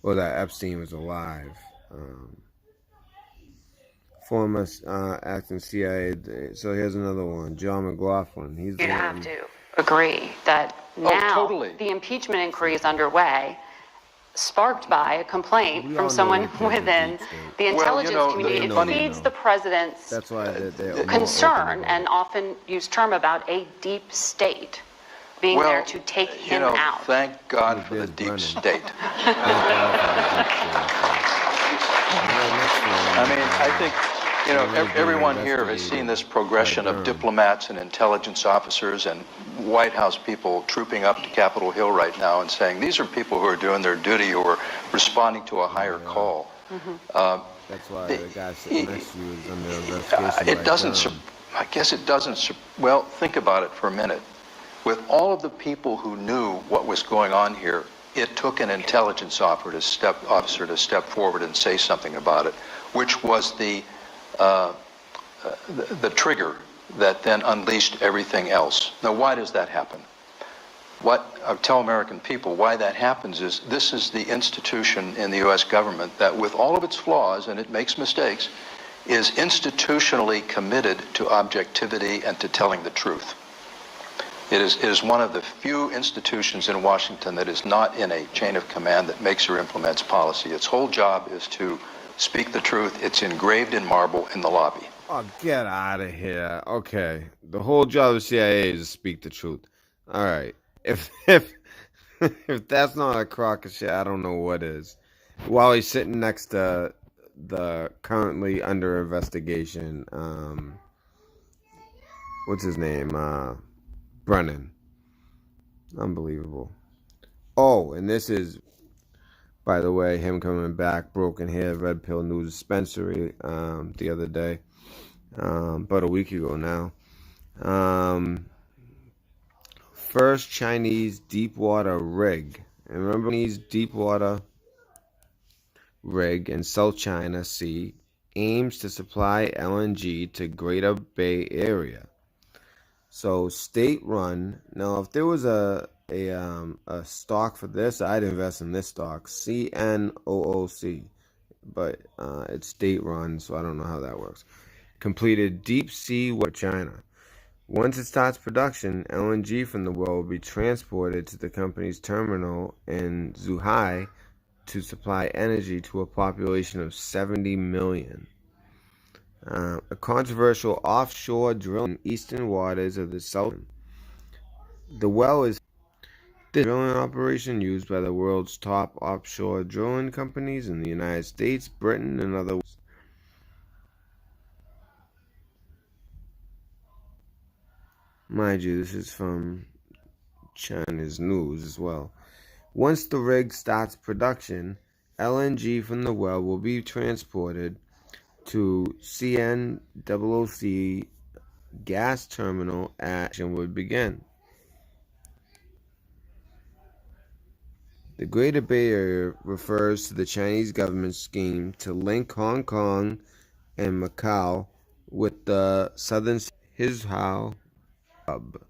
Or that Epstein was alive. Former acting CIA. So here's another one. John McLaughlin. He's
You have to agree that now the impeachment inquiry is underway, sparked by a complaint from someone within the intelligence community. It feeds the president's concern and often used term about a deep state being there to take him out.
Thank God for the deep state. I mean, I think, everyone here has seen this progression of diplomats and intelligence officers and White House people trooping up to Capitol Hill right now and saying, these are people who are doing their duty or are responding to a higher call.
That's why the guy sitting next to you is under investigation.
It doesn't, I guess it doesn't, well, think about it for a minute. With all of the people who knew what was going on here, it took an intelligence officer to step forward and say something about it, which was the trigger that then unleashed everything else. Now, why does that happen? Tell American people why that happens is this is the institution in the U.S. government that, with all of its flaws, and it makes mistakes, is institutionally committed to objectivity and to telling the truth. It is one of the few institutions in Washington that is not in a chain of command that makes or implements policy. Its whole job is to speak the truth. It's engraved in marble in the lobby.
Oh, get out of here. Okay. The whole job of the CIA is to speak the truth. All right. If that's not a crock of shit, I don't know what is. While he's sitting next to the currently under investigation, what's his name? Brennan. Unbelievable. Oh, and this is, by the way, him coming back, broken hair, red pill news dispensary the other day. About a week ago now. First Chinese deep water rig. And remember Chinese deep water rig in South China Sea aims to supply LNG to Greater Bay Area. So state-run. Now, if there was a stock for this, I'd invest in this stock, CNOOC. But it's state-run, so I don't know how that works. Completed deep sea water China. Once it starts production, LNG from the well will be transported to the company's terminal in Zhuhai to supply energy to a population of 70 million. A controversial offshore drilling in eastern waters of the South. The well is the drilling operation used by the world's top offshore drilling companies in the United States, Britain, and other. Mind you, this is from China's news as well. Once the rig starts production, LNG from the well will be transported to CNOOC gas terminal action would begin. The Greater Bay Area refers to the Chinese government's scheme to link Hong Kong and Macau with the southern Hizhao hub.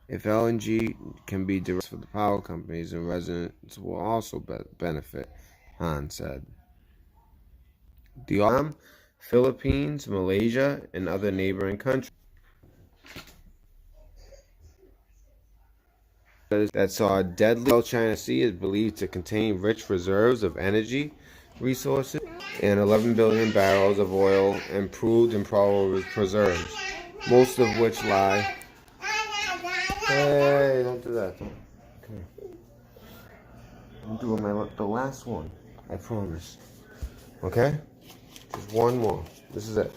If LNG can be direct for the power companies, and residents will also benefit, Han said. The Philippines, Malaysia, and other neighboring countries that saw deadly South China Sea is believed to contain rich reserves of energy resources and 11 billion barrels of oil and proved and probable preserves, most of which lie. Hey, don't do that. Okay. I'm doing the last one. I promise. Okay? Just one more. This is it.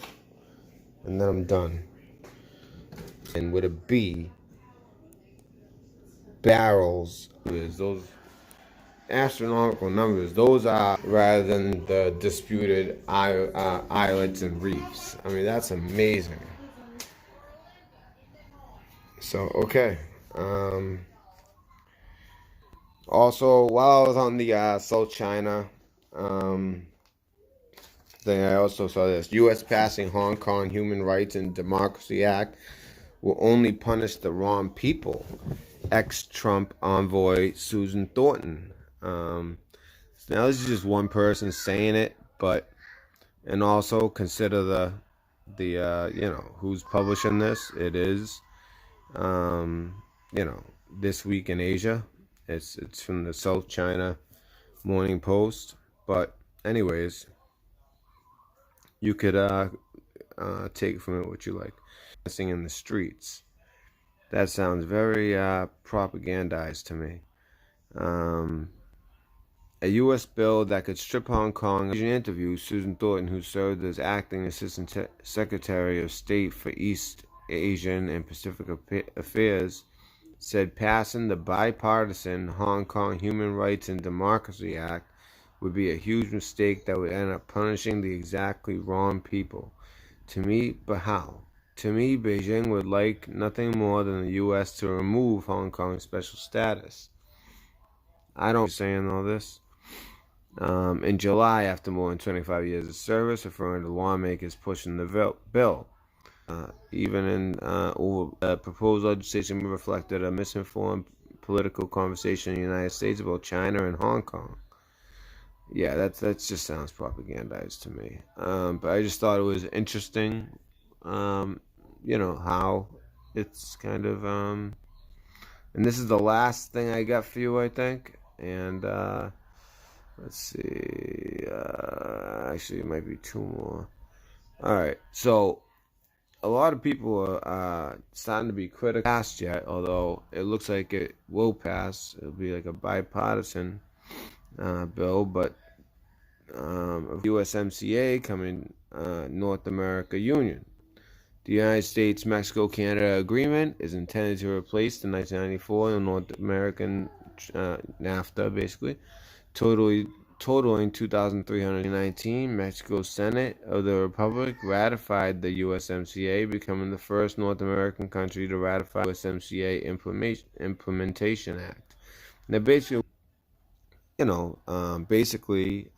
And then I'm done. And with a B, barrels is those astronomical numbers. Those are rather than the disputed islets and reefs. I mean, that's amazing. So, okay. Also, while I was on the South China thing, I also saw this. U.S. passing Hong Kong Human Rights and Democracy Act will only punish the wrong people. Ex-Trump envoy Susan Thornton. Now this is just one person saying it, and also consider the who's publishing this. It is This Week in Asia. It's from the South China Morning Post. But anyways, you could take from it what you like. Dancing in the streets. That sounds very propagandized to me. A U.S. bill that could strip Hong Kong. In an interview, Susan Thornton, who served as acting Assistant Secretary of State for East Asian and Pacific Affairs, said passing the bipartisan Hong Kong Human Rights and Democracy Act would be a huge mistake that would end up punishing the exactly wrong people. To me, but how? To me, Beijing would like nothing more than the U.S. to remove Hong Kong's special status. I don't saying all this. In July, after more than 25 years of service, referring to lawmakers pushing the bill. Even in proposed legislation reflected a misinformed political conversation in the United States about China and Hong Kong. Yeah, that just sounds propagandized to me. But I just thought it was interesting, how it's kind of, and this is the last thing I got for you, I think. And let's see, actually it might be two more. All right, so a lot of people are starting to be critical. Passed yet, although it looks like it will pass. It'll be like a bipartisan bill, but USMCA coming North America Union. The United States-Mexico Canada Agreement is intended to replace the 1994 North American NAFTA, basically, totaling 2,319. Mexico's Senate of the Republic ratified the USMCA, becoming the first North American country to ratify the USMCA Implementation Act. Now, basically,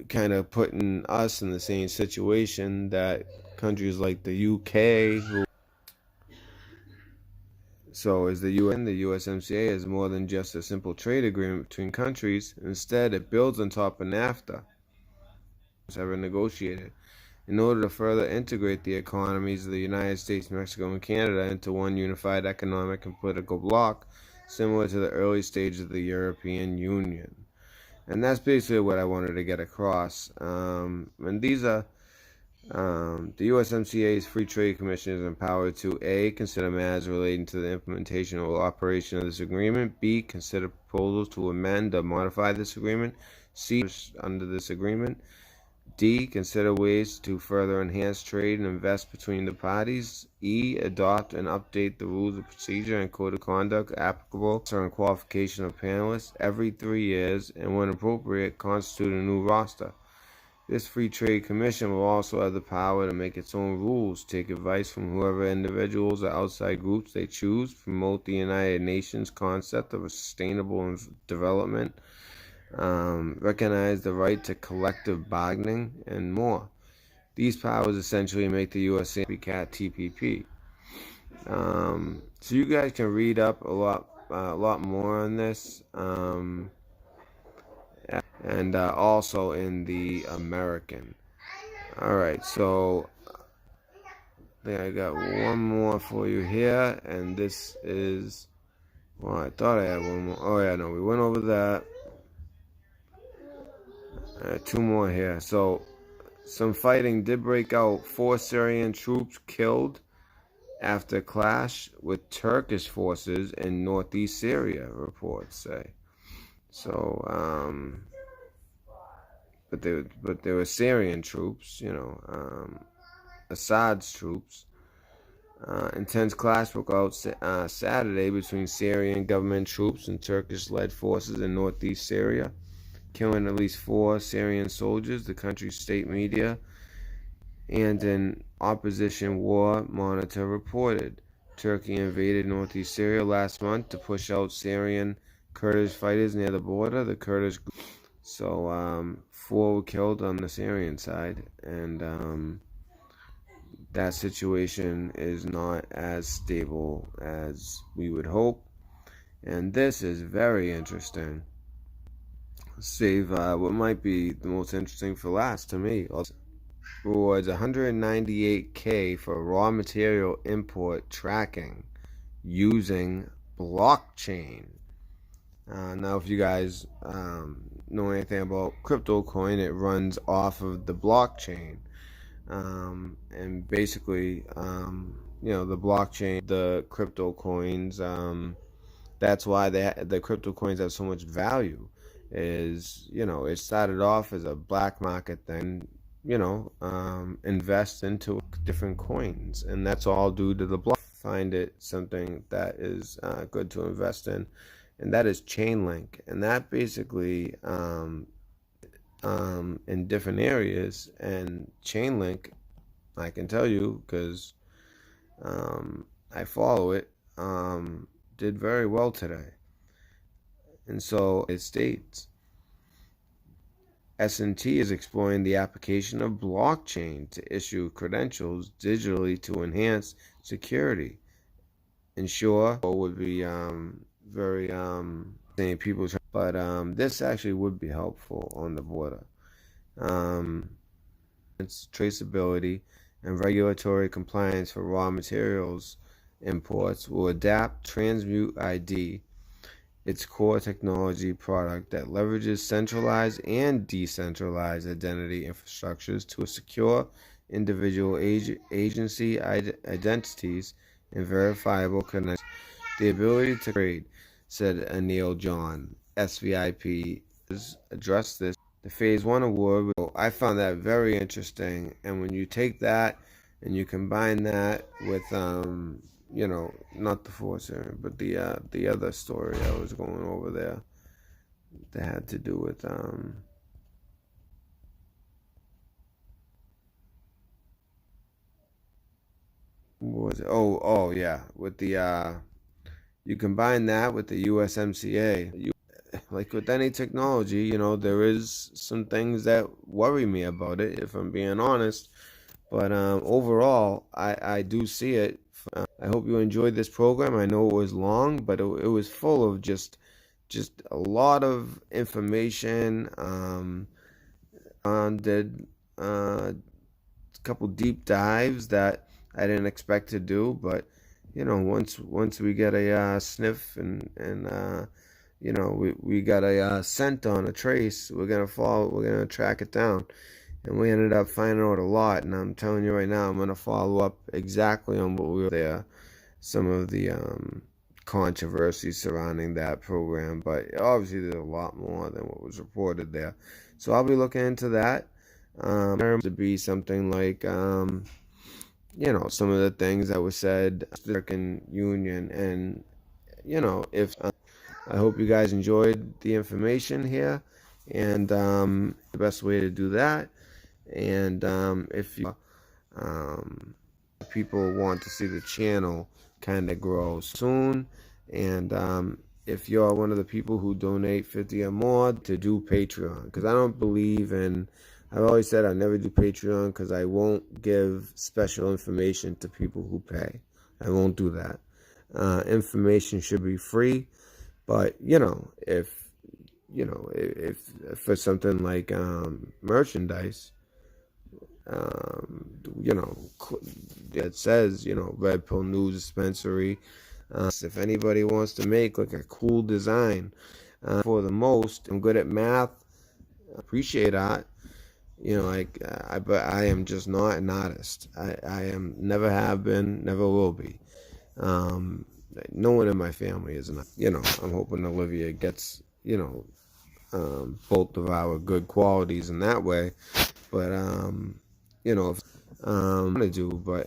kind of putting us in the same situation that countries like the UK, so is the USMCA is more than just a simple trade agreement between countries. Instead, it builds on top of NAFTA, ever negotiated, in order to further integrate the economies of the United States, Mexico, and Canada into one unified economic and political bloc, similar to the early stages of the European Union. And that's basically what I wanted to get across. And these are the USMCA's Free Trade Commission is empowered to A, consider matters relating to the implementation or operation of this agreement, B, consider proposals to amend or modify this agreement, C, under this agreement, D, consider ways to further enhance trade and invest between the parties, E, adopt and update the rules of procedure and code of conduct applicable to certain qualification of panelists every 3 years, and when appropriate, constitute a new roster. This Free Trade Commission will also have the power to make its own rules, take advice from whoever individuals or outside groups they choose, promote the United Nations concept of a sustainable development, recognize the right to collective bargaining, and more. These powers essentially make the USA copycat TPP. So you guys can read up a lot more on this. And also in the American. Alright, so I think I got one more for you here, and this is, well, I thought I had one more. Oh yeah, no, we went over that. Two more here. So some fighting did break out. 4 Syrian troops killed after clash with Turkish forces in northeast Syria, reports say. So but they were Syrian troops, Assad's troops. Intense clash broke out Saturday between Syrian government troops and Turkish-led forces in northeast Syria, killing at least 4 Syrian soldiers, the country's state media and an opposition war monitor reported. Turkey invaded northeast Syria last month to push out Syrian Kurdish fighters near the border. The Kurdish group. So 4 were killed on the Syrian side, and that situation is not as stable as we would hope. And this is very interesting. Save what might be the most interesting for last to me. Rewards $198K for raw material import tracking using blockchain. Now, if you guys know anything about crypto coin, it runs off of the blockchain, and basically, the blockchain, the crypto coins. That's why the crypto coins have so much value. Is it started off as a black market thing. Invest into different coins, and that's all due to the block. Find it something that is good to invest in. And that is Chainlink, and that basically in different areas. And Chainlink, I can tell you because I follow it, did very well today. And so it states S&T is exploring the application of blockchain to issue credentials digitally to enhance security. Ensure would be very people, but this actually would be helpful on the border. It's traceability and regulatory compliance for raw materials imports will adapt Transmute ID, its core technology product that leverages centralized and decentralized identity infrastructures to secure individual agency identities and verifiable connections. The ability to trade, said Anil John, SVIP, has addressed this. The Phase 1 award, I found that very interesting. And when you take that and you combine that with, not the Force Area, but the other story I was going over there that had to do with, what was it? Oh yeah, with the, you combine that with the USMCA. Like with any technology, there is some things that worry me about it, if I'm being honest. But overall, I do see it. I hope you enjoyed this program. I know it was long, but it was full of just a lot of information. Did a couple deep dives that I didn't expect to do, but once we get a sniff and you know, we got a scent on a trace. We're gonna track it down. And we ended up finding out a lot, and I'm telling you right now, I'm gonna follow up exactly on what we were there, some of the controversies surrounding that program, but obviously there's a lot more than what was reported there. So I'll be looking into that. To be something like, you know, some of the things that were said, the American Union, and you know, if I hope you guys enjoyed the information here, and the best way to do that. And if you, people want to see the channel kind of grow soon, and if you're one of the people who donate 50 or more, to do Patreon, because I don't believe in, I've always said I never do Patreon because I won't give special information to people who pay. I won't do that. Information should be free, but you know, if for something like merchandise, you know, it says, you know, Red Pill News Dispensary. If anybody wants to make like a cool design, for the most, I'm good at math, appreciate art. You know, like, but I am just not an artist. I am, never have been, never will be. No one in my family is not. You know, I'm hoping Olivia gets, you know, both of our good qualities in that way. But you know, if I'm gonna do, but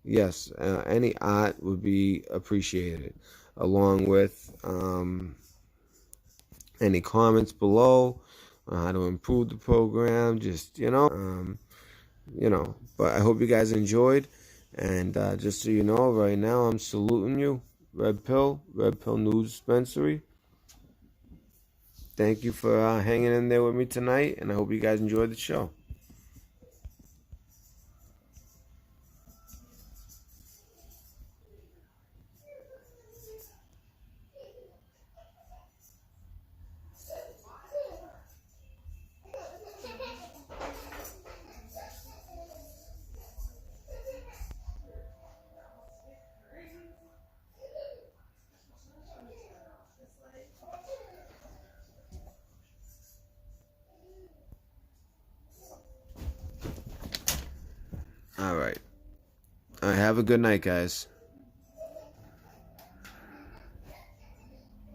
yes, any art would be appreciated, along with any comments below on how to improve the program. Just you know. But I hope you guys enjoyed, and just so you know, right now I'm saluting you, Red Pill News Dispensary. Thank you for hanging in there with me tonight, and I hope you guys enjoyed the show. All right. Have a good night, guys.